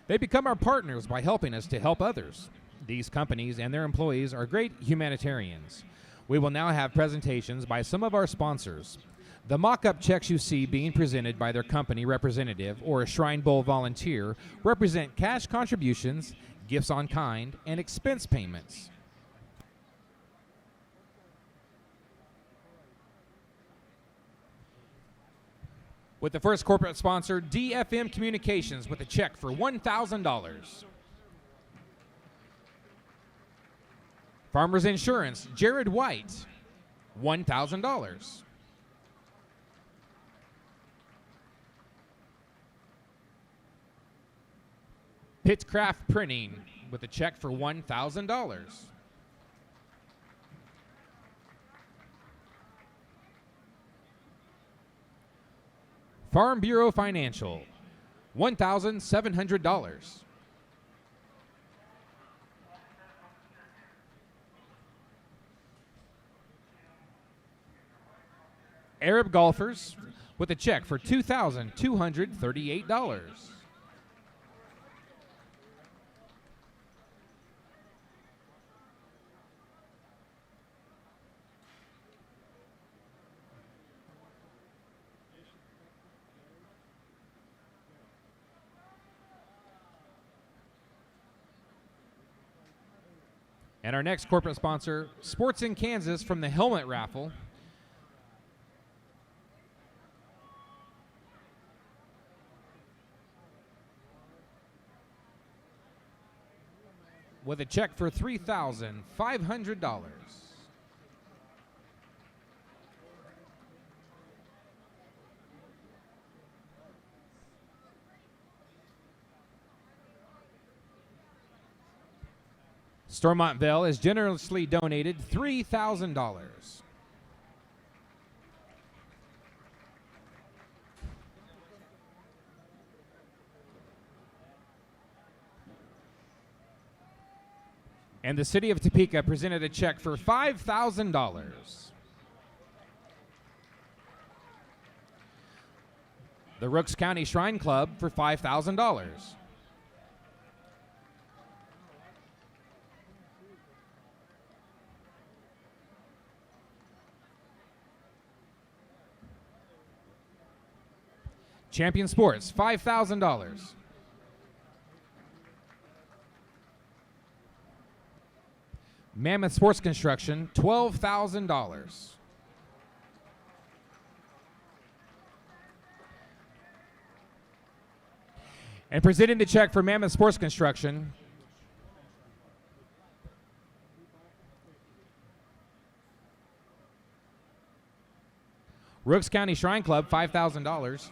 They become our partners by helping us to help others. These companies and their employees are great humanitarians. We will now have presentations by some of our sponsors. The mock-up checks you see being presented by their company representative or a Shrine Bowl volunteer represent cash contributions, gifts on kind, and expense payments. With the first corporate sponsor, DFM Communications, with a check for $1,000. Farmers Insurance, Jared White, $1,000. Pittscraft Printing, with a check for $1,000. Farm Bureau Financial, $1,700. Arab Golfers, with a check for $2,238. And our next corporate sponsor, Sports in Kansas, from the helmet raffle. With a check for $3,500. Stormontville has generously donated $3,000. And the city of Topeka presented a check for $5,000. The Rooks County Shrine Club for $5,000. Champion Sports, $5,000. Mammoth Sports Construction, $12,000. And presenting the check for Mammoth Sports Construction, Rooks County Shrine Club, $5,000.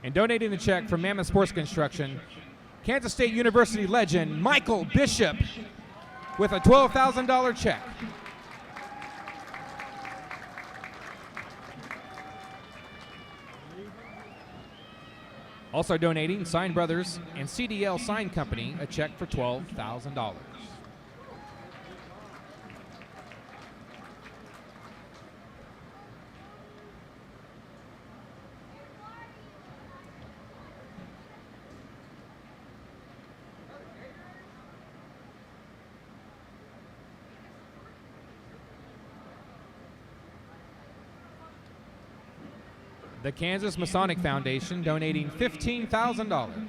And donating the check from Mammoth Sports Construction, Kansas State University legend Michael Bishop with a $12,000 check. Also donating, Sign Brothers and CDL Sign Company, a check for $12,000. The Kansas Masonic Foundation donating $15,000.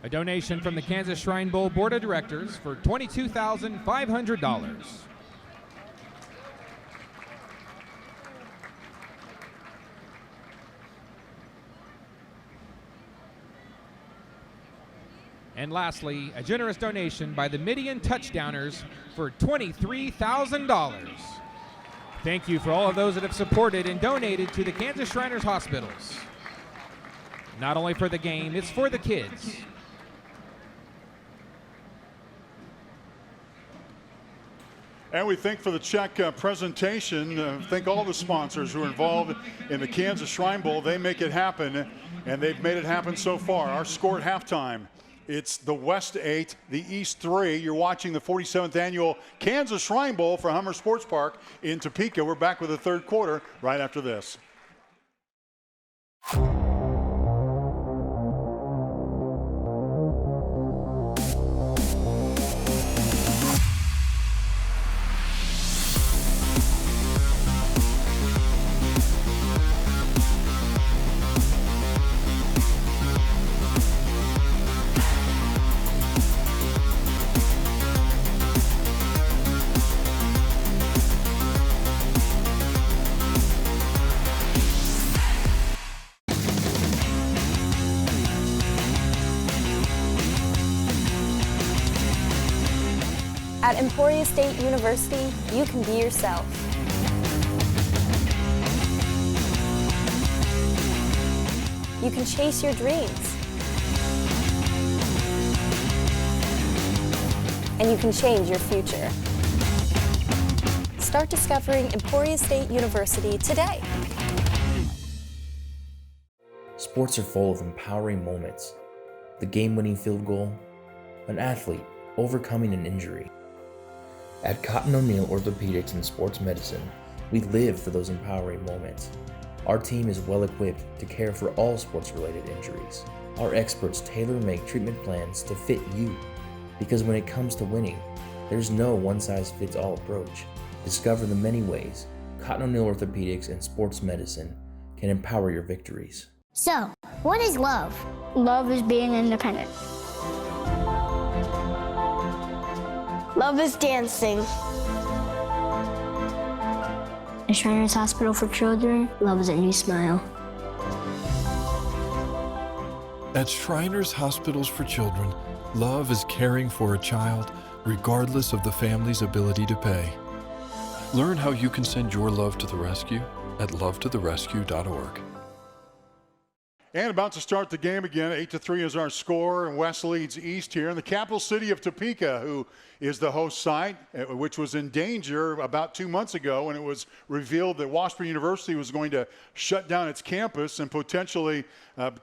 A donation from the Kansas Shrine Bowl Board of Directors for $22,500. And lastly, a generous donation by the Midian Touchdowners for $23,000. Thank you for all of those that have supported and donated to the Kansas Shriners Hospitals. Not only for the game, it's for the kids. And we thank for the check presentation. Thank all the sponsors who are involved in the Kansas Shrine Bowl. They make it happen, and they've made it happen so far. Our score at halftime, it's the West 8, the East 3. You're watching the 47th annual Kansas Shrine Bowl for Hummer Sports Park in Topeka. We're back with the third quarter right after this. At Emporia State University, you can be yourself. You can chase your dreams. and you can change your future. Start discovering Emporia State University today. Sports are full of empowering moments. The game-winning field goal, an athlete overcoming an injury. At Cotton O'Neill Orthopedics and Sports Medicine, we live for those empowering moments. Our team is well equipped to care for all sports-related injuries. Our experts tailor-make treatment plans to fit you, because when it comes to winning, there's no one-size-fits-all approach. Discover the many ways Cotton O'Neill Orthopedics and Sports Medicine can empower your victories. So, what is love? Love is being independent. Love is dancing. At Shriners Hospital for Children, love is a new smile. At Shriners Hospitals for Children, love is caring for a child regardless of the family's ability to pay. Learn how you can send your love to the rescue at lovetotherescue.org. And about to start the game again, 8-3 is our score, and West leads East here in the capital city of Topeka, who is the host site, which was in danger about 2 months ago when it was revealed that Washburn University was going to shut down its campus and potentially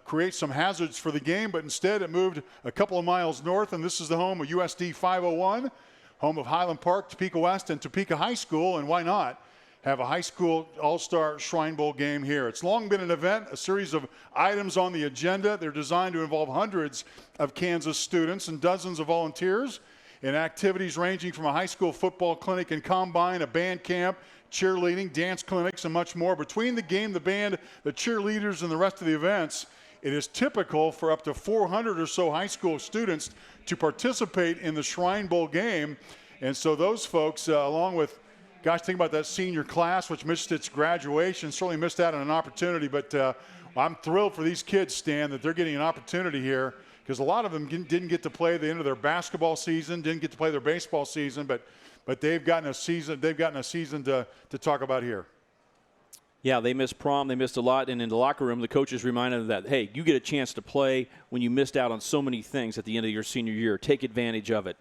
create some hazards for the game, but instead it moved a couple of miles north, and this is the home of USD 501, home of Highland Park, Topeka West, and Topeka High School, and why not have a high school all-star Shrine Bowl game here. It's long been an event, a series of items on the agenda. They're designed to involve hundreds of Kansas students and dozens of volunteers in activities ranging from a high school football clinic and combine, a band camp, cheerleading, dance clinics, and much more. Between the game, the band, the cheerleaders, and the rest of the events, it is typical for up to 400 or so high school students to participate in the Shrine Bowl game. And so those folks, along with gosh, think about that senior class, which missed its graduation, certainly missed out on an opportunity. But I'm thrilled for these kids, Stan, that they're getting an opportunity here, because a lot of them didn't get to play the end of their basketball season, didn't get to play their baseball season, but they've gotten a season. They've gotten a season to talk about here. Yeah, they missed prom. They missed a lot. And in the locker room, the coaches reminded them that, hey, you get a chance to play when you missed out on so many things at the end of your senior year. Take advantage of it.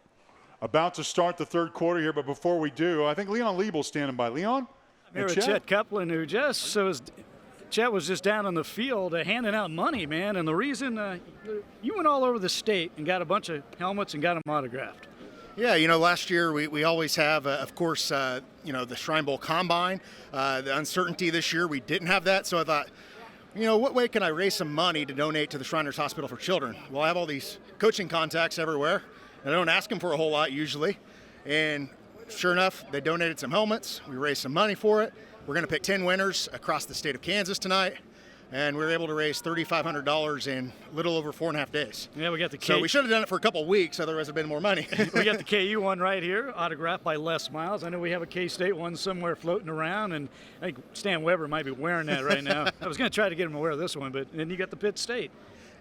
About to start the third quarter here, but before we do, I think Leon Liebel's standing by. Leon? I'm here with Chet Copeland, who Chet was just down on the field handing out money, man. And the reason you went all over the state and got a bunch of helmets and got them autographed. Yeah, last year we always have, of course, the Shrine Bowl Combine. The uncertainty this year, we didn't have that. So I thought, what way can I raise some money to donate to the Shriners Hospital for Children? Well, I have all these coaching contacts everywhere. I don't ask them for a whole lot usually. And sure enough, they donated some helmets. We raised some money for it. We're going to pick 10 winners across the state of Kansas tonight. And we were able to raise $3,500 in a little over 4.5 days. Yeah, we got the So we should have done it for a couple of weeks, otherwise it would have been more money. We got the KU one right here, autographed by Les Miles. I know we have a K-State one somewhere floating around, and I think Stan Weber might be wearing that right now. I was going to try to get him to wear this one, but then you got the Pitt State.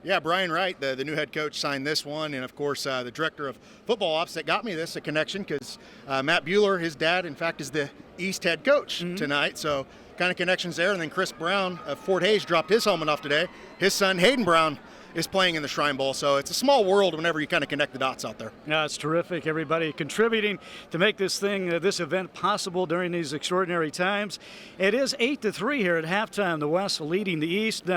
Yeah, Brian Wright, the new head coach, signed this one. And, of course, the director of football ops that got me this, a connection, because Matt Bueller, his dad, in fact, is the East head coach tonight. So kind of connections there. And then Chris Brown of Fort Hays dropped his helmet off today. His son, Hayden Brown, is playing in the Shrine Bowl. So it's a small world whenever you kind of connect the dots out there. Yeah, it's terrific. Everybody contributing to make this event possible during these extraordinary times. It is 8-3 here at halftime. The West leading the East.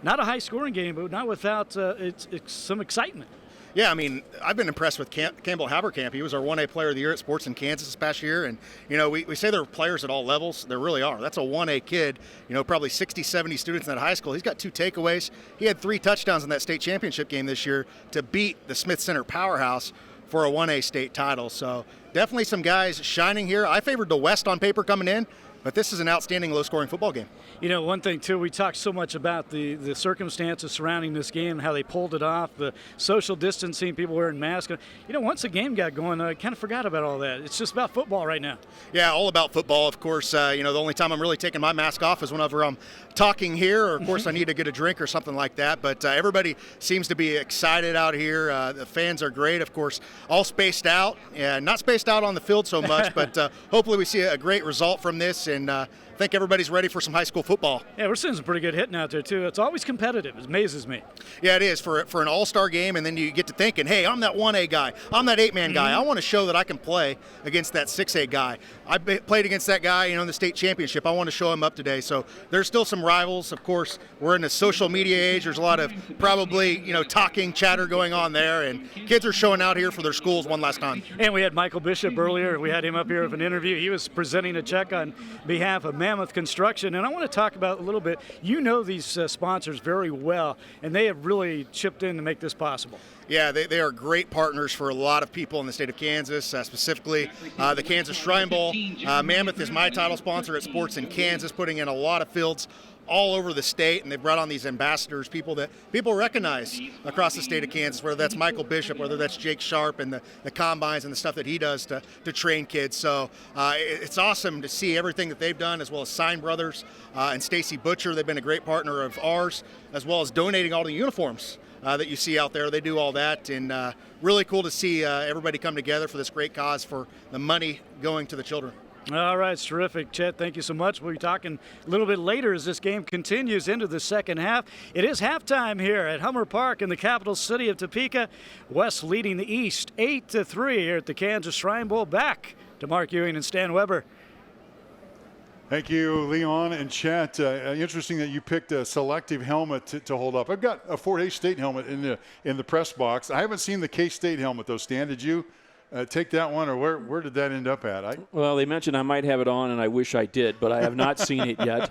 Not a high-scoring game, but not without it's some excitement. Yeah, I mean, I've been impressed with Campbell Haberkamp. He was our 1A Player of the Year at Sports in Kansas this past year. And, we say there are players at all levels. There really are. That's a 1A kid, probably 60, 70 students in that high school. He's got 2 takeaways. He had 3 touchdowns in that state championship game this year to beat the Smith Center powerhouse for a 1A state title. So definitely some guys shining here. I favored the West on paper coming in. But this is an outstanding low-scoring football game. One thing, too, we talked so much about the circumstances surrounding this game, how they pulled it off, the social distancing, people wearing masks. Once the game got going, I kind of forgot about all that. It's just about football right now. Yeah, all about football, of course. The only time I'm really taking my mask off is whenever I'm talking here, or, of course, I need to get a drink or something like that. But everybody seems to be excited out here. The fans are great, of course, all spaced out. Not spaced out on the field so much, but hopefully we see a great result from this. And think everybody's ready for some high school football. Yeah, we're seeing some pretty good hitting out there, too. It's always competitive. It amazes me. Yeah, it is for an all-star game, and then you get to thinking, hey, I'm that 1A guy. I'm that 8-man guy. I want to show that I can play against that 6A guy. I played against that guy, in the state championship. I want to show him up today. So there's still some rivals. Of course, we're in a social media age. There's a lot of probably, talking, chatter going on there, and kids are showing out here for their schools one last time. And we had Michael Bishop earlier. We had him up here with an interview. He was presenting a check on behalf of Mammoth Construction. And I want to talk about a little bit, these sponsors very well, and they have really chipped in to make this possible. Yeah, they are great partners for a lot of people in the state of Kansas, specifically the Kansas Shrine Bowl. Mammoth is my title sponsor at Sports in Kansas, putting in a lot of fields all over the state, and they brought on these ambassadors, people that people recognize across the state of Kansas, whether that's Michael Bishop, whether that's Jake Sharp and the combines and the stuff that he does to train kids. So it's awesome to see everything that they've done, as well as Sign Brothers and Stacy Butcher. They've been a great partner of ours, as well as donating all the uniforms that you see out there. They do all that, and really cool to see everybody come together for this great cause, for the money going to the children. All right, it's terrific. Chet, thank you so much. We'll be talking a little bit later as this game continues into the second half. It is halftime here at Hummer Park in the capital city of Topeka. West leading the East 8-3 here at the Kansas Shrine Bowl. Back to Mark Ewing and Stan Weber. Thank you, Leon and Chet. Interesting that you picked a selective helmet to hold up. I've got a Fort Hays State helmet in the press box. I haven't seen the K-State helmet, though. Stan, did you take that one, or where did that end up at? Well, they mentioned I might have it on, and I wish I did, but I have not seen it yet.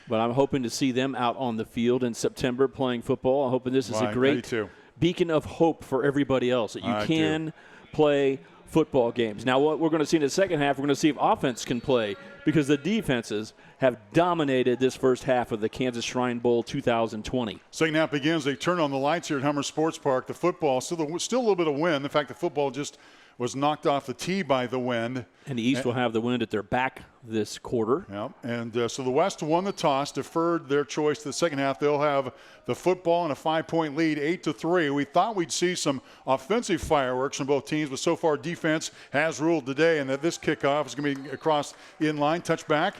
But I'm hoping to see them out on the field in September playing football. I'm hoping this is a great beacon of hope for everybody else, that you can play football games. Now, what we're going to see in the second half, we're going to see if offense can play, because the defenses have dominated this first half of the Kansas Shrine Bowl 2020. Second half begins. They turn on the lights here at Hummer Sports Park. The football, still a little bit of wind. In fact, the football just was knocked off the tee by the wind. And the East will have the wind at their back this quarter. Yeah, and so the West won the toss, deferred their choice to the second half. They'll have the football and a 5-point lead, 8-3. We thought we'd see some offensive fireworks from both teams, but so far defense has ruled today, and that this kickoff is going to be across in-line, touchback.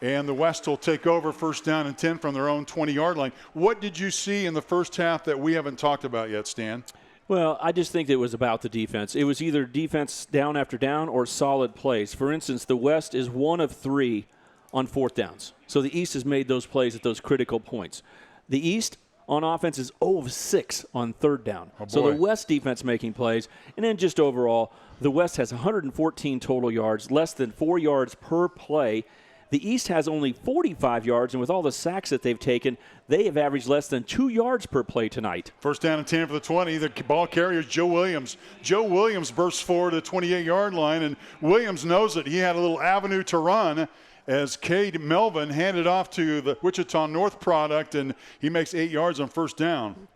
And the West will take over, first down and 10 from their own 20-yard line. What did you see in the first half that we haven't talked about yet, Stan? Well, I just think it was about the defense. It was either defense down after down or solid plays. For instance, the West is 1 of 3 on fourth downs. So the East has made those plays at those critical points. The East on offense is 0 of 6 on third down. So the West defense making plays. And then just overall, the West has 114 total yards, less than 4 yards per play. The East has only 45 yards, and with all the sacks that they've taken, they have averaged less than 2 yards per play tonight. First down and 10 for the 20. The ball carrier is Joe Williams. Joe Williams bursts forward to the 28-yard line, and Williams knows it. He had a little avenue to run as Cade Melvin handed off to the Wichita North product, and he makes 8 yards on first down.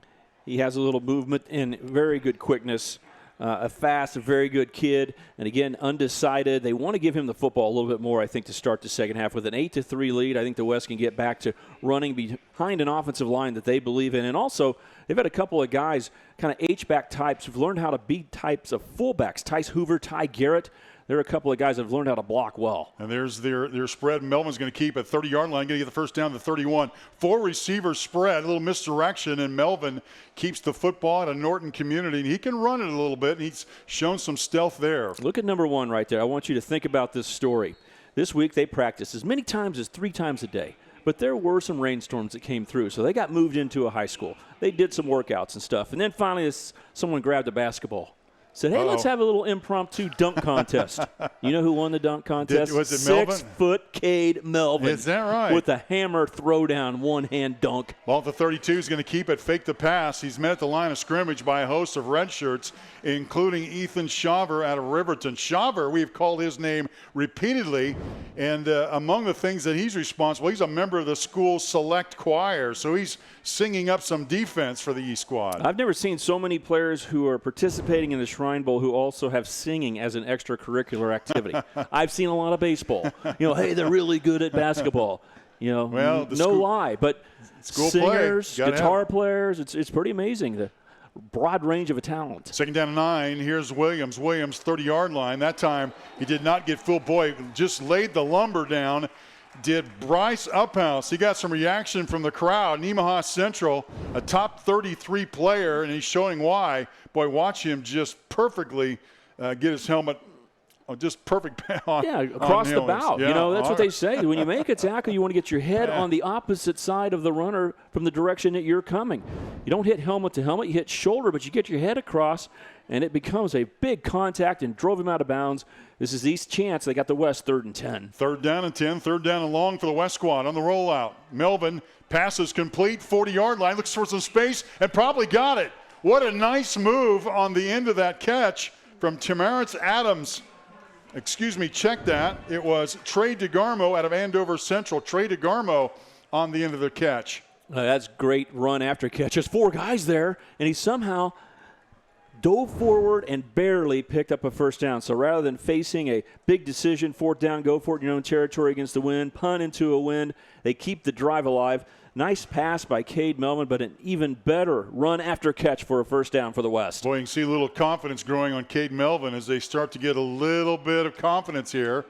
He has a little movement and very good quickness. A fast, very good kid, and again, undecided. They want to give him the football a little bit more, I think, to start the second half. With an 8-3 lead, I think the West can get back to running behind an offensive line that they believe in. And also, they've had a couple of guys, kind of H-back types, who've learned how to be types of fullbacks. Tice Hoover, Ty Garrett. There are a couple of guys that have learned how to block well. And there's their spread. Melvin's going to keep at 30-yard line, going to get the first down to 31. 4 receivers spread, a little misdirection, and Melvin keeps the football at a Norton community. And he can run it a little bit, and he's shown some stealth there. Look at number 1 right there. I want you to think about this story. This week they practiced as many times as 3 times a day. But there were some rainstorms that came through, so they got moved into a high school. They did some workouts and stuff. And then finally someone grabbed a basketball. Said, hey, let's have a little impromptu dunk contest. You know who won the dunk contest? Was it Melvin? 6-foot Cade Melvin. Is that right? With a hammer throwdown, one-hand dunk. Ball at the 32 is going to keep it, fake the pass. He's met at the line of scrimmage by a host of red shirts, including Ethan Shaver out of Riverton. Shaver, we've called his name repeatedly, and among the things that he's responsible, he's a member of the school select choir, so he's singing up some defense for the E squad. I've never seen so many players who are participating in the Shrine Bowl who also have singing as an extracurricular activity. I've seen a lot of baseball. Hey, they're really good at basketball. Well, no lie, but singers, guitar players, it's pretty amazing. broad range of a talent. 2nd down and 9. Here's Williams. Williams, 30-yard line. That time he did not get full. Boy, just laid the lumber down. Did Bryce Uphouse. He got some reaction from the crowd. Nemaha Central, a top 33 player, and he's showing why. Boy, watch him just perfectly get his helmet. Just perfect on. Yeah, across the bow. Yeah, you know, that's what they say. When you make a tackle, you want to get your head on the opposite side of the runner from the direction that you're coming. You don't hit helmet to helmet. You hit shoulder, but you get your head across, and it becomes a big contact and drove him out of bounds. This is East's chance. They got the West 3rd and 10. 3rd down and 10. 3rd down and long for the West squad on the rollout. Melvin passes complete, 40-yard line, looks for some space, and probably got it. What a nice move on the end of that catch from Terrence Adams. Check that. It was Trey DeGarmo out of Andover Central. Trey DeGarmo on the end of the catch. That's great run after catch. There's 4 guys there, and he somehow dove forward and barely picked up a first down. So rather than facing a big decision, 4th down, go for it in your own territory against the wind, punt into a wind, they keep the drive alive. Nice pass by Cade Melvin, but an even better run after catch for a first down for the West. Boy, you can see a little confidence growing on Cade Melvin as they start to get a little bit of confidence here.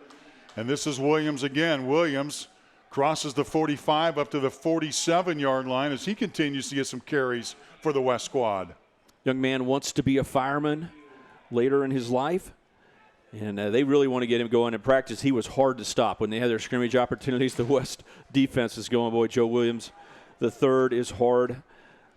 And this is Williams again. Williams crosses the 45 up to the 47-yard line as he continues to get some carries for the West squad. Young man wants to be a fireman later in his life. And they really want to get him going in practice. He was hard to stop when they had their scrimmage opportunities. The West defense is going, boy, Joe Williams, the third, is hard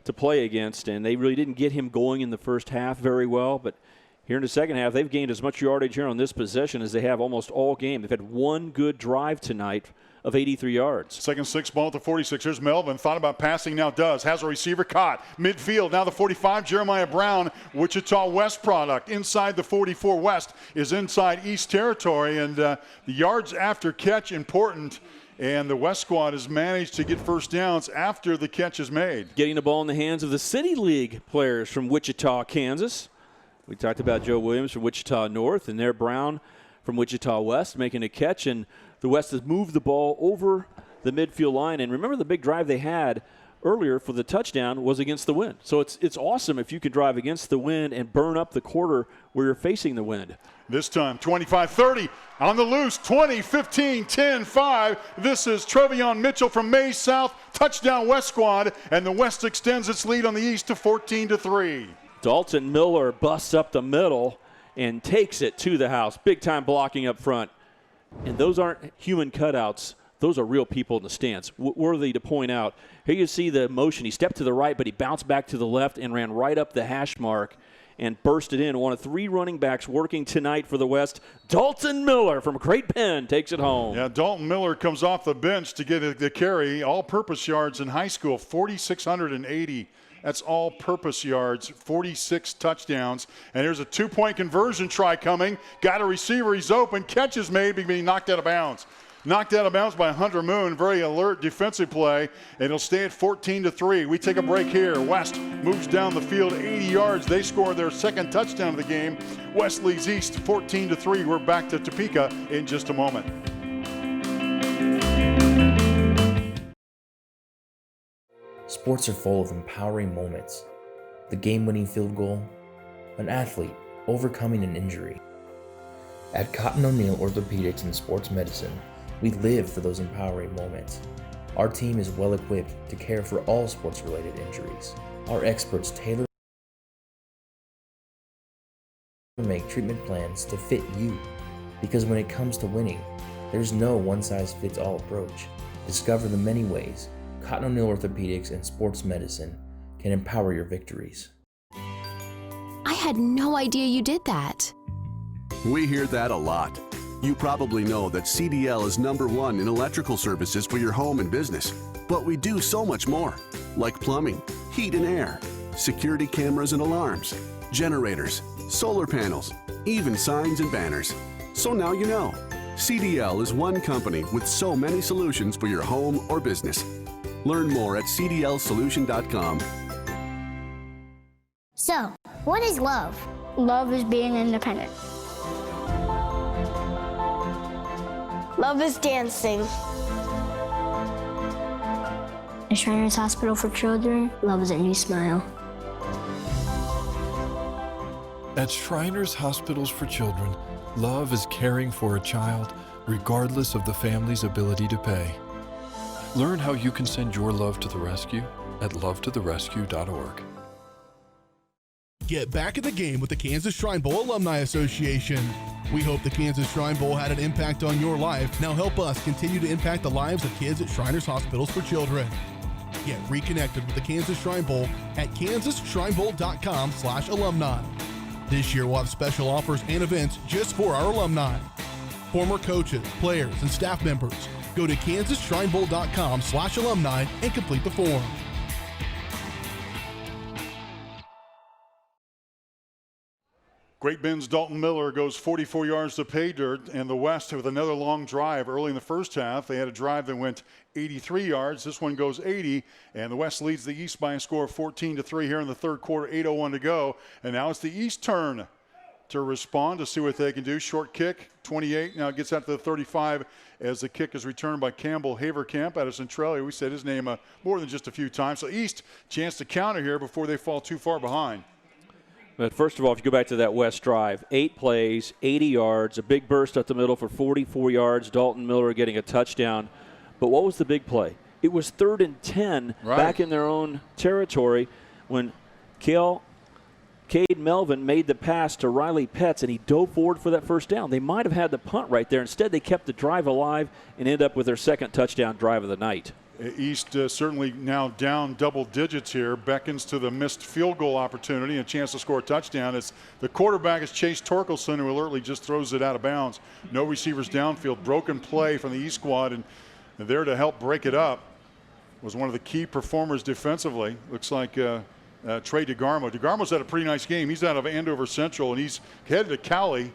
to play against. And they really didn't get him going in the first half very well. But here in the second half, they've gained as much yardage here on this possession as they have almost all game. They've had one good drive tonight of 83 yards. 2nd 6, ball at the 46. Here's Melvin. Thought about passing, now does. Has a receiver caught. Midfield, now the 45. Jeremiah Brown, Wichita West product. Inside the 44. West is inside East territory. And the yards after catch important. And the West squad has managed to get first downs after the catch is made. Getting the ball in the hands of the City League players from Wichita, Kansas. We talked about Joe Williams from Wichita North, and there Brown from Wichita West making a catch. And the West has moved the ball over the midfield line. And remember the big drive they had earlier for the touchdown was against the wind. So it's awesome if you can drive against the wind and burn up the quarter where you're facing the wind. This time, 25-30 on the loose, 20, 15, 10, 5. This is Trevion Mitchell from Maize South, touchdown West squad, and the West extends its lead on the East to 14-3. Dalton Miller busts up the middle and takes it to the house. Big time blocking up front. And those aren't human cutouts. Those are real people in the stands. Worthy to point out. Here you see the motion. He stepped to the right, but he bounced back to the left and ran right up the hash mark and bursted in. One of 3 running backs working tonight for the West. Dalton Miller from Great Bend takes it home. Yeah, Dalton Miller comes off the bench to get the carry. All-purpose yards in high school, 4,680. That's all-purpose yards, 46 touchdowns. And here's a 2-point conversion try coming. Got a receiver, he's open. Catch is made, being knocked out of bounds. Knocked out of bounds by Hunter Moon. Very alert defensive play, and it'll stay at 14-3. We take a break here. West moves down the field 80 yards. They score their 2nd touchdown of the game. West leads East 14-3. We're back to Topeka in just a moment. Sports are full of empowering moments. The game-winning field goal, an athlete overcoming an injury. At Cotton O'Neill Orthopedics and Sports Medicine, we live for those empowering moments. Our team is well equipped to care for all sports-related injuries. Our experts tailor make treatment plans to fit you. Because when it comes to winning, there's no one-size-fits-all approach. Discover the many ways Cotton O'Neill Orthopedics and Sports Medicine can empower your victories. I had no idea you did that. We hear that a lot. You probably know that CDL is #1 in electrical services for your home and business. But we do so much more, like plumbing, heat and air, security cameras and alarms, generators, solar panels, even signs and banners. So now you know. CDL is one company with so many solutions for your home or business. Learn more at cdlsolution.com. So, what is love? Love is being independent. Love is dancing. At Shriners Hospital for Children, love is a new smile. At Shriners Hospitals for Children, love is caring for a child regardless of the family's ability to pay. Learn how you can send your love to the rescue at lovetotherescue.org. Get back in the game with the Kansas Shrine Bowl Alumni Association. We hope the Kansas Shrine Bowl had an impact on your life. Now help us continue to impact the lives of kids at Shriners Hospitals for Children. Get reconnected with the Kansas Shrine Bowl at kansasshrinebowl.com/alumni. This year we'll have special offers and events just for our alumni. Former coaches, players, and staff members, go to kansasshrinebowl.com/alumni and complete the form. Great Bend's Dalton Miller goes 44 yards to pay dirt, and the West with another long drive early in the first half. They had a drive that went 83 yards. This one goes 80, and the West leads the East by a score of 14-3 here in the third quarter, 8:01 to go. And now it's the East turn to respond, to see what they can do. Short kick, 28. Now it gets out to the 35 as the kick is returned by Campbell Haverkamp out of Centralia. We said his name more than just a few times. So East, chance to counter here before they fall too far behind. But first of all, if you go back to that West drive, 8 plays, 80 yards, a big burst up the middle for 44 yards. Dalton Miller getting a touchdown. But what was the big play? It was 3rd and 10 back in their own territory when Cade Melvin made the pass to Riley Petts, and he dove forward for that first down. They might have had the punt right there. Instead, they kept the drive alive and ended up with their second touchdown drive of the night. East certainly now down double digits here, beckons to the missed field goal opportunity and a chance to score a touchdown. As the quarterback is Chase Torkelson, who alertly just throws it out of bounds. No receivers downfield. Broken play from the East squad, and there to help break it up was one of the key performers defensively. Looks like Trey DeGarmo. DeGarmo's had a pretty nice game. He's out of Andover Central, and he's headed to Cali.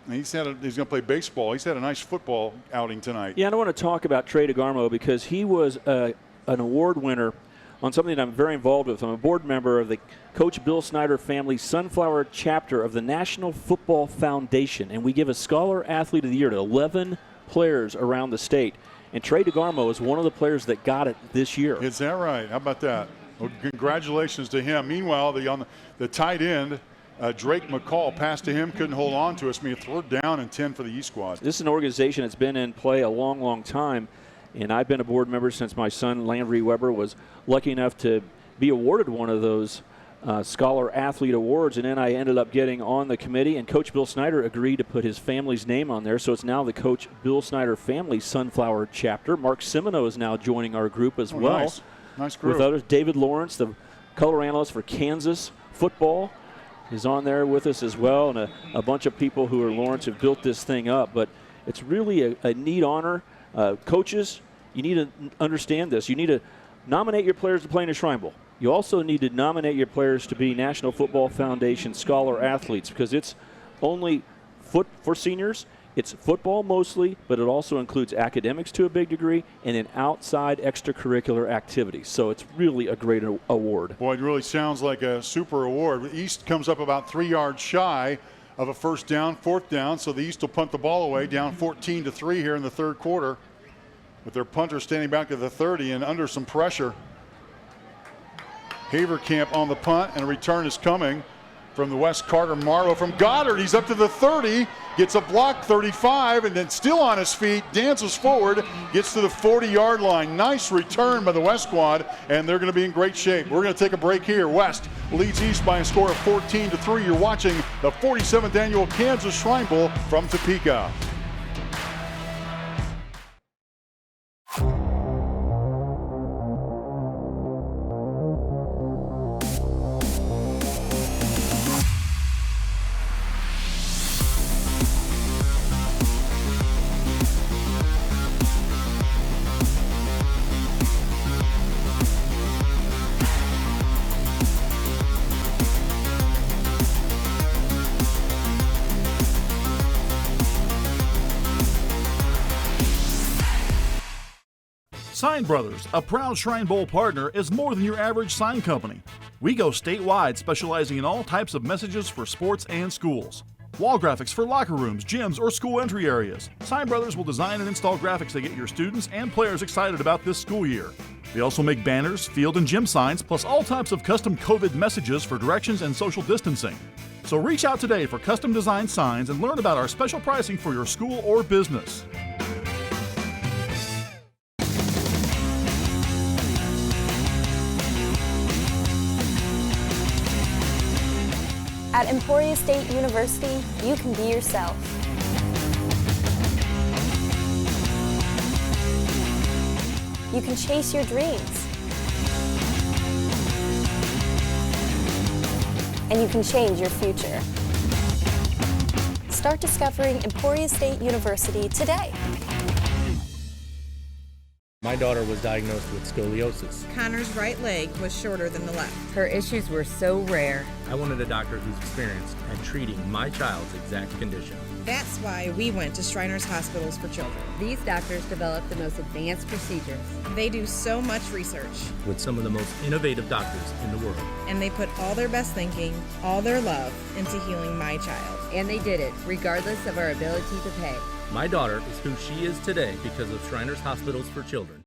He's going to play baseball. He's had a nice football outing tonight. Yeah, I want to talk about Trey DeGarmo because he was an award winner on something that I'm very involved with. I'm a board member of the Coach Bill Snyder Family Sunflower chapter of the National Football Foundation, and we give a Scholar Athlete of the Year to 11 players around the state. And Trey DeGarmo is one of the players that got it this year. Is that right? How about that? Well, congratulations to him. Meanwhile, the tight end, Drake McCall, passed to him, couldn't hold on to us. 3rd down and 10 for the East squad. This is an organization that's been in play a long, long time, and I've been a board member since my son Landry Weber was lucky enough to be awarded one of those Scholar Athlete Awards, and then I ended up getting on the committee, and Coach Bill Snyder agreed to put his family's name on there, so it's now the Coach Bill Snyder Family Sunflower chapter. Mark Semino is now joining our group as well. Nice group. With others, David Lawrence, the color analyst for Kansas football, is on there with us as well, and a bunch of people who are Lawrence have built this thing up. But it's really a neat honor. Coaches, you need to understand this. You need to nominate your players to play in the Shrine Bowl. You also need to nominate your players to be National Football Foundation Scholar Athletes, because it's only for seniors. It's football mostly, but it also includes academics to a big degree and then outside extracurricular activities. So it's really a great award. Boy, it really sounds like a super award. East comes up about 3 yards shy of a first down, 4th down, so the East will punt the ball away, down 14-3 here in the third quarter, with their punter standing back at the 30 and under some pressure. Haverkamp on the punt, and a return is coming from the West. Carter Marlowe from Goddard. He's up to the 30, gets a block, 35, and then still on his feet, dances forward, gets to the 40-yard line. Nice return by the West squad, and they're going to be in great shape. We're going to take a break here. West leads East by a score of 14-3. You're watching the 47th annual Kansas Shrine Bowl from Topeka. Sign Brothers, a proud Shrine Bowl partner, is more than your average sign company. We go statewide, specializing in all types of messages for sports and schools. Wall graphics for locker rooms, gyms, or school entry areas. Sign Brothers will design and install graphics that get your students and players excited about this school year. They also make banners, field and gym signs, plus all types of custom COVID messages for directions and social distancing. So reach out today for custom designed signs and learn about our special pricing for your school or business. At Emporia State University, you can be yourself. You can chase your dreams. And you can change your future. Start discovering Emporia State University today. My daughter was diagnosed with scoliosis. Connor's right leg was shorter than the left. Her issues were so rare. I wanted a doctor who's experienced at treating my child's exact condition. That's why we went to Shriners Hospitals for Children. These doctors develop the most advanced procedures. They do so much research. With some of the most innovative doctors in the world. And they put all their best thinking, all their love into healing my child. And they did it, regardless of our ability to pay. My daughter is who she is today because of Shriners Hospitals for Children.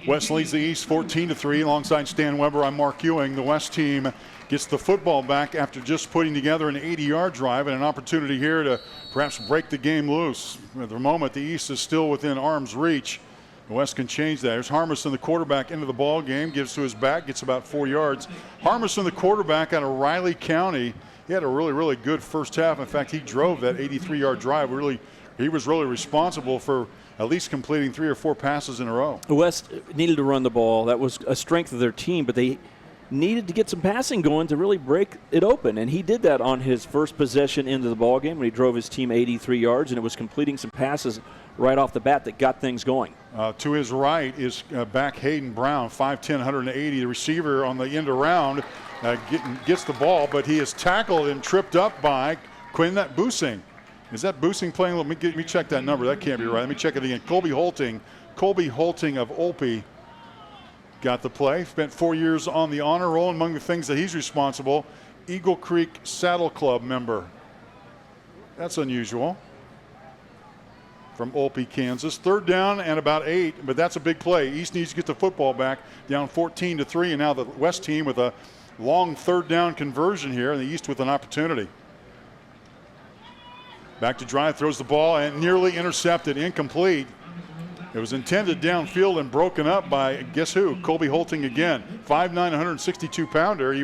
West leads the East 14-3 alongside Stan Weber. I'm Mark Ewing. The West team gets the football back after just putting together an 80-yard drive and an opportunity here to perhaps break the game loose. At the moment, the East is still within arm's reach. The West can change that. There's Harmison, the quarterback, into the ball game, gives to his back, gets about 4 yards. Harmison, the quarterback out of Riley County, he had a really, really good first half. In fact, he drove that 83-yard drive. He was really responsible for at least completing 3 or 4 passes in a row. The West needed to run the ball. That was a strength of their team, but they needed to get some passing going to really break it open, and he did that on his first possession into the ball game when he drove his team 83 yards, and it was completing some passes right off the bat that got things going. To his right is back Hayden Brown, 5'10", 180. The receiver on the end around gets the ball, but he is tackled and tripped up by Quinnet Busing. Is that Busing playing? Let me check that number. That can't be right. Let me check it again. Colby Holting of Olpe got the play. Spent 4 years on the honor roll. Among the things that he's responsible, Eagle Creek Saddle Club member. That's unusual. From Olpe, Kansas. 3rd down and about 8, but that's a big play. East needs to get the football back, down 14-3, and now the West team with a long 3rd down conversion here, and the East with an opportunity. Back to drive, throws the ball, and nearly intercepted, incomplete. It was intended downfield and broken up by, guess who? Colby Holting again. 5'9", 162-pounder. He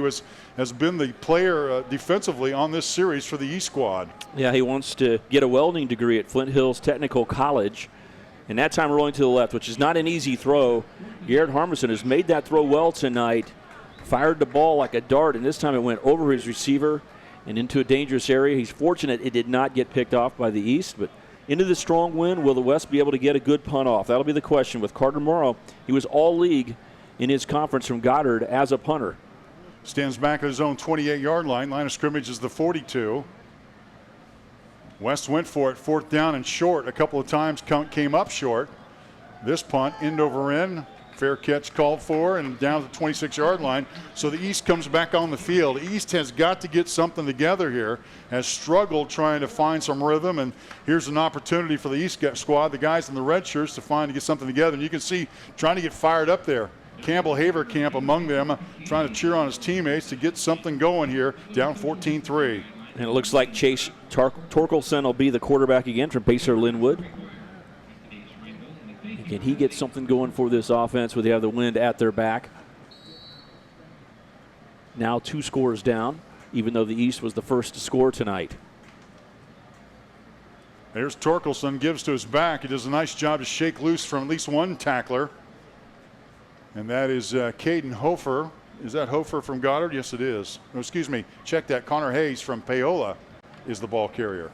has been the player defensively on this series for the East squad. Yeah, he wants to get a welding degree at Flint Hills Technical College. And that time rolling to the left, which is not an easy throw. Garrett Harmison has made that throw well tonight. Fired the ball like a dart, and this time it went over his receiver and into a dangerous area. He's fortunate it did not get picked off by the East, but into the strong wind, will the West be able to get a good punt off? That'll be the question. With Carter Morrow, he was all league in his conference from Goddard as a punter. Stands back at his own 28-yard line. Line of scrimmage is the 42. West went for it, 4th down and short. A couple of times came up short. This punt, end over end. Fair catch called for and down to the 26-yard line. So the East comes back on the field. East has got to get something together here, has struggled trying to find some rhythm, and here's an opportunity for the East squad, the guys in the red shirts, to get something together. And you can see trying to get fired up there. Campbell Haverkamp among them, trying to cheer on his teammates to get something going here, down 14-3. And it looks like Chase Torkelson will be the quarterback again from Pacer Linwood. Can he get something going for this offense where they have the wind at their back? Now 2 scores down, even though the East was the first to score tonight. There's Torkelson, gives to his back. He does a nice job to shake loose from at least one tackler. And that is Caden Hofer. Is that Hofer from Goddard? Yes, it is. Oh, excuse me. Check that. Connor Hayes from Paola is the ball carrier.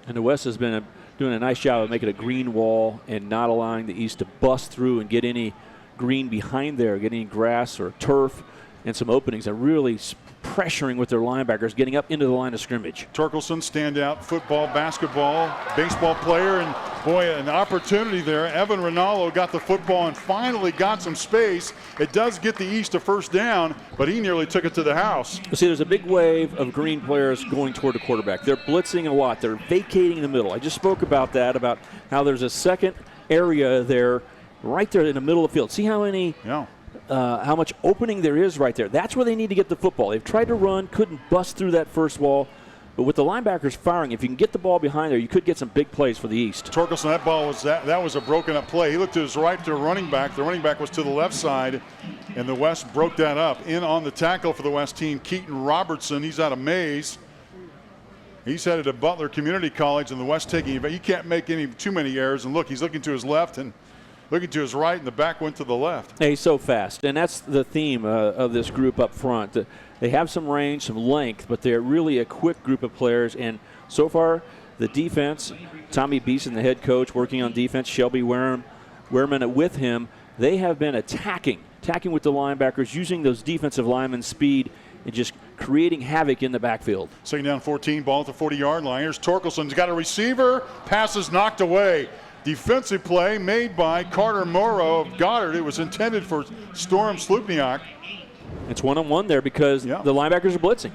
And the West has been doing a nice job of making a green wall and not allowing the East to bust through and get any green behind there, get any grass or turf and some openings. They're really pressuring with their linebackers, getting up into the line of scrimmage. Torkelson, standout football, basketball, baseball player, and boy, an opportunity there. Evan Rinaldo got the football and finally got some space. It does get the East a 1st down, but he nearly took it to the house. See, there's a big wave of green players going toward the quarterback. They're blitzing a lot. They're vacating the middle. I just spoke about that, about how there's a second area there, right there in the middle of the field. See how many how much opening there is right there. That's where they need to get the football. They've tried to run, couldn't bust through that first wall. But with the linebackers firing, if you can get the ball behind there, you could get some big plays for the East. Torkelson, that was a broken up play. He looked to his right to a running back. The running back was to the left side, and the West broke that up. In on the tackle for the West team, Keaton Robertson. He's out of Mays. He's headed to Butler Community College, and the West taking, but you can't make too many errors. And look, he's looking to his left and looking to his right, and the back went to the left. Hey, he's so fast, and that's the theme of this group up front. They have some range, some length, but they're really a quick group of players. And so far, the defense, Tommy Beeson, the head coach, working on defense, Shelby Wehrman with him, they have been attacking with the linebackers, using those defensive linemen's speed and just creating havoc in the backfield. Second down 14, ball at the 40-yard line. Here's Torkelson's got a receiver. Pass is knocked away. Defensive play made by Carter Morrow of Goddard. It was intended for Storm Slupniak. It's one-on-one there because the linebackers are blitzing.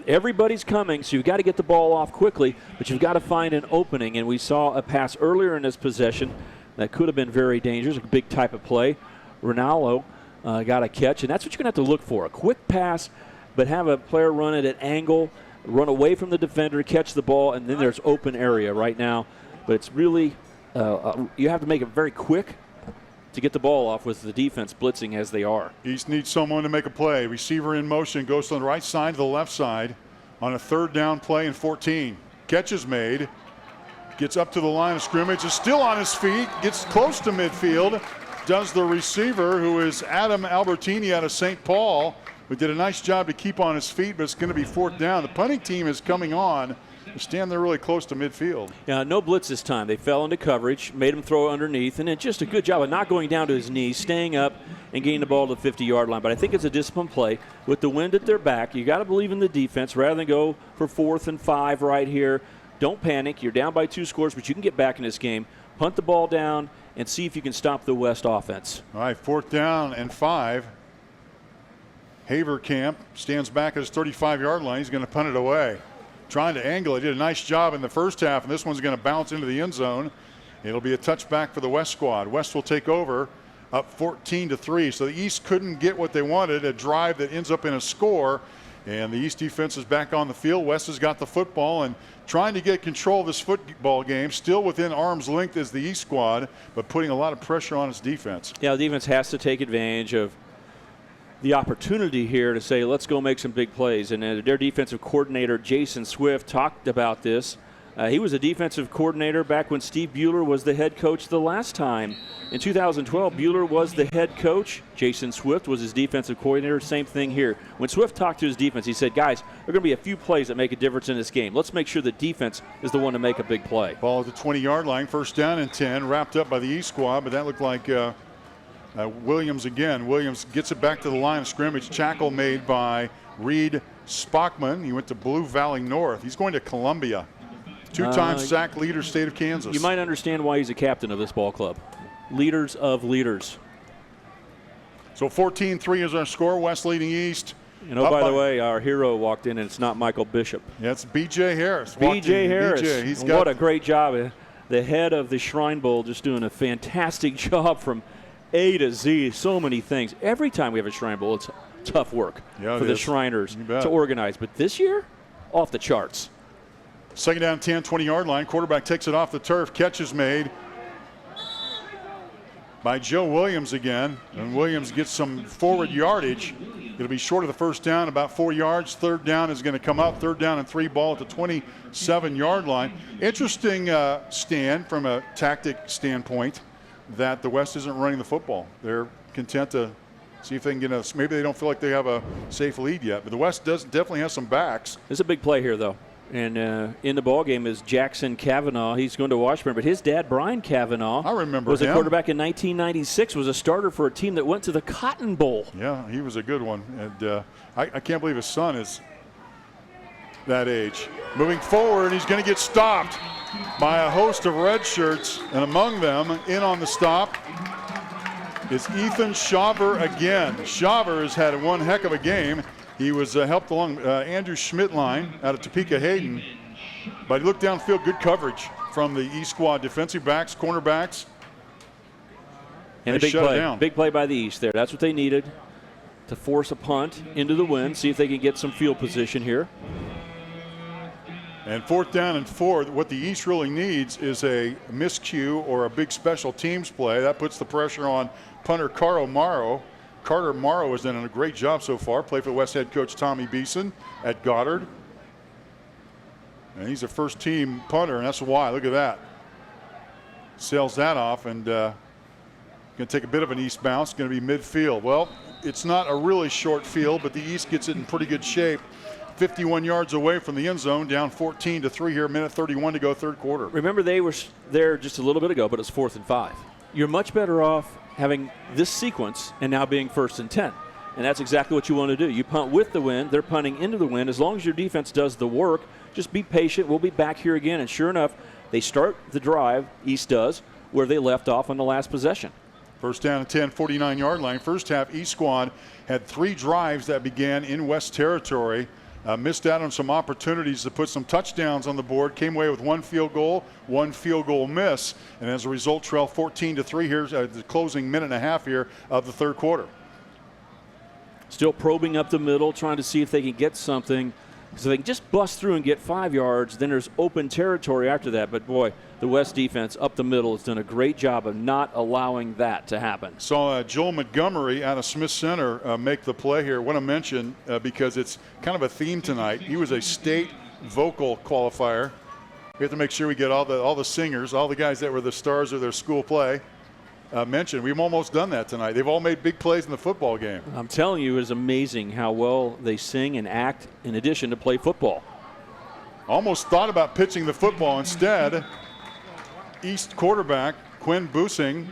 Everybody's coming, so you've got to get the ball off quickly, but you've got to find an opening. And we saw a pass earlier in this possession that could have been very dangerous, a big type of play. Ronaldo got a catch, and that's what you're going to have to look for. A quick pass, but have a player run it at angle, run away from the defender, catch the ball, and then there's open area right now. But it's really, you have to make it very quick to get the ball off with the defense blitzing as they are. East needs someone to make a play. Receiver in motion, goes from the right side to the left side on a third down play in 14. Catch is made, gets up to the line of scrimmage, is still on his feet, gets close to midfield, does the receiver, who is Adam Albertini out of St. Paul, who did a nice job to keep on his feet, but it's going to be fourth down. The punting team is coming on. Stand there really close to midfield. Yeah, no blitz this time. They fell into coverage, made him throw underneath, and then just a good job of not going down to his knees, staying up and getting the ball to the 50-yard line. But I think it's a disciplined play. With the wind at their back, you got to believe in the defense rather than go for 4th and 5 right here. Don't panic. You're down by 2 scores, but you can get back in this game. Punt the ball down and see if you can stop the West offense. All right, 4th down and 5. Haverkamp stands back at his 35-yard line. He's going to punt it away. Trying to angle it. He did a nice job in the first half, and this one's going to bounce into the end zone. It'll be a touchback for the West squad. West will take over up 14-3. So the East couldn't get what they wanted, a drive that ends up in a score. And the East defense is back on the field. West has got the football and trying to get control of this football game. Still within arm's length is the East squad, but putting a lot of pressure on its defense. Yeah, the defense has to take advantage of the opportunity here to say, let's go make some big plays. And their defensive coordinator, Jason Swift, talked about this. He was a defensive coordinator back when Steve Bueller was the head coach the last time. In 2012, Bueller was the head coach. Jason Swift was his defensive coordinator. Same thing here. When Swift talked to his defense, he said, guys, there are going to be a few plays that make a difference in this game. Let's make sure the defense is the one to make a big play. Ball at the 20-yard line, 1st down and 10, wrapped up by the East squad, but that looked like Williams again. Williams gets it back to the line of scrimmage. Tackle made by Reed Spockman. He went to Blue Valley North. He's going to Columbia. 2-time sack leader, state of Kansas. You might understand why he's a captain of this ball club. Leaders of leaders. So 14-3 is our score. West leading East. And by the way, our hero walked in, and it's not Michael Bishop. Yeah, it's B.J. Harris. B.J. Harris. BJ. What a great job. The head of the Shrine Bowl just doing a fantastic job from A to Z. So many things. Every time we have a Shrine Bowl, it's tough work for the Shriners to organize. But this year, off the charts. 2nd down, 10, 20-yard line. Quarterback takes it off the turf. Catch is made by Joe Williams again. And Williams gets some forward yardage. It'll be short of the 1st down, about 4 yards. 3rd down is going to come up. 3rd down and 3, ball at the 27-yard line. Interesting stand from a tactic standpoint that the West isn't running the football. They're content to see if they can get a, maybe they don't feel like they have a safe lead yet. But the West definitely has some backs. It's a big play here, though. And in the ball game is Jackson Kavanaugh. He's going to Washburn, but his dad, Brian Kavanaugh, I remember was him. a quarterback in 1996. Was a starter for a team that went to the Cotton Bowl. Yeah, he was a good one, and I can't believe his son is that age. Moving forward, he's going to get stopped by a host of red shirts, and among them, in on the stop, is Ethan Shaver again. Shaver has had one heck of a game. He was helped along Andrew Schmidtline out of Topeka Hayden, but he looked downfield, good coverage from the East squad, defensive backs, cornerbacks. And a big play by the East there. That's what they needed to force a punt into the wind, see if they can get some field position here. And 4th down and 4, what the East really needs is a miscue or a big special teams play. That puts the pressure on punter Carter Morrow. Carter Morrow has done a great job so far. Played for West head coach Tommy Beeson at Goddard. And he's a first-team punter, and that's why. Look at that. Sails that off, and going to take a bit of an East bounce. Going to be midfield. Well, it's not a really short field, but the East gets it in pretty good shape. 51 yards away from the end zone, down 14-3 here, minute 31 to go, third quarter. Remember, they were there just a little bit ago, but it's 4th and 5. You're much better off having this sequence and now being 1st and 10. And that's exactly what you want to do. You punt with the wind, they're punting into the wind. As long as your defense does the work, just be patient. We'll be back here again. And sure enough, they start the drive, East does, where they left off on the last possession. First down and 10, 49-yard line. First half, East squad had 3 drives that began in West territory. Missed out on some opportunities to put some touchdowns on the board. Came away with 1 field goal miss, and as a result, trail 14-3 here, the closing minute and a half here of the third quarter. Still probing up the middle, trying to see if they can get something. So they can just bust through and get 5 yards. Then there's open territory after that. But boy, the West defense up the middle has done a great job of not allowing that to happen. Saw Joel Montgomery out of Smith Center make the play here. Want to mention because it's kind of a theme tonight. He was a state vocal qualifier. We have to make sure we get all the singers, all the guys that were the stars of their school play mentioned. We've almost done that tonight. They've all made big plays in the football game. I'm telling you, it's amazing how well they sing and act in addition to play football. Almost thought about pitching the football. Instead, East quarterback Quinn Busing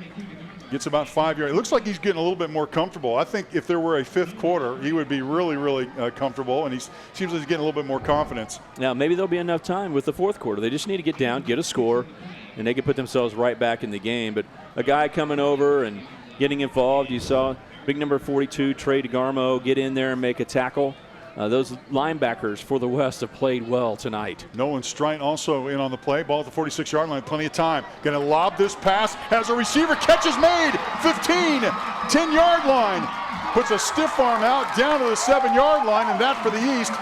gets about 5 yards. It looks like he's getting a little bit more comfortable. I think if there were a 5th quarter, he would be really, really comfortable, and he seems like he's getting a little bit more confidence. Now, maybe there'll be enough time with the 4th quarter. They just need to get down, get a score, and they can put themselves right back in the game. But a guy coming over and getting involved, you saw big number 42, Trey DeGarmo, get in there and make a tackle. Those linebackers for the West have played well tonight. Nolan Strite also in on the play. Ball at the 46-yard line, plenty of time. Going to lob this pass. Has a receiver. Catch is made. 15, 10-yard line. Puts a stiff arm out down to the 7-yard line, and that for the East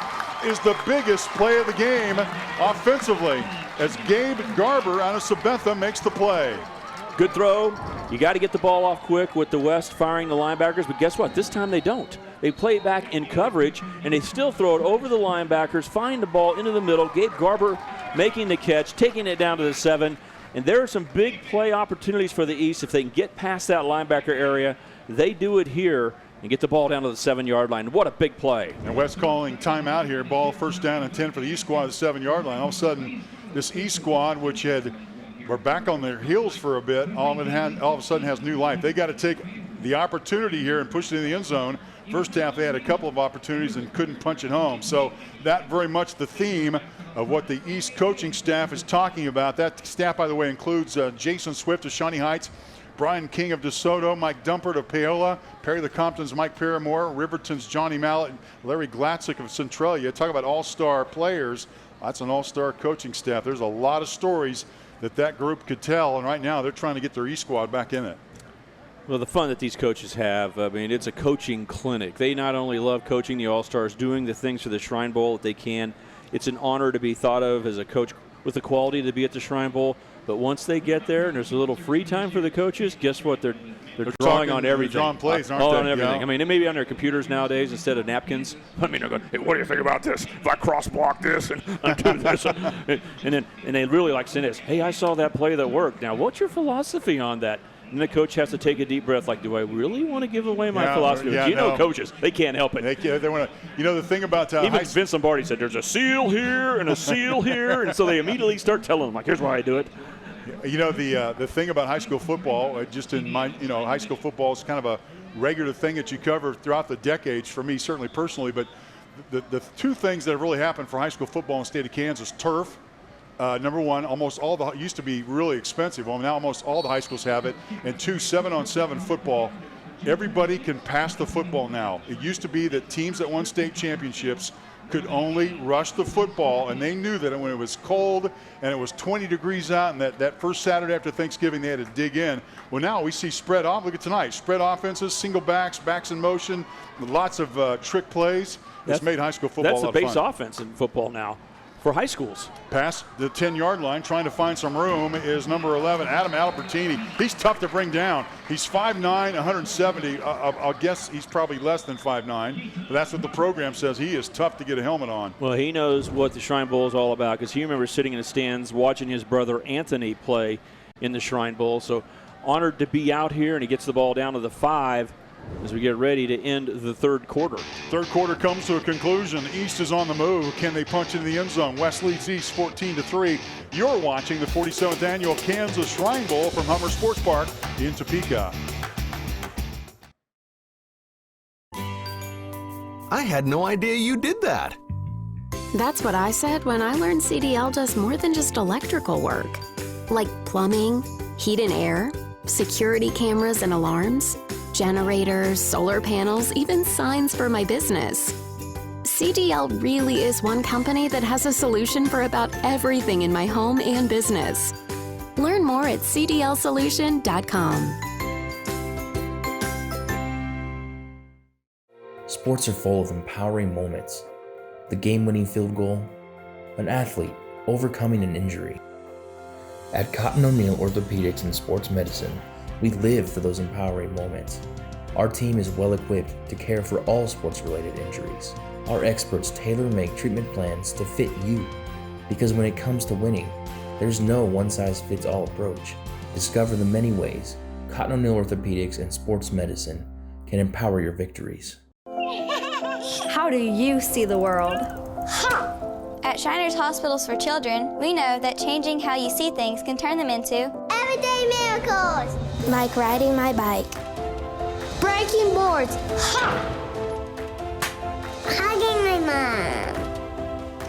is the biggest play of the game offensively as Gabe Garber out of Sabetha makes the play. Good throw. You got to get the ball off quick with the West firing the linebackers, but guess what? This time they don't. They play it back in coverage, and they still throw it over the linebackers, find the ball into the middle. Gabe Garber making the catch, taking it down to the 7. And there are some big play opportunities for the East. If they can get past that linebacker area, they do it here and get the ball down to the 7-yard line. What a big play. And West calling timeout here. Ball first down and 10 for the East squad at the 7-yard line. All of a sudden, this East squad, which were back on their heels for a bit, all of a sudden has new life. They got to take the opportunity here and push it in the end zone. First half, they had a couple of opportunities and couldn't punch it home. So that very much the theme of what the East coaching staff is talking about. That staff, by the way, includes Jason Swift of Shawnee Heights, Brian King of DeSoto, Mike Dumpert of Paola, Perry the Compton's Mike Paramore, Riverton's Johnny Mallett, Larry Glatzik of Centralia. Talk about all-star players. That's an all-star coaching staff. There's a lot of stories that group could tell, and right now they're trying to get their East squad back in it. Well, the fun that these coaches have, I mean, it's a coaching clinic. They not only love coaching the All-Stars, doing the things for the Shrine Bowl that they can. It's an honor to be thought of as a coach with the quality to be at the Shrine Bowl. But once they get there and there's a little free time for the coaches, guess what? They're drawing on everything. They're drawing plays, aren't all they? on everything. Yeah. I mean, they may be on their computers nowadays instead of napkins. I mean, they're going, hey, what do you think about this? If I cross-block this and undo this. and they really like saying this, hey, I saw that play that worked. Now, what's your philosophy on that? And the coach has to take a deep breath, like, do I really want to give away my philosophy? Yeah, you know coaches, they can't help it. They want to. You know, the thing about even Vince Lombardi said, there's a seal here and a seal here, and so they immediately start telling them, like, here's why I do it. You know, the thing about high school football, just in my, high school football is kind of a regular thing that you cover throughout the decades for me, certainly personally. But the two things that have really happened for high school football in the state of Kansas: turf. Number one, almost all it used to be really expensive. Well, now almost all the high schools have it. And two, 7-on-7 football. Everybody can pass the football now. It used to be that teams that won state championships could only rush the football, and they knew that when it was cold and it was 20 degrees out, and that first Saturday after Thanksgiving they had to dig in. Well, now we see spread off. Look at tonight. Spread offenses, single backs in motion, lots of trick plays. It's made high school football a lot of fun. That's the base offense in football now for high schools. Past the 10-yard line, trying to find some room, is number 11, Adam Albertini. He's tough to bring down. He's 5'9", 170. I'll guess he's probably less than 5'9", but that's what the program says. He is tough to get a helmet on. Well, he knows what the Shrine Bowl is all about because he remembers sitting in the stands watching his brother Anthony play in the Shrine Bowl. So honored to be out here, and he gets the ball down to the 5 as we get ready to end the third quarter. Third quarter comes to a conclusion. East is on the move. Can they punch into the end zone? West leads East 14-3. You're watching the 47th annual Kansas Shrine Bowl from Hummer Sports Park in Topeka. I had no idea you did that. That's what I said when I learned CDL does more than just electrical work. Like plumbing, heat and air, security cameras and alarms, generators, solar panels, even signs for my business. CDL really is one company that has a solution for about everything in my home and business. Learn more at cdlsolution.com. Sports are full of empowering moments. The game-winning field goal, an athlete overcoming an injury. At Cotton O'Neill Orthopedics and Sports Medicine, we live for those empowering moments. Our team is well equipped to care for all sports-related injuries. Our experts tailor-make treatment plans to fit you. Because when it comes to winning, there's no one-size-fits-all approach. Discover the many ways Cotton O'Neill Orthopedics and Sports Medicine can empower your victories. How do you see the world? At Shriners Hospitals for Children, we know that changing how you see things can turn them into everyday miracles. Like riding my bike, Breaking boards. hugging my mom.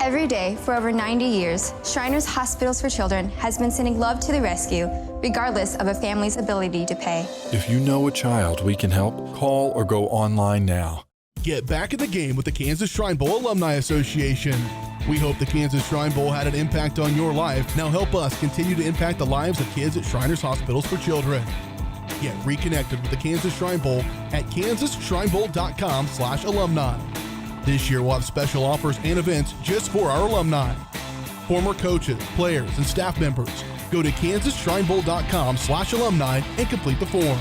Every day for over 90 years, Shriners Hospitals for Children has been sending love to the rescue, regardless of a family's ability to pay. If you know a child we can help, call or go online now. Get back in the game with the Kansas Shrine Bowl Alumni Association. We hope the Kansas Shrine Bowl had an impact on your life. Now help us continue to impact the lives of kids at Shriners Hospitals for Children. Get reconnected with the Kansas Shrine Bowl at kansasshrinebowl.com/alumni. This year we'll have special offers and events just for our alumni. Former coaches, players, and staff members, go to kansasshrinebowl.com/alumni and complete the form.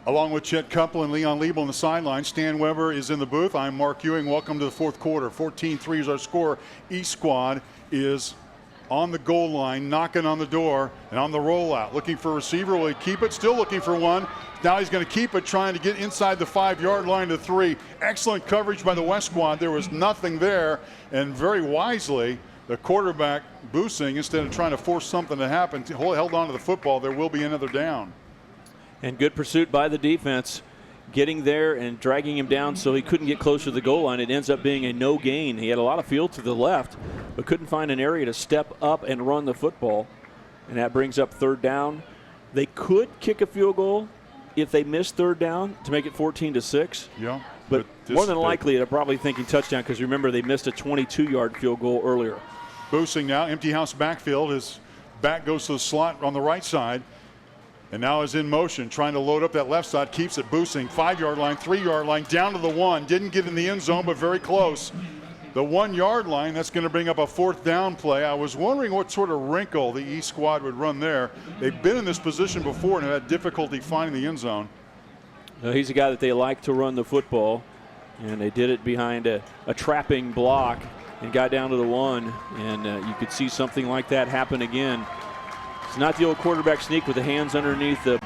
Along with Chet Kupple and Leon Liebel on the sideline, Stan Weber is in the booth. I'm Mark Ewing. Welcome to the fourth quarter. 14-3 is our score. East squad is on the goal line, knocking on the door, and on the rollout. Looking for a receiver. Will he keep it? Still looking for one. Now he's going to keep it, trying to get inside the 5-yard line to 3. Excellent coverage by the West squad. There was nothing there, and very wisely, the quarterback, Busing, instead of trying to force something to happen, held on to the football. There will be another down. And good pursuit by the defense, getting there and dragging him down so he couldn't get closer to the goal line. It ends up being a no gain. He had a lot of field to the left, but couldn't find an area to step up and run the football. And that brings up third down. They could kick a field goal if they missed third down to make it 14-6. Yeah. But more than likely, they're probably thinking touchdown because remember they missed a 22-yard field goal earlier. Busing now, empty house backfield. His back goes to the slot on the right side. And now is in motion, trying to load up that left side, keeps it Busing. 5-yard line, 3-yard line, down to the 1. Didn't get in the end zone, but very close. The 1-yard line, that's going to bring up a fourth down play. I was wondering what sort of wrinkle the East squad would run there. They've been in this position before and have had difficulty finding the end zone. He's a guy that they like to run the football, and they did it behind a trapping block and got down to the 1, and you could see something like that happen again. It's not the old quarterback sneak with the hands underneath the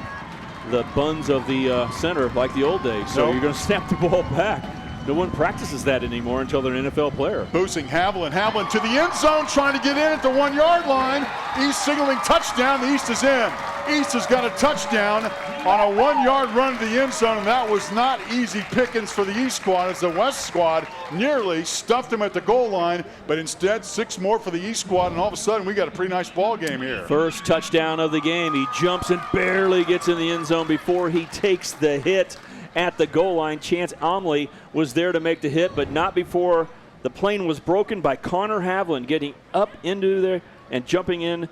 buns of the center like the old days. So you're going to snap the ball back. No one practices that anymore until they're an NFL player. Busing, Havlin to the end zone, trying to get in at the 1-yard line. East signaling touchdown. The East is in. East has got a touchdown on a 1-yard run to the end zone, and that was not easy pickings for the East squad as the West squad nearly stuffed them at the goal line, but instead 6 more for the East squad, and all of a sudden we got a pretty nice ball game here. First touchdown of the game. He jumps and barely gets in the end zone before he takes the hit at the goal line. Chance Omley was there to make the hit, but not before the plane was broken by Connor Havlin getting up into there and jumping in,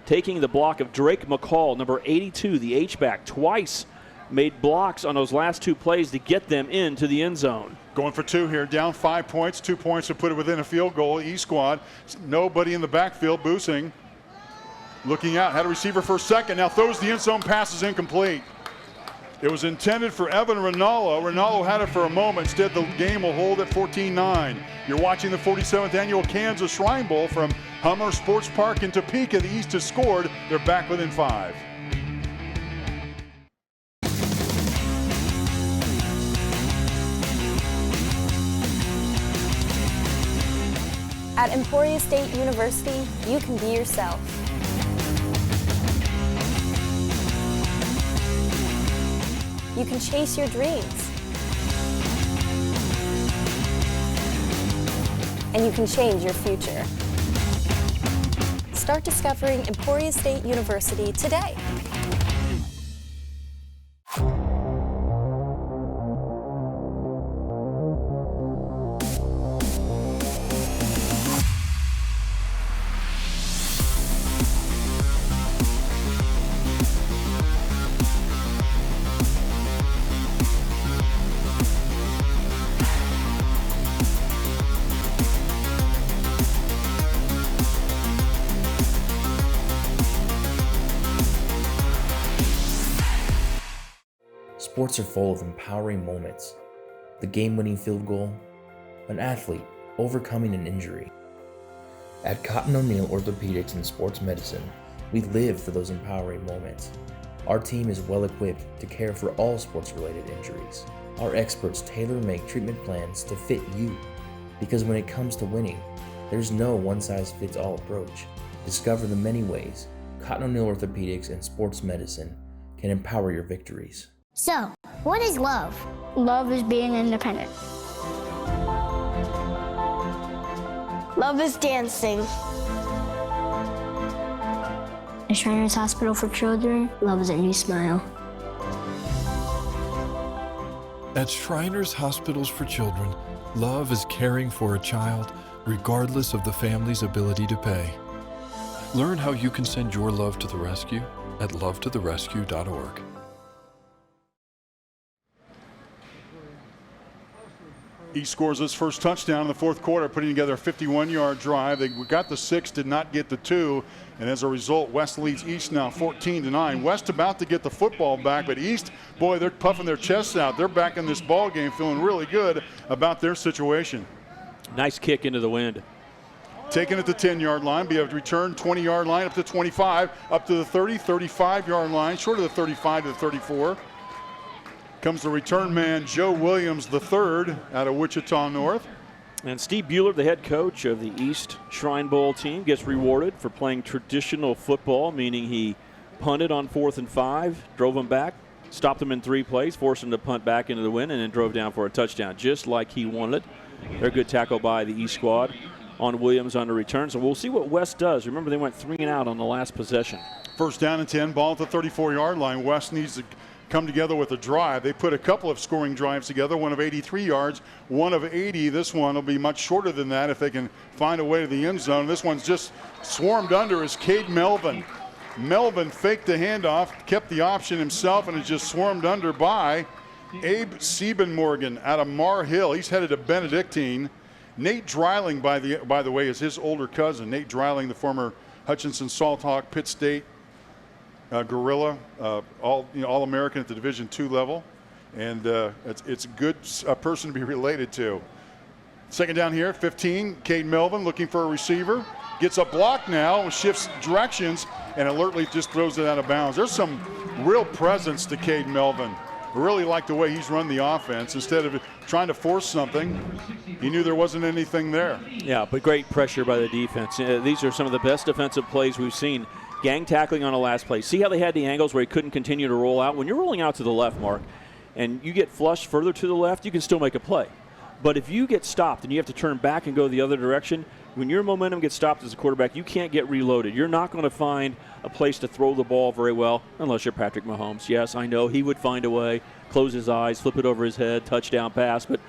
taking the block of Drake McCall, number 82, the H-back, twice made blocks on those last 2 plays to get them into the end zone. Going for 2 here, down 5 points, 2 points to put it within a field goal. East squad, nobody in the backfield. Boosing looking out, had a receiver for a second, now throws the end zone, pass is incomplete. It was intended for Evan Rinaldo. Rinaldo had it for a moment. Instead, the game will hold at 14-9. You're watching the 47th annual Kansas Shrine Bowl from Hummer Sports Park in Topeka. The East has scored. They're back within 5. At Emporia State University, you can be yourself. You can chase your dreams. And you can change your future. Start discovering Emporia State University today. Sports are full of empowering moments. The game-winning field goal, an athlete overcoming an injury. At Cotton O'Neill Orthopedics and Sports Medicine, we live for those empowering moments. Our team is well equipped to care for all sports-related injuries. Our experts tailor-make treatment plans to fit you, because when it comes to winning, there's no one-size-fits-all approach. Discover the many ways Cotton O'Neill Orthopedics and Sports Medicine can empower your victories. So, what is love? Love is being independent. Love is dancing. At Shriners Hospital for Children, love is a new smile. At Shriners Hospitals for Children, love is caring for a child regardless of the family's ability to pay. Learn how you can send your love to the rescue at lovetotherescue.org. East scores its first touchdown in the fourth quarter, putting together a 51-yard drive. They got the 6, did not get the 2, and as a result, West leads East now 14-9. West about to get the football back, but East, boy, they're puffing their chests out. They're back in this ball game, feeling really good about their situation. Nice kick into the wind. Taking it to the 10-yard line, be able to return 20-yard line up to 25, up to the 30, 35-yard line, short of the 35 to the 34. Comes the return man, Joe Williams III, out of Wichita North. And Steve Bueller, the head coach of the East Shrine Bowl team, gets rewarded for playing traditional football, meaning he punted on 4th and 5, drove them back, stopped them in 3 plays, forced them to punt back into the wind, and then drove down for a touchdown, just like he wanted it. They're a good tackle by the East squad on Williams on the return. So we'll see what West does. Remember, they went 3 and out on the last possession. First down and 10, ball at the 34-yard line. West needs to come together with a drive. They put a couple of scoring drives together, one of 83 yards, one of 80. This one will be much shorter than that if they can find a way to the end zone. This one's just swarmed under is Cade Melvin. Melvin faked the handoff, kept the option himself, and is just swarmed under by Abe Siebenmorgan out of Mar Hill. He's headed to Benedictine. Nate Dreiling, by the way, is his older cousin. Nate Dreiling, the former Hutchinson Salthawk, Pitt State Gorilla, All-American at the Division II level, and it's a good person to be related to. Second down here, 15, Cade Melvin looking for a receiver. Gets a block now, shifts directions, and alertly just throws it out of bounds. There's some real presence to Cade Melvin. I really like the way he's run the offense. Instead of trying to force something, he knew there wasn't anything there. Yeah, but great pressure by the defense. These are some of the best defensive plays we've seen. Gang tackling on the last play. See how they had the angles where he couldn't continue to roll out? When you're rolling out to the left, Mark, and you get flushed further to the left, you can still make a play. But if you get stopped and you have to turn back and go the other direction, when your momentum gets stopped as a quarterback, you can't get reloaded. You're not going to find a place to throw the ball very well unless you're Patrick Mahomes. Yes, I know he would find a way, close his eyes, flip it over his head, touchdown pass. But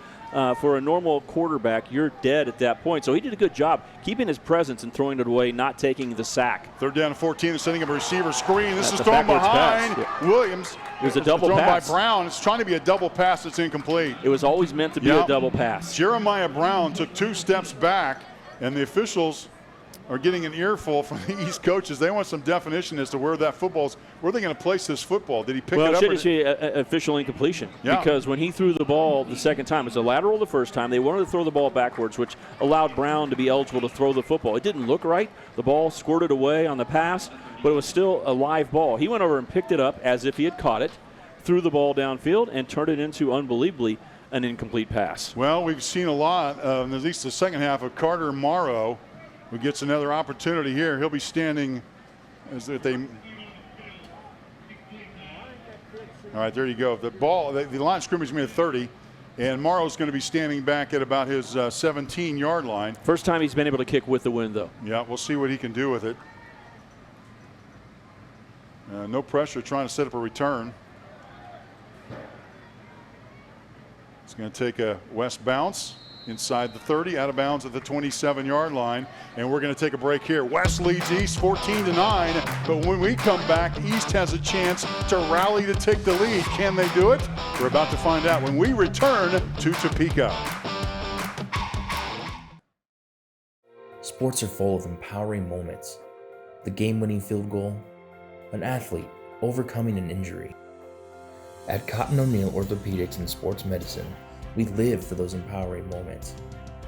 for a normal quarterback, you're dead at that point. So he did a good job keeping his presence and throwing it away, not taking the sack. 3rd down and 14. They're sending a receiver screen. This That's is a thrown backwards behind Williams. It was a double thrown pass. by Brown. It's trying to be a double pass. It's incomplete. It was always meant to be a double pass. Jeremiah Brown took 2 steps back, and the officials are getting an earful from the East coaches. They want some definition as to where that football's. Where are they going to place this football? Did he pick it up? Well, it should be an official incompletion. Yeah. Because when he threw the ball the second time, it was a lateral the first time. They wanted to throw the ball backwards, which allowed Brown to be eligible to throw the football. It didn't look right. The ball squirted away on the pass, but it was still a live ball. He went over and picked it up as if he had caught it, threw the ball downfield, and turned it into, unbelievably, an incomplete pass. Well, we've seen a lot, at least the second half, of Carter Morrow, who gets another opportunity here. He'll be standing as if they. All right, there you go. The ball, the line of scrimmage made 30, and Morrow's going to be standing back at about his 17-yard line. First time he's been able to kick with the wind, though. Yeah, we'll see what he can do with it. No pressure, trying to set up a return. It's going to take a west bounce inside the 30, out of bounds at the 27-yard line, and we're going to take a break here. West leads East 14-9, but when we come back, East has a chance to rally to take the lead. Can they do it? We're about to find out when we return to Topeka. Sports are full of empowering moments. The game-winning field goal, an athlete overcoming an injury. At Cotton O'Neill Orthopedics and Sports Medicine, we live for those empowering moments.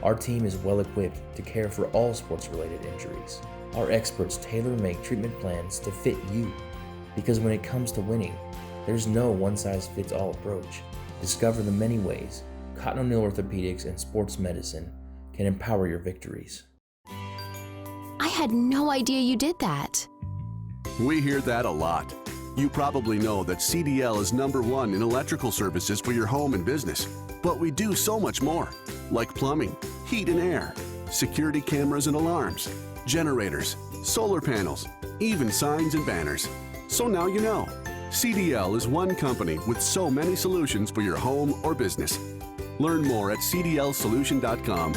Our team is well equipped to care for all sports-related injuries. Our experts tailor-make treatment plans to fit you, because when it comes to winning, there's no one-size-fits-all approach. Discover the many ways Cotton O'Neill Orthopedics and Sports Medicine can empower your victories. I had no idea you did that. We hear that a lot. You probably know that CDL is #1 in electrical services for your home and business. But we do so much more, like plumbing, heat and air, security cameras and alarms, generators, solar panels, even signs and banners. So now you know, CDL is one company with so many solutions for your home or business. Learn more at cdlsolution.com.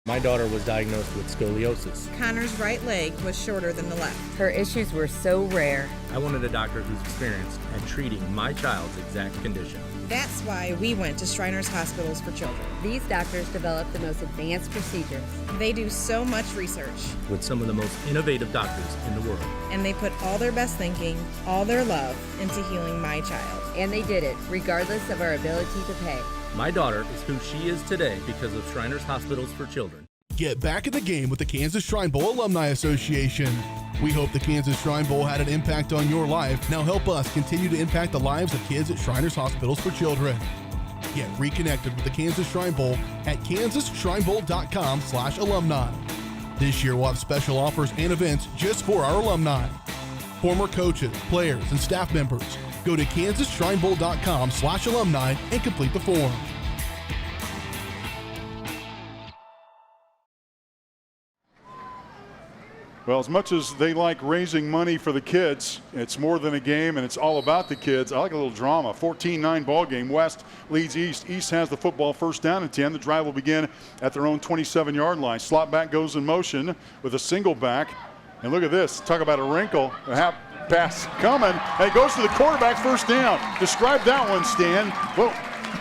My daughter was diagnosed with scoliosis. Connor's right leg was shorter than the left. Her issues were so rare. I wanted a doctor who's experienced at treating my child's exact condition. That's why we went to Shriners Hospitals for Children. These doctors develop the most advanced procedures. They do so much research. With some of the most innovative doctors in the world. And they put all their best thinking, all their love into healing my child. And they did it, regardless of our ability to pay. My daughter is who she is today because of Shriners Hospitals for Children. Get back in the game with the Kansas Shrine Bowl Alumni Association. We hope the Kansas Shrine Bowl had an impact on your life. Now help us continue to impact the lives of kids at Shriners Hospitals for Children. Get reconnected with the Kansas Shrine Bowl at kansasshrinebowl.com/alumni. This year we'll have special offers and events just for our alumni. Former coaches, players, and staff members, go to kansasshrinebowl.com/alumni and complete the form. Well, as much as they like raising money for the kids, it's more than a game, and it's all about the kids. I like a little drama. 14-9 ball game. West leads East. East has the football, first down and 10. The drive will begin at their own 27-yard line. Slot back goes in motion with a single back. And look at this. Talk about a wrinkle. A half pass coming. And it goes to the quarterback, first down. Describe that one, Stan.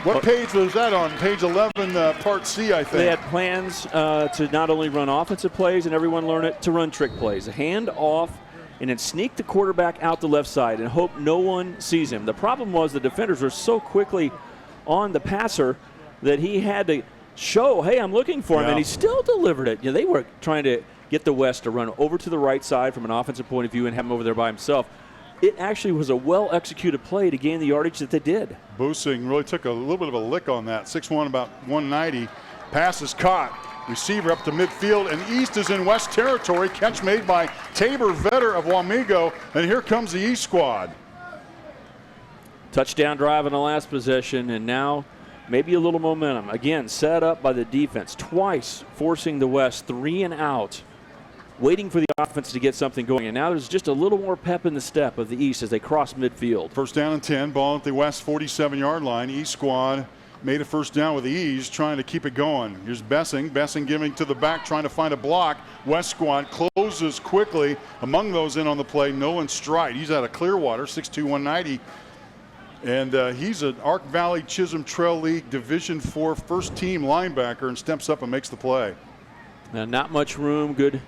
What page was that on? Page 11, Part C, I think. They had plans to not only run offensive plays and everyone learn it, to run trick plays. A hand off and then sneak the quarterback out the left side and hope no one sees him. The problem was the defenders were so quickly on the passer that he had to show, hey, I'm looking for him, and he still delivered it. You know, they were trying to get the West to run over to the right side from an offensive point of view and have him over there by himself. It actually was a well-executed play to gain the yardage that they did. Boosing really took a little bit of a lick on that. 6'1", about 190. Pass is caught. Receiver up to midfield, and East is in West territory. Catch made by Tabor Vetter of Wamego, and here comes the East squad. Touchdown drive in the last possession, and now maybe a little momentum. Again, set up by the defense, twice forcing the West 3 and out. waiting for the offense to get something going. And now there's just a little more pep in the step of the East as they cross midfield. First down and 10, ball at the West 47-yard line. East squad made a first down with ease, trying to keep it going. Here's Bessing. Bessing giving to the back, trying to find a block. West squad closes quickly. Among those in on the play, Nolan Stride. He's out of Clearwater, 6'2", 190. And he's an Ark Valley Chisholm Trail League Division IV first-team linebacker and steps up and makes the play. Now, not much room. Good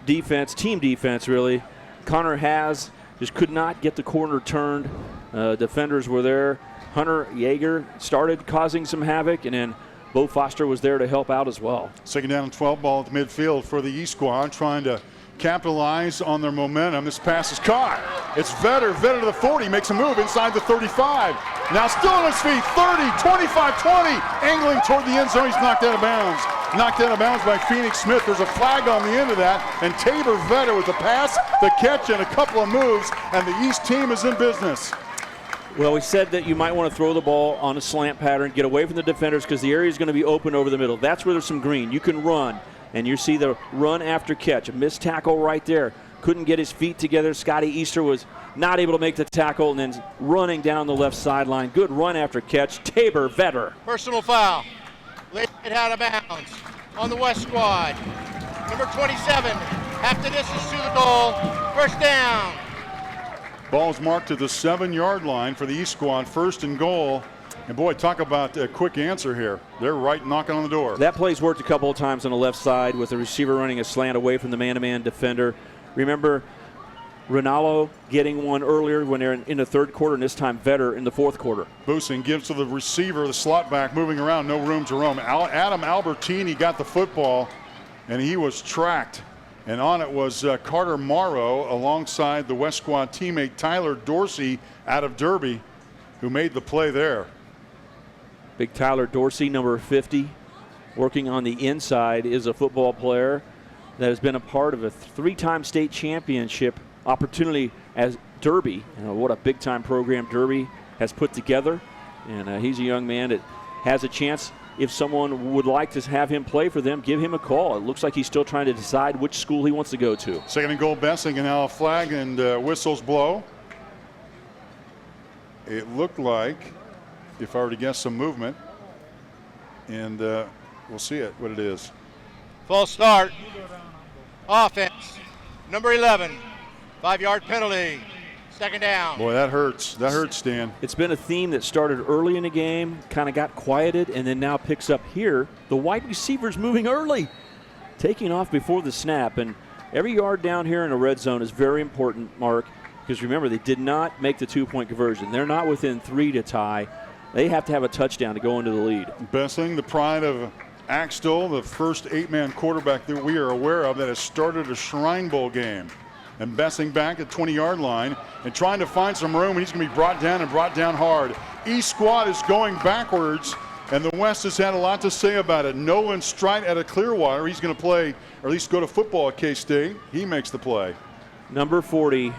defense, team defense, really. Connor Has just could not get the corner turned. Defenders were there. Hunter Yeager started causing some havoc, and then Bo Foster was there to help out as well. Second down and 12, ball at the midfield for the East squad, trying to capitalize on their momentum. This pass is caught. It's Vetter. Vetter to the 40, makes a move inside the 35. Now still on his feet, 30, 25, 20, angling toward the end zone. He's knocked out of bounds. Knocked out of bounds by Phoenix Smith. There's a flag on the end of that, and Tabor Vetter with the pass, the catch, and a couple of moves, and the East team is in business. Well, we said that you might want to throw the ball on a slant pattern, get away from the defenders because the area is going to be open over the middle. That's where there's some green. You can run, and you see the run after catch. A missed tackle right there. Couldn't get his feet together. Scotty Easter was not able to make the tackle, and then running down the left sideline. Good run after catch. Tabor Vetter. Personal foul. Laid out of bounds on the West squad. Number 27, half the distance to the goal. First down. Ball's marked to the 7-yard line for the East squad, first and goal. And boy, talk about a quick answer here. They're right knocking on the door. That play's worked a couple of times on the left side with the receiver running a slant away from the man-to-man defender. Remember Ronaldo getting one earlier when they're in the third quarter, and this time Vetter in the fourth quarter. Boosing gives to the receiver, the slot back, moving around, no room to roam. Adam Albertini got the football, and he was tracked. And on it was Carter Morrow alongside the West squad teammate Tyler Dorsey out of Derby, who made the play there. Big Tyler Dorsey, number 50, working on the inside, is a football player that has been a part of a 3-time state championship opportunity as Derby. What a big-time program Derby has put together. And he's a young man that has a chance. If someone would like to have him play for them, give him a call. It looks like he's still trying to decide which school he wants to go to. Second and goal, Bessing, and now a flag and whistles blow. It looked like, if I were to guess, some movement. And we'll see it, what it is. False start. Offense. Number 11. 5-yard penalty. Second down. Boy, that hurts. That hurts, Stan. It's been a theme that started early in the game, kind of got quieted, and then now picks up here. The wide receivers moving early, taking off before the snap. And every yard down here in the red zone is very important, Mark, because remember, they did not make the 2-point conversion. They're not within 3 to tie. They have to have a touchdown to go into the lead. Bessing, the pride of Axtell, the first 8-man quarterback that we are aware of that has started a Shrine Bowl game. And Bessing back at 20-yard line and trying to find some room, and he's going to be brought down and brought down hard. East squad is going backwards, and the West has had a lot to say about it. Nolan Strite out of Clearwater. He's going to play, or at least go to football at K-State. He makes the play. Number 40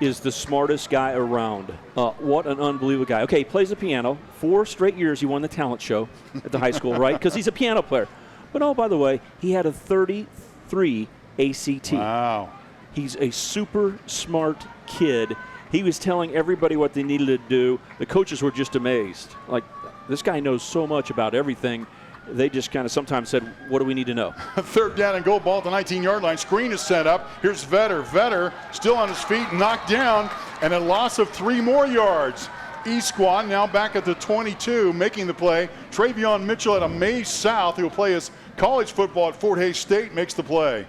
is the smartest guy around. What an unbelievable guy. Okay, he plays the piano. 4 straight years he won the talent show at the high school, right? Because he's a piano player. But oh, by the way, he had a 33 ACT. Wow. He's a super smart kid. He was telling everybody what they needed to do. The coaches were just amazed. Like, this guy knows so much about everything. They just kind of sometimes said, what do we need to know? Third down and goal, ball at the 19-yard line. Screen is set up. Here's Vetter. Vetter still on his feet, knocked down, and a loss of 3 more yards. East squad now back at the 22, making the play. Travion Mitchell at a Mays South, who will play his college football at Fort Hays State, makes the play.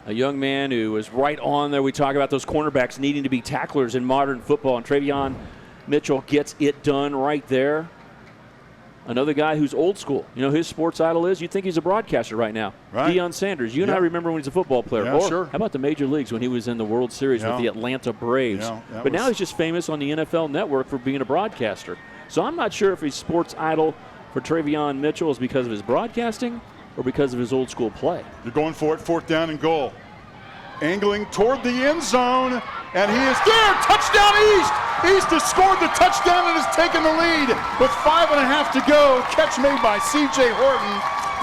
A young man who was right on there. We talk about those cornerbacks needing to be tacklers in modern football, and Travion Mitchell gets it done right there. Another guy who's old school. You know, his sports idol is, you'd think he's a broadcaster right now. Right. Deion Sanders. You and I remember when he's a football player. Yeah, or sure. How about the major leagues when he was in the World Series with the Atlanta Braves? Yeah, but now he's just famous on the NFL Network for being a broadcaster. So I'm not sure if his sports idol for Travion Mitchell is because of his broadcasting or because of his old school play. They're going for it, 4th down and goal. Angling toward the end zone, and he is there. Touchdown East! East has scored the touchdown and has taken the lead with 5.5 to go. Catch made by C.J. Horton.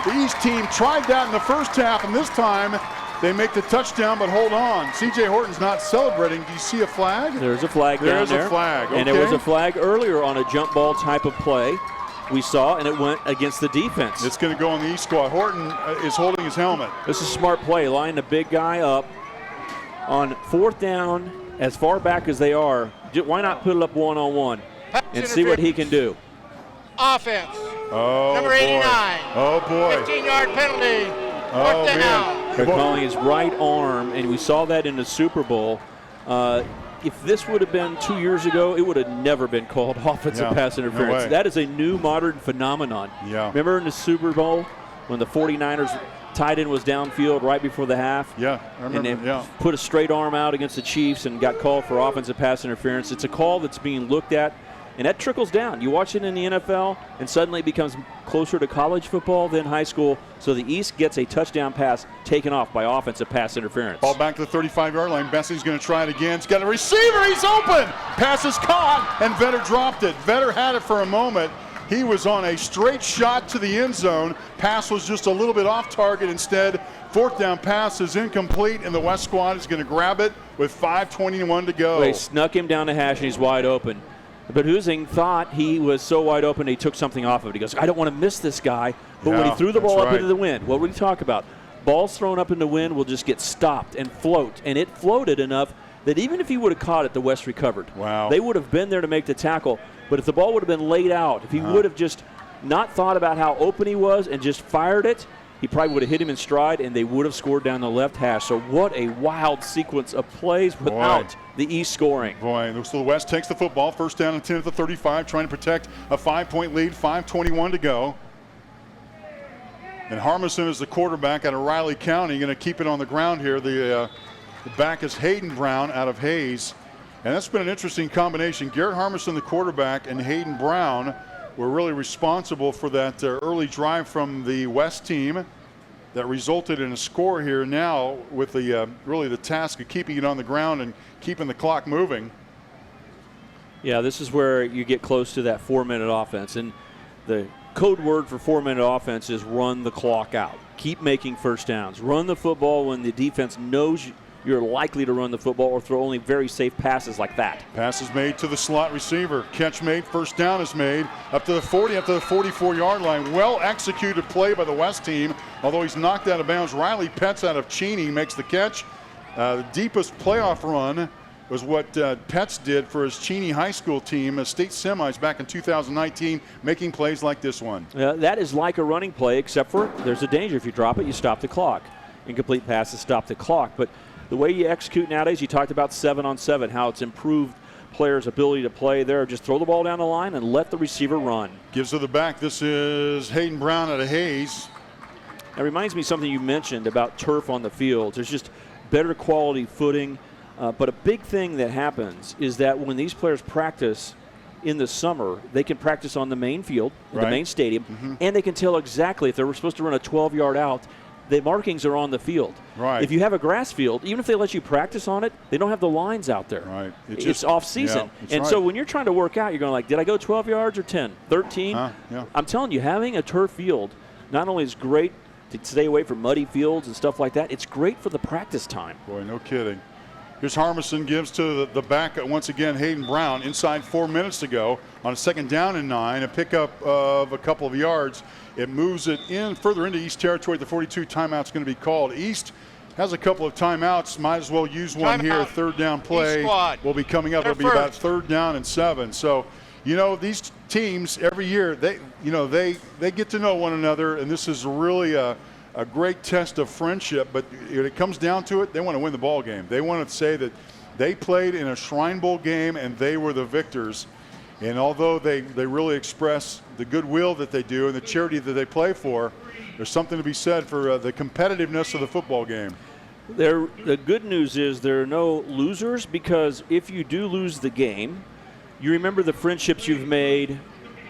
The East team tried that in the first half, and this time they make the touchdown, but hold on. C.J. Horton's not celebrating. Do you see a flag? There's a flag down there. There's a flag, okay. And there was a flag earlier on a jump ball type of play we saw, and it went against the defense. It's going to go on the East squad. Horton is holding his helmet. This is a smart play. Line the big guy up on 4th down, as far back as they are. Why not put it up one-on-one and see what he can do? Offense. Oh, Number 89. Oh, boy. 15-yard penalty. Oh, 4th down. They're calling his right arm, and we saw that in the Super Bowl. If this would have been 2 years ago, it would have never been called offensive pass interference. No way. That is a new modern phenomenon. Yeah. Remember in the Super Bowl when the 49ers tight end was downfield right before the half? Yeah, I remember, and they put a straight arm out against the Chiefs and got called for offensive pass interference. It's a call that's being looked at, and that trickles down. You watch it in the NFL, and suddenly it becomes closer to college football than high school. So the East gets a touchdown pass taken off by offensive pass interference. Ball back to the 35-yard line. Bessie's going to try it again. He's got a receiver. He's open. Pass is caught, and Vetter dropped it. Vetter had it for a moment. He was on a straight shot to the end zone. Pass was just a little bit off target instead. 4th down pass is incomplete, and the West squad is going to grab it with 5:21 to go. They snuck him down the hash, and he's wide open. But Husing thought he was so wide open, he took something off of it. He goes, I don't want to miss this guy. But when he threw the ball up into the wind, what would we talk about? Balls thrown up in the wind will just get stopped and float. And it floated enough that even if he would have caught it, the West recovered. Wow. They would have been there to make the tackle. But if the ball would have been laid out, if he would have just not thought about how open he was and just fired it, he probably would have hit him in stride, and they would have scored down the left hash. So what a wild sequence of plays without the East scoring. Boy, so the West takes the football, 1st down and 10 at the 35, trying to protect a 5-point lead, 5:21 to go. And Harmison is the quarterback out of Riley County, going to keep it on the ground here. The back is Hayden Brown out of Hayes. And that's been an interesting combination. Garrett Harmison, the quarterback, and Hayden Brown were really responsible for that early drive from the West team that resulted in a score here now with the really the task of keeping it on the ground and keeping the clock moving. Yeah, this is where you get close to that 4-minute offense. And the code word for 4-minute offense is run the clock out. Keep making first downs. Run the football when the defense knows you're likely to run the football or throw only very safe passes like that. Pass is made to the slot receiver. Catch made. 1st down is made. Up to the 40, up to the 44-yard line. Well executed play by the West team. Although he's knocked out of bounds, Riley Petz out of Cheney makes the catch. The deepest playoff run was what Petz did for his Cheney High School team, state semis back in 2019, making plays like this one. That is like a running play, except for there's a danger. If you drop it, you stop the clock. Incomplete passes stop the clock. But the way you execute nowadays, you talked about 7-on-7, how it's improved players' ability to play there. Just throw the ball down the line and let the receiver run. Gives to the back. This is Hayden Brown out of Hayes. That reminds me of something you mentioned about turf on the field. There's just better quality footing. But a big thing that happens is that when these players practice in the summer, they can practice on the main field, the main stadium, and they can tell exactly if they were supposed to run a 12-yard out, the markings are on the field. Right. If you have a grass field, even if they let you practice on it, they don't have the lines out there. Right. It's off season. Yeah, and so when you're trying to work out, you're going like, did I go 12 yards or 10, 13? Yeah. I'm telling you, having a turf field not only is great to stay away from muddy fields and stuff like that, it's great for the practice time. Boy, no kidding. Here's Harmison, gives to the back once again, Hayden Brown, inside 4 minutes to go on a 2nd down and 9, a pickup of a couple of yards. It moves it in further into East territory. The 42 timeout's going to be called. East has a couple of timeouts. Might as well use one here. 3rd down play will be coming up. It'll be about 3rd down and 7. So, you know, these teams every year, they get to know one another, and this is really a great test of friendship. But when it comes down to it, they want to win the ball game. They want to say that they played in a Shrine Bowl game and they were the victors. And although they really express the goodwill that they do and the charity that they play for, there's something to be said for the competitiveness of the football game. The good news is there are no losers, because if you do lose the game, you remember the friendships you've made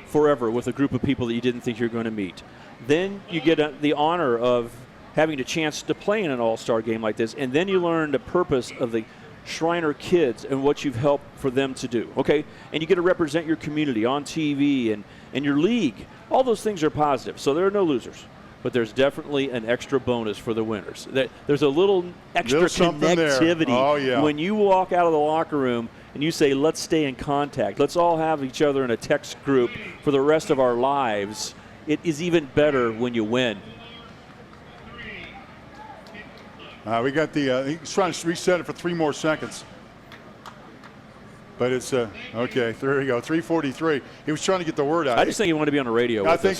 forever with a group of people that you didn't think you were going to meet. Then you get the honor of having a chance to play in an all-star game like this, and then you learn the purpose of the Shriner kids and what you've helped for them to do, okay? And you get to represent your community on TV and your league. All those things are positive, so there are no losers. but there's definitely an extra bonus for the winners. There's a little extra connectivity when you walk out of the locker room and you say, let's stay in contact. Let's all have each other in a text group for the rest of our lives. It is even better when you win. We got he's trying to reset it for 3 more seconds. But it's, okay, there we go, 3:43. He was trying to get the word out. I just think he wanted to be on the radio I think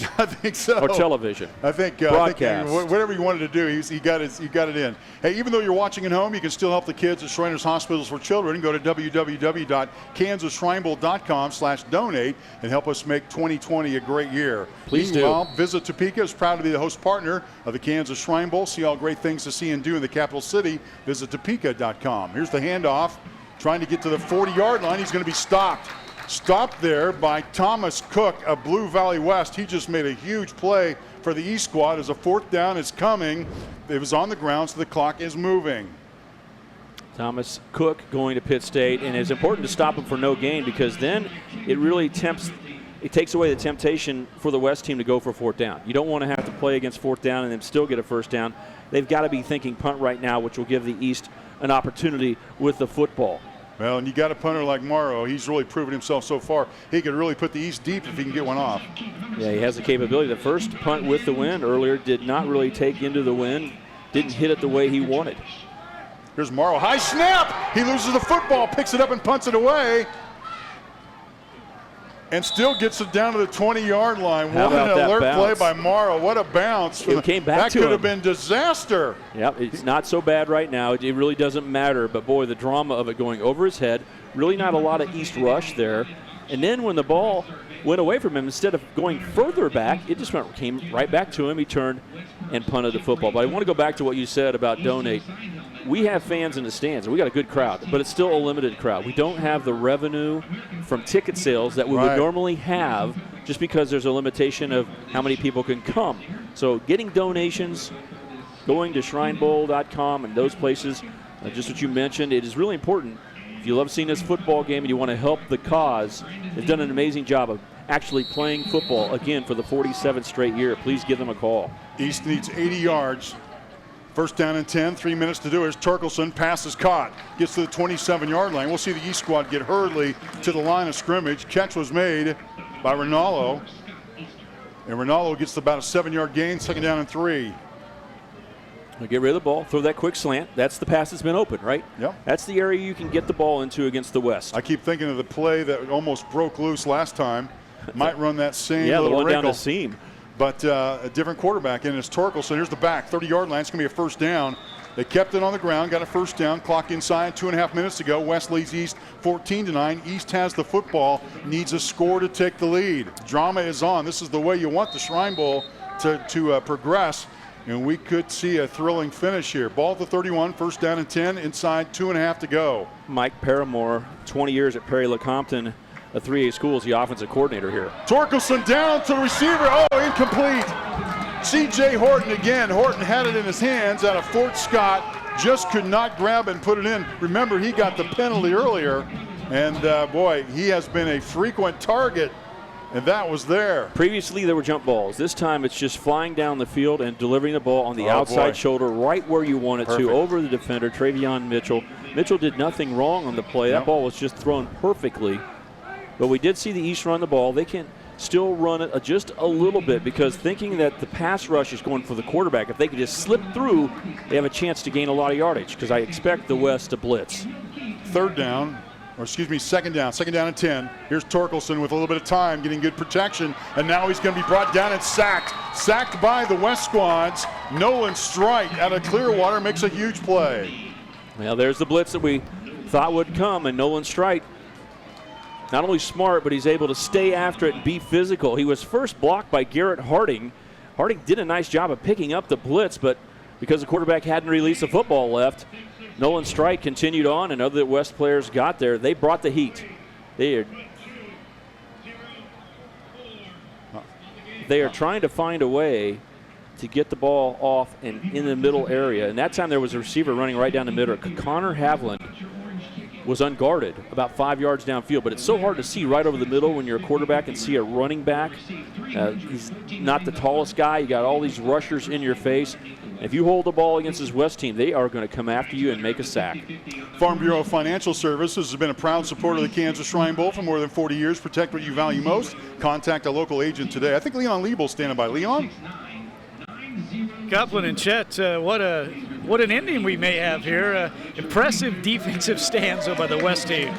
so. Or television. I think whatever he wanted to do, he got it in. Hey, even though you're watching at home, you can still help the kids at Shriners Hospitals for Children. Go to www.kansasshrinebowl.com/donate and help us make 2020 a great year. Please Meanwhile, Visit Topeka is proud to be the host partner of the Kansas Shrine Bowl. See all great things to see and do in the capital city. Visit topeka.com. Here's the handoff. Trying to get to the 40-yard line. He's going to be stopped. Stopped there by Thomas Cook of Blue Valley West. He just made a huge play for the East squad as a 4th down is coming. It was on the ground, so the clock is moving. Thomas Cook going to Pitt State, and it's important to stop him for no gain because then it really takes away the temptation for the West team to go for 4th down. You don't want to have to play against 4th down and then still get a 1st down. They've got to be thinking punt right now, which will give the East an opportunity with the football. Well, and you got a punter like Morrow. He's really proven himself so far. He could really put the East deep if he can get one off. Yeah, he has the capability. The first punt with the wind earlier did not really take into the wind, didn't hit it the way he wanted. Here's Morrow. High snap. He loses the football, picks it up and punts it away. And still gets it down to the 20-yard line. What an alert play by Morrow. What a bounce. It came back to him. That could have been disaster. Yep, it's not so bad right now. It really doesn't matter. But, boy, the drama of it going over his head, really not a lot of East rush there. And then when the ball went away from him, instead of going further back, it just came right back to him. He turned and punted the football. But I want to go back to what you said about donate. We have fans in the stands, and we got a good crowd, but it's still a limited crowd. We don't have the revenue from ticket sales that we would normally have just because there's a limitation of how many people can come. So getting donations, going to shrinebowl.com and those places, just what you mentioned, it is really important. If you love seeing this football game and you want to help the cause, they've done an amazing job of actually playing football, again, for the 47th straight year. Please give them a call. East needs 80 yards. 1st down and 10, 3 minutes to do. Here's Torkelson, pass is caught. Gets to the 27-yard line. We'll see the East squad get hurriedly to the line of scrimmage. Catch was made by Rinaldo. And Rinaldo gets about a 7-yard gain, 2nd down and 3. Get rid of the ball, throw that quick slant. That's the pass that's been open, right? Yep. That's the area you can get the ball into against the West. I keep thinking of the play that almost broke loose last time. Might run that same little the one wrinkle. Down the seam. But a different quarterback, and it's Torkelson. Here's the back, 30-yard line. It's going to be a 1st down. They kept it on the ground, got a 1st down. Clock inside, 2.5 minutes to go. West leads East 14-9. East has the football, needs a score to take the lead. Drama is on. This is the way you want the Shrine Bowl to progress, and we could see a thrilling finish here. Ball at the 31, 1st down and 10, inside 2.5 to go. Mike Paramore, 20 years at Perry LeCompton, a 3A school, is the offensive coordinator here. Torkelson down to the receiver. Oh, incomplete. C.J. Horton again. Horton had it in his hands out of Fort Scott. Just could not grab and put it in. Remember, he got the penalty earlier. And, boy, he has been a frequent target. And that was there. Previously, there were jump balls. This time, it's just flying down the field and delivering the ball on the outside shoulder right where you want it to, over the defender, Travion Mitchell. Mitchell did nothing wrong on the play. That ball was just thrown perfectly. But we did see the East run the ball. They can still run it just a little bit because thinking that the pass rush is going for the quarterback, if they could just slip through, they have a chance to gain a lot of yardage because I expect the West to blitz. 2nd down and 10. Here's Torkelson with a little bit of time, getting good protection, and now he's going to be brought down and sacked. Sacked by the West squads. Nolan Strite out of Clearwater makes a huge play. Well, there's the blitz that we thought would come, and Nolan Strite, not only smart, but he's able to stay after it and be physical. He was first blocked by Garrett Harding. Harding did a nice job of picking up the blitz, but because the quarterback hadn't released the football left, Nolan Strite continued on, and other West players got there. They brought the heat. They are trying to find a way to get the ball off and in the middle area. And that time there was a receiver running right down the middle. Connor Havland was unguarded about 5 yards downfield, but it's so hard to see right over the middle when you're a quarterback and see a running back. He's not the tallest guy. You got all these rushers in your face. If you hold the ball against this West team, they are going to come after you and make a sack. Farm Bureau Financial Services has been a proud supporter of the Kansas Shrine Bowl for more than 40 years. Protect what you value most. Contact a local agent today. I think Leon Liebel standing by. Leon? Copeland and Chet, what an ending we may have here. Impressive defensive stanza by the West team.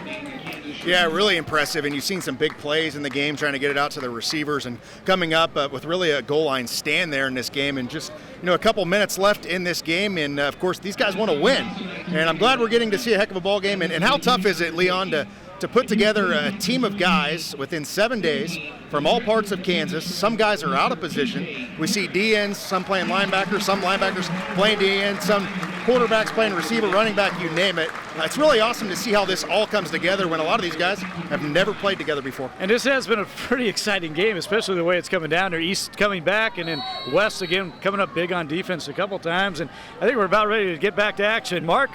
Yeah, really impressive, and you've seen some big plays in the game trying to get it out to the receivers and coming up with really a goal line stand there in this game, and just a couple minutes left in this game, and of course these guys want to win, and I'm glad we're getting to see a heck of a ball game. And how tough is it, Leon, to put together a team of guys within 7 days from all parts of Kansas? Some guys are out of position. We see DNs, some playing linebackers, some linebackers playing DN, some quarterbacks playing receiver, running back, you name it. It's really awesome to see how this all comes together when a lot of these guys have never played together before. And this has been a pretty exciting game, especially the way it's coming down there. East coming back, and then West again coming up big on defense a couple times. And I think we're about ready to get back to action. Mark?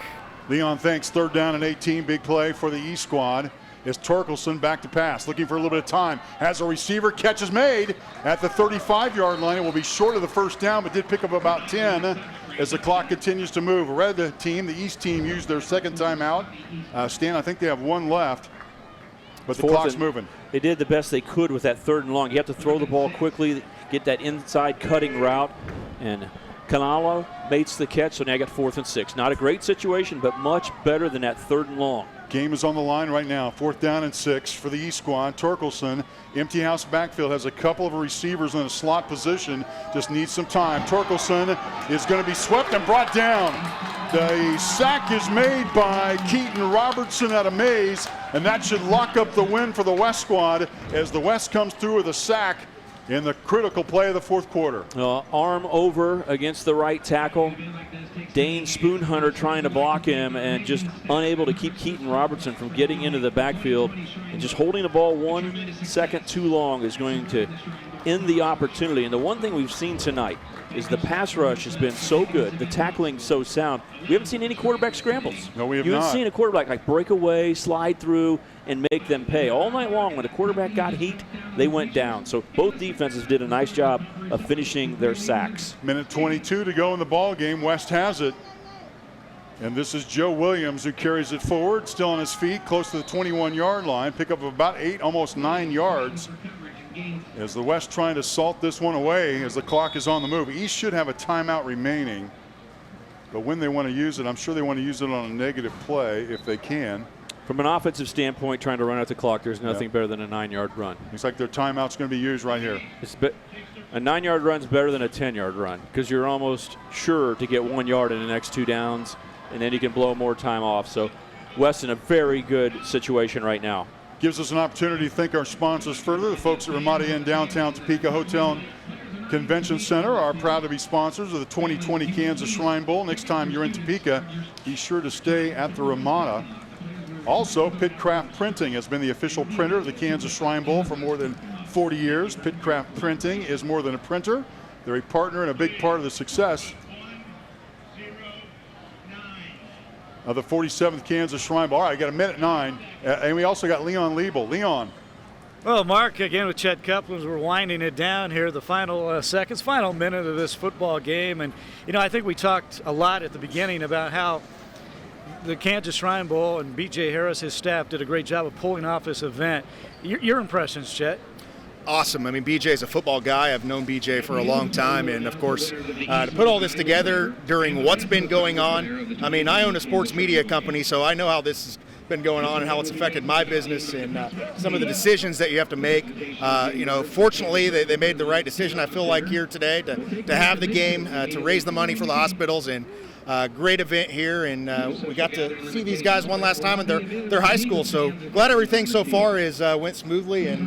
Leon, thanks. 3rd down and 18. Big play for the East squad. Is Torkelson back to pass, looking for a little bit of time. Has a receiver, catch is made at the 35-yard line. It will be short of the first down, but did pick up about 10 as the clock continues to move. Red team, the East team, used their second timeout. Stan, I think they have one left, but the clock's moving. They did the best they could with that 3rd and long. You have to throw the ball quickly, get that inside cutting route, and Canalo makes the catch, so now you got 4th and 6. Not a great situation, but much better than that 3rd and long. Game is on the line right now. 4th down and 6 for the East squad. Torkelson, empty house backfield, has a couple of receivers in a slot position. Just needs some time. Torkelson is going to be swept and brought down. The sack is made by Keaton Robertson out of Mays, and that should lock up the win for the West squad as the West comes through with a sack in the critical play of the 4th quarter. Arm over against the right tackle. Dane Spoonhunter trying to block him and just unable to keep Keaton Robertson from getting into the backfield. And just holding the ball 1 second too long is going to end the opportunity. And the one thing we've seen tonight is the pass rush has been so good, the tackling so sound. We haven't seen any quarterback scrambles. No, we have not. You haven't not seen a quarterback like break away, slide through, and make them pay. All night long, when the quarterback got heat, they went down. So both defenses did a nice job of finishing their sacks. Minute 22 to go in the ball game. West has it. And this is Joe Williams who carries it forward, still on his feet, close to the 21-yard line. Pick up about 8, almost 9 yards. As the West trying to salt this one away as the clock is on the move. East should have a timeout remaining. But when they want to use it, I'm sure they want to use it on a negative play if they can. From an offensive standpoint, trying to run out the clock, there's nothing better than a 9-yard run. Looks like their timeout's going to be used right here. A 9-yard run's better than a 10-yard run because you're almost sure to get 1 yard in the next 2 downs, and then you can blow more time off. So West in a very good situation right now. Gives us an opportunity to thank our sponsors further. The folks at Ramada Inn downtown Topeka Hotel and Convention Center are proud to be sponsors of the 2020 Kansas Shrine Bowl. Next time you're in Topeka, be sure to stay at the Ramada. Also, Pitcraft Printing has been the official printer of the Kansas Shrine Bowl for more than 40 years. Pitcraft Printing is more than a printer. They're a partner and a big part of the success of the 47th Kansas Shrine Bowl. All right, I got a minute 9, and we also got Leon Liebel. Leon. Well, Mark, again with Chet Copeland, we're winding it down here, the final seconds, final minute of this football game. And, I think we talked a lot at the beginning about how the Kansas Shrine Bowl and B.J. Harris, his staff, did a great job of pulling off this event. Your impressions, Chet? Awesome. I mean, BJ's a football guy. I've known BJ for a long time. And, of course, to put all this together during what's been going on, I mean, I own a sports media company, so I know how this has been going on and how it's affected my business and some of the decisions that you have to make. Fortunately, they made the right decision, I feel like, here today to have the game, to raise the money for the hospitals. And great event here, and we got to see these guys one last time in their high school. So glad everything so far went smoothly, and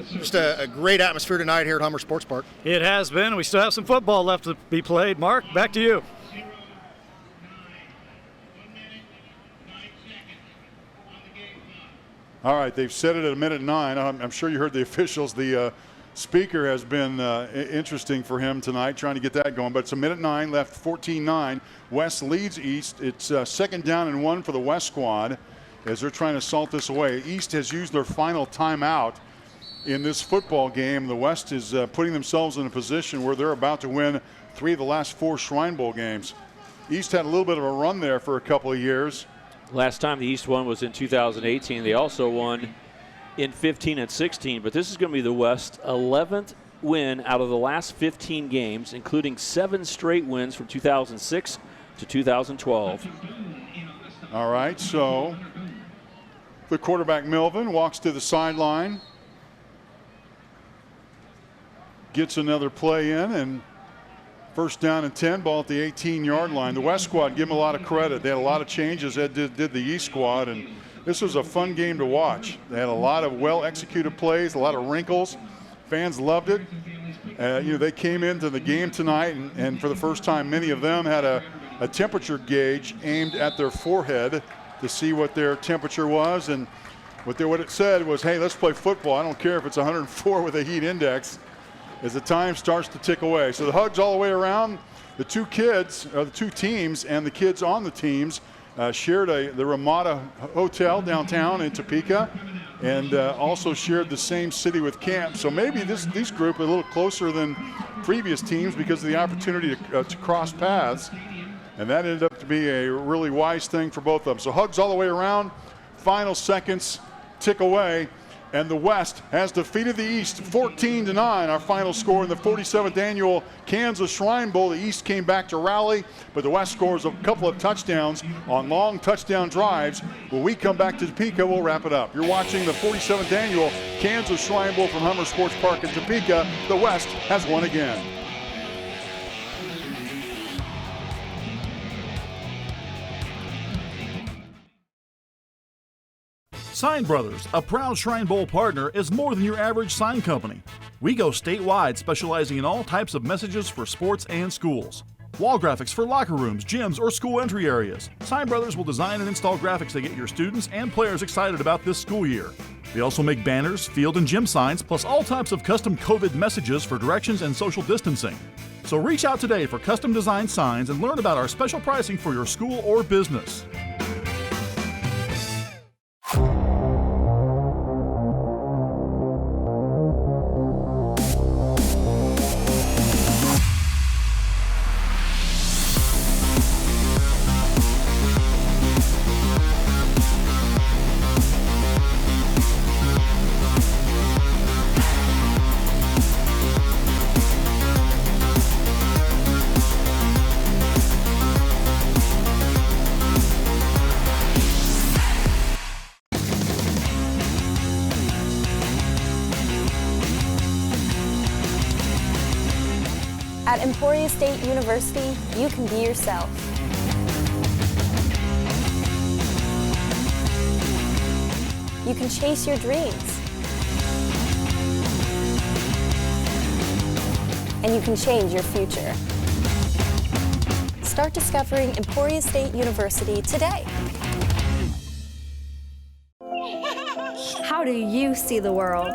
just a great atmosphere tonight here at Hummer Sports Park. It has been. We still have some football left to be played. Mark, back to you. All right, they've set it at a minute 9. I'm sure you heard the officials. The speaker has been interesting for him tonight, trying to get that going. But it's a minute 9 left, 14-9. West leads East. It's 2nd down and 1 for the West squad. as they're trying to salt this away. East has used their final timeout in this football game. The West is putting themselves in a position where they're about to win 3 of the last 4 Shrine Bowl games. East had a little bit of a run there for a couple of years. Last time the East won was in 2018. They also won in 15 and 16, but this is going to be the West's 11th win out of the last 15 games, including 7 straight wins from 2006 to 2012. All right, so the quarterback Melvin walks to the sideline, gets another play in, and first down and 10, ball at the 18-yard line. The West squad, give them a lot of credit. They had a lot of changes that did the East squad, and this was a fun game to watch. They had a lot of well-executed plays, a lot of wrinkles. Fans loved it. They came into the game tonight, and for the first time, many of them had a temperature gauge aimed at their forehead to see what their temperature was. And what it said was, hey, let's play football. I don't care if it's 104 with a heat index, as the time starts to tick away. So the hugs all the way around. The two teams and the kids on the teams shared the Ramada Hotel downtown in Topeka, and also shared the same city with camp. So maybe this group a little closer than previous teams because of the opportunity to cross paths. And that ended up to be a really wise thing for both of them. So hugs all the way around. Final seconds tick away. And the West has defeated the East 14-9, our final score in the 47th annual Kansas Shrine Bowl. The East came back to rally, but the West scores a couple of touchdowns on long touchdown drives. When we come back to Topeka, we'll wrap it up. You're watching the 47th annual Kansas Shrine Bowl from Hummer Sports Park in Topeka. The West has won again. Sign Brothers, a proud Shrine Bowl partner, is more than your average sign company. We go statewide, specializing in all types of messages for sports and schools. Wall graphics for locker rooms, gyms, or school entry areas. Sign Brothers will design and install graphics that get your students and players excited about this school year. They also make banners, field and gym signs, plus all types of custom COVID messages for directions and social distancing. So reach out today for custom designed signs and learn about our special pricing for your school or business. At Emporia State University, you can be yourself. You can chase your dreams. And you can change your future. Start discovering Emporia State University today. How do you see the world?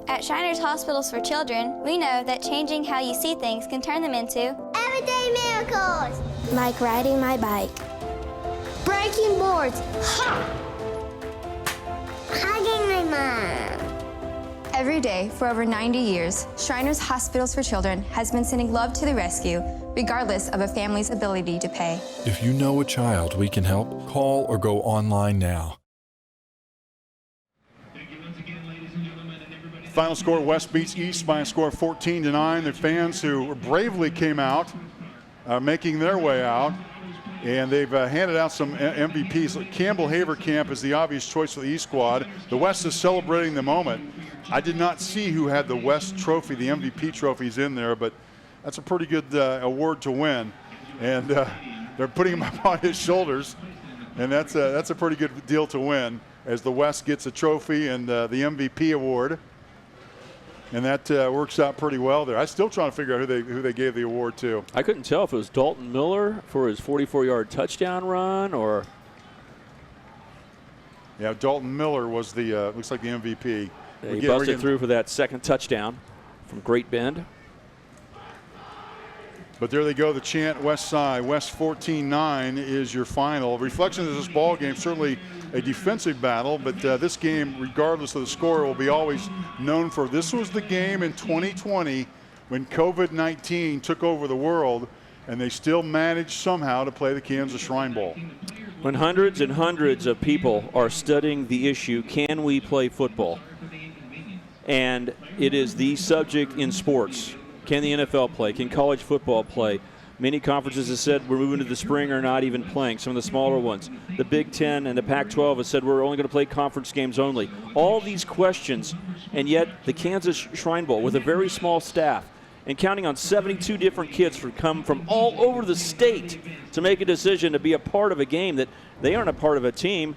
At Shriners Hospitals for Children, we know that changing how you see things can turn them into everyday miracles. Like riding my bike. Breaking boards. Hugging my mom. Every day for over 90 years, Shriners Hospitals for Children has been sending love to the rescue, regardless of a family's ability to pay. If you know a child we can help, call or go online now. Final score, West beats East by a score of 14-9. The fans who bravely came out are making their way out, and they've handed out some MVPs. Campbell Haverkamp is the obvious choice for the East squad. The West is celebrating the moment. I did not see who had the West trophy, the MVP trophies in there, but that's a pretty good award to win. And they're putting him up on his shoulders, and that's a pretty good deal to win as the West gets a trophy and the MVP award. And that works out pretty well there. I'm still trying to figure out who they gave the award to. I couldn't tell if it was Dalton Miller for his 44-yard touchdown run or. Yeah, Dalton Miller was the looks like the MVP. Yeah, he busted through for that second touchdown from Great Bend. But there they go, the chant West Side. West 14-9 is your final. Reflection of this ball game, certainly a defensive battle, but this game, regardless of the score, will be always known for. This was the game in 2020 when COVID-19 took over the world, and they still managed somehow to play the Kansas Shrine Bowl. When hundreds and hundreds of people are studying the issue, can we play football? And it is the subject in sports. Can the NFL play? Can college football play? Many conferences have said we're moving to the spring or not even playing, some of the smaller ones. The Big Ten and the Pac-12 have said we're only going to play conference games only. All these questions, and yet the Kansas Shrine Bowl with a very small staff and counting on 72 different kids from come from all over the state to make a decision to be a part of a game that they aren't a part of a team.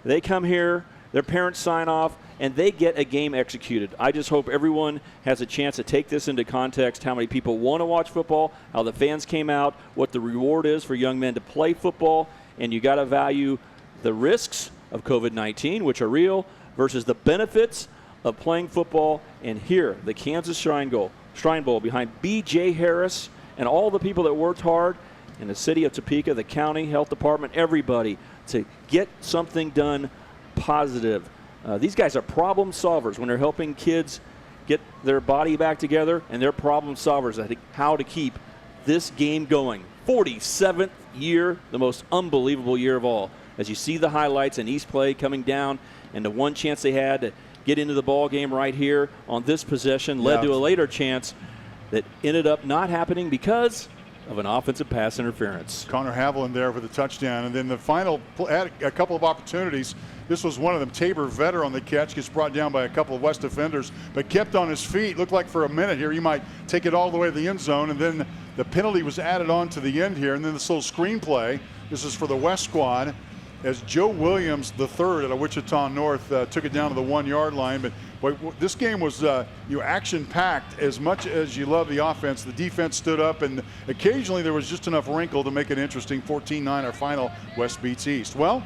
They come here, their parents sign off, and they get a game executed. I just hope everyone has a chance to take this into context, how many people want to watch football, how the fans came out, what the reward is for young men to play football, and you got to value the risks of COVID-19, which are real, versus the benefits of playing football. And here, the Kansas Shrine Bowl behind B.J. Harris and all the people that worked hard in the city of Topeka, the county health department, everybody, to get something done positive. These guys are problem solvers when they're helping kids get their body back together, and they're problem solvers at how to keep this game going. 47th year, the most unbelievable year of all. As you see the highlights and East play coming down, and the one chance they had to get into the ball game right here on this possession led to a later chance that ended up not happening because of an offensive pass interference. Connor Haviland there for the touchdown, and then the final had a couple of opportunities. This was one of them. Tabor Vetter on the catch, gets brought down by a couple of West defenders, but kept on his feet. Looked like for a minute here he might take it all the way to the end zone, and then the penalty was added on to the end here, and then this little screenplay. This is for the West squad, as Joe Williams III out of Wichita North took it down to the 1 yard line. But this game was action-packed. As much as you love the offense, the defense stood up, and occasionally there was just enough wrinkle to make it interesting. 14-9 our final. West beats East. Well,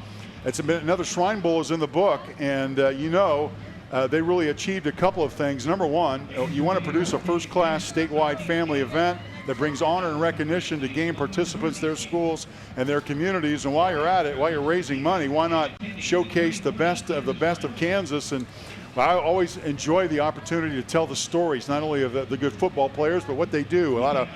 it's another Shrine Bowl is in the book, and they really achieved a couple of things. Number one, you want to produce a first-class statewide family event that brings honor and recognition to game participants, their schools, and their communities. And while you're at it, while you're raising money, why not showcase the best of Kansas? And I always enjoy the opportunity to tell the stories, not only of the good football players, but what they do. A lot of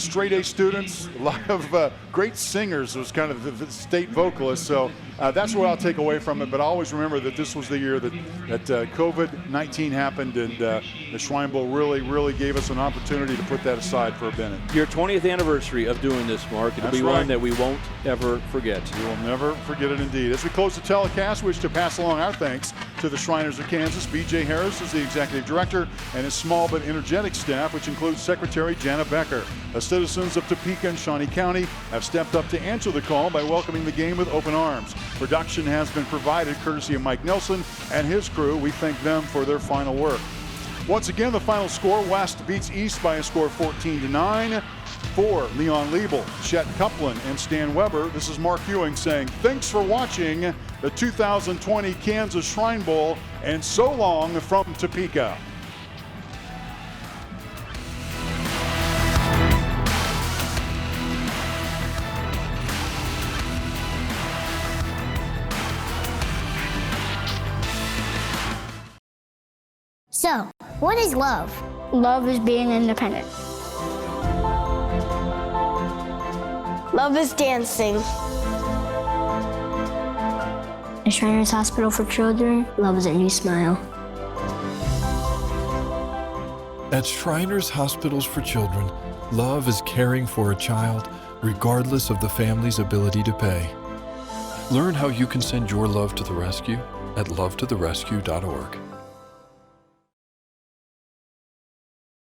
straight-A students, a lot of great singers. It was kind of the state vocalists. So that's what I'll take away from it. But I always remember that this was the year that COVID-19 happened, and the Shrine Bowl really gave us an opportunity to put that aside for a minute. Your 20th anniversary of doing this, Mark. It'll be one that we won't ever forget. We will never forget it indeed. As we close the telecast, we wish to pass along our thanks to the Shriners of Kansas. B.J. Harris is the executive director, and his small but energetic staff, which includes Secretary Jana Becker. The citizens of Topeka and Shawnee County have stepped up to answer the call by welcoming the game with open arms. Production has been provided courtesy of Mike Nelson and his crew. We thank them for their final work. Once again, the final score, West beats East by a score of 14-9. For Leon Liebel, Chet Copeland, and Stan Weber, this is Mark Ewing saying thanks for watching the 2020 Kansas Shrine Bowl, and so long from Topeka. So, what is love? Love is being independent. Love is dancing. At Shriners Hospital for Children, love is a new smile. At Shriners Hospitals for Children, love is caring for a child regardless of the family's ability to pay. Learn how you can send your love to the rescue at lovetotherescue.org.